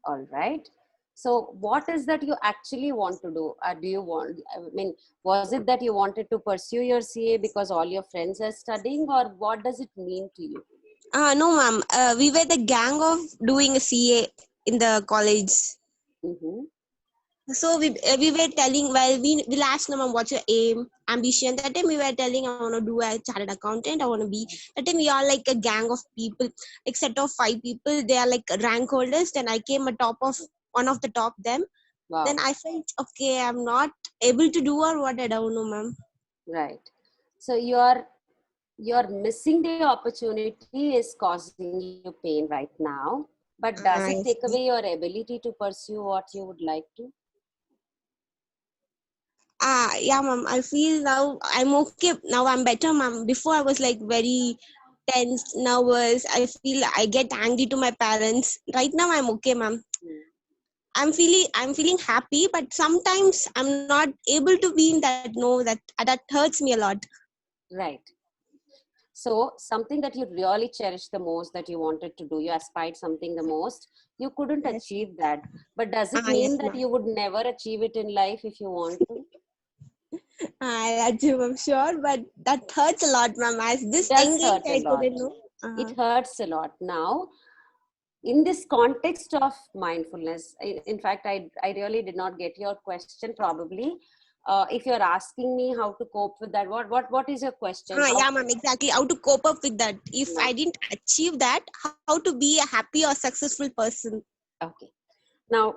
All right. So what is that you actually want to do? Do you want, I mean, was it that you wanted to pursue your CA because all your friends are studying, or what does it mean to you? No, ma'am. We were the gang of doing a CA in the college. Mm-hmm. So we were telling, well, we'll ask them, what's your aim, ambition. That time we were telling, I want to do a chartered accountant. I want to be. That time we are like a gang of people, like set of 5 people. They are like rank holders. Then I came a top of one of the top them. Then Wow. I felt okay. I'm not able to do or what, I don't know, ma'am. Right. So you're missing the opportunity is causing you pain right now. But does it take Yes. away your ability to pursue what you would like to? Yeah, ma'am. I feel now I'm okay. Now I'm better, ma'am. Before I was like very tense, nervous. I feel I get angry to my parents. Right now I'm okay, ma'am. Mm. I'm feeling happy, but sometimes I'm not able to be in that no, that hurts me a lot. Right. So something that you really cherish the most that you wanted to do, you aspired something the most, you couldn't Yes. achieve that. But does it Yes, mean that ma'am. you would never achieve it in life if you want to? I do, I'm sure, but that hurts a lot, ma'am. As It this does engage, hurt a I lot. couldn't know. It hurts a lot. Now, in this context of mindfulness, in fact, I really did not get your question probably. If you're asking me how to cope with that, what is your question? How Yeah, ma'am. Exactly. How to cope up with that? If now? I didn't achieve that, how to be a happy or successful person? Okay. Now,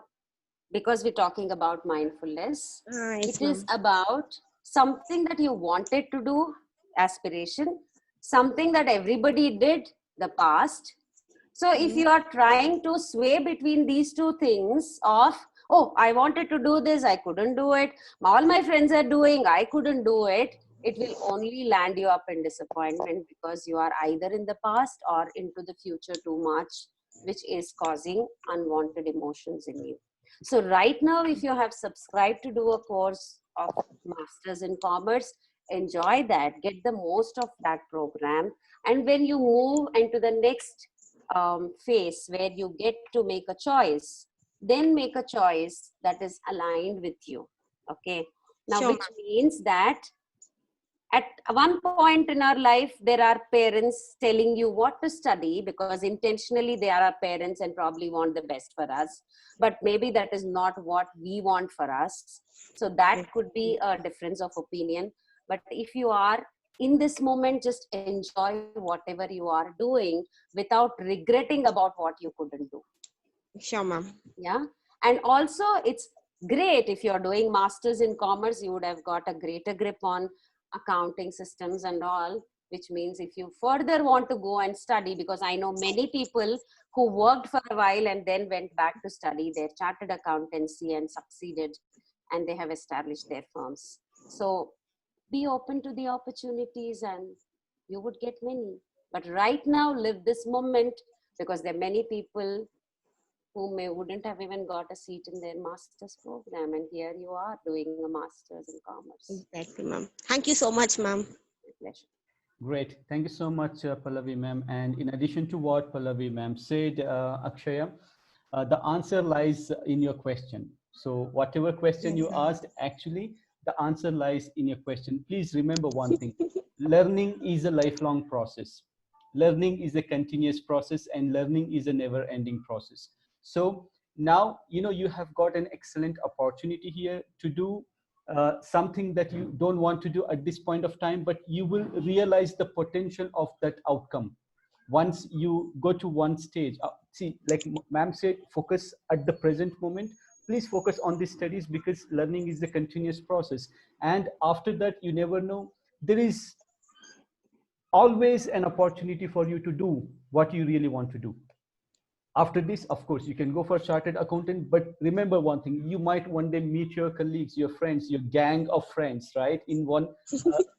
because we're talking about mindfulness, Yes, it is ma'am. about something that you wanted to do, aspiration, something that everybody did, the past. So if you are trying to sway between these two things of, oh, I wanted to do this, I couldn't do it, all my friends are doing, I couldn't do it, it will only land you up in disappointment because you are either in the past or into the future too much, which is causing unwanted emotions in you. So right now, if you have subscribed to do a course of Masters in Commerce, enjoy that, get the most of that program. And when you move into the next phase where you get to make a choice, then make a choice that is aligned with you. Okay. Now, Sure, which ma'am. means that at one point in our life, there are parents telling you what to study because intentionally they are our parents and probably want the best for us. But maybe that is not what we want for us. So that could be a difference of opinion. But if you are in this moment, just enjoy whatever you are doing without regretting about what you couldn't do. Sure, ma'am. Yeah. And also it's great if you're doing masters in commerce, you would have got a greater grip on accounting systems and all, which means if you further want to go and study, because I know many people who worked for a while and then went back to study their chartered accountancy and succeeded, and they have established their firms. So be open to the opportunities and you would get many. But right now live this moment, because there are many people who wouldn't have even got a seat in their master's program, and here you are doing a master's in commerce. Exactly, ma'am. Thank you so much, ma'am. My pleasure. Great. Thank you so much, Pallavi ma'am. And in addition to what Pallavi ma'am said, Akshaya, the answer lies in your question. So whatever question Yes, you sir. asked, actually, the answer lies in your question. Please remember one thing. Learning is a lifelong process. Learning is a continuous process, and learning is a never ending process. So now, you have got an excellent opportunity here to do something that you don't want to do at this point of time, but you will realize the potential of that outcome once you go to one stage. See, like ma'am said, focus at the present moment. Please focus on these studies, because learning is a continuous process. And after that, you never know, there is always an opportunity for you to do what you really want to do. After this, of course, you can go for chartered accountant, but remember one thing: you might one day meet your colleagues, your friends, your gang of friends, right, in one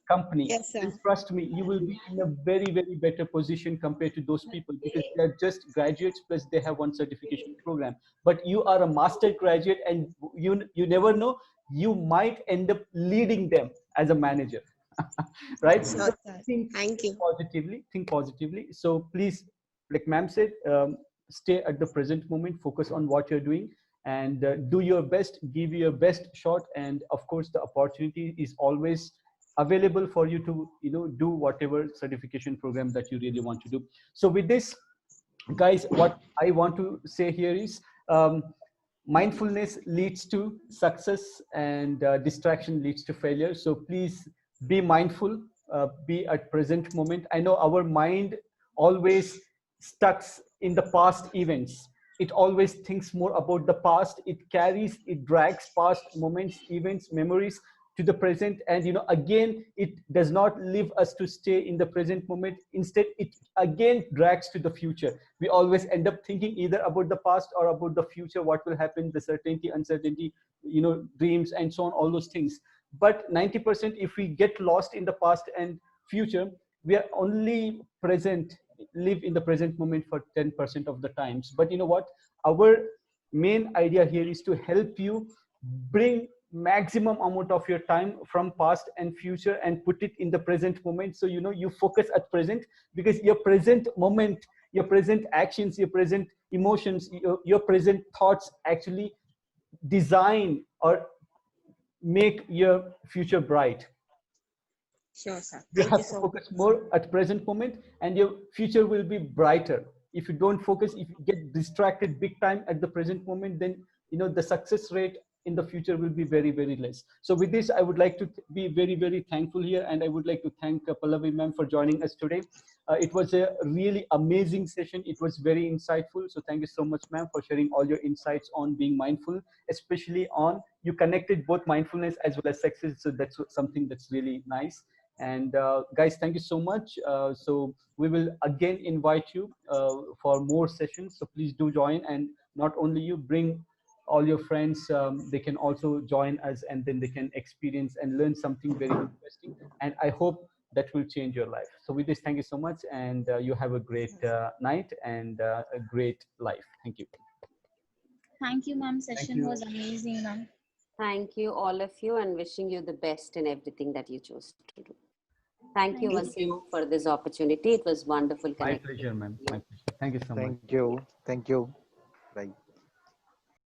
company. Yes, sir. And trust me, you will be in a very, very better position compared to those people, because they are just graduates plus they have one certification program. But you are a master graduate, and you never know, you might end up leading them as a manager. Right? Sure, So sir. think Thank you. positively, think positively. So please, like ma'am said, stay at the present moment, focus on what you're doing, and do your best, give your best shot. And of course, the opportunity is always available for you to do whatever certification program that you really want to do. So with this, guys, what I want to say here is, mindfulness leads to success, and distraction leads to failure. So please be mindful, be at present moment. I know our mind always stucks in the past events. It always thinks more about the past. It drags past moments, events, memories to the present, and again, it does not leave us to stay in the present moment. Instead, it again drags to the future. We always end up thinking either about the past or about the future, what will happen, the certainty, uncertainty, dreams, and so on, all those things. But 90%, if we get lost in the past and future, we are only present, live in the present moment for 10% of the times. But you know what, our main idea here is to help you bring maximum amount of your time from past and future and put it in the present moment. So you focus at present, because your present moment, your present actions, your present emotions, your present thoughts actually design or make your future bright. Sure, sir. You Thank you have to so much. focus more at present moment, and your future will be brighter. If you don't focus, if you get distracted big time at the present moment, then the success rate in the future will be very, very less. So with this, I would like to be very, very thankful here, and I would like to thank Pallavi ma'am for joining us today. It was a really amazing session. It was very insightful. So thank you so much, ma'am, for sharing all your insights on being mindful, especially on, you connected both mindfulness as well as success. So that's something that's really nice. And guys, thank you so much. So we will again invite you for more sessions. So please do join, and not only you, bring all your friends. They can also join us, and then they can experience and learn something very interesting. And I hope that will change your life. So with this, thank you so much, and you have a great night and a great life. Thank you. Thank you, ma'am. Thank Session you. was amazing, ma'am. Thank you, all of you, and wishing you the best in everything that you chose to do. Thank you, Thank Thank you. Wasim, you. for this opportunity. It was wonderful My connecting pleasure, ma'am. with My you. pleasure. Thank you so much. Thank you. Thank you. Bye.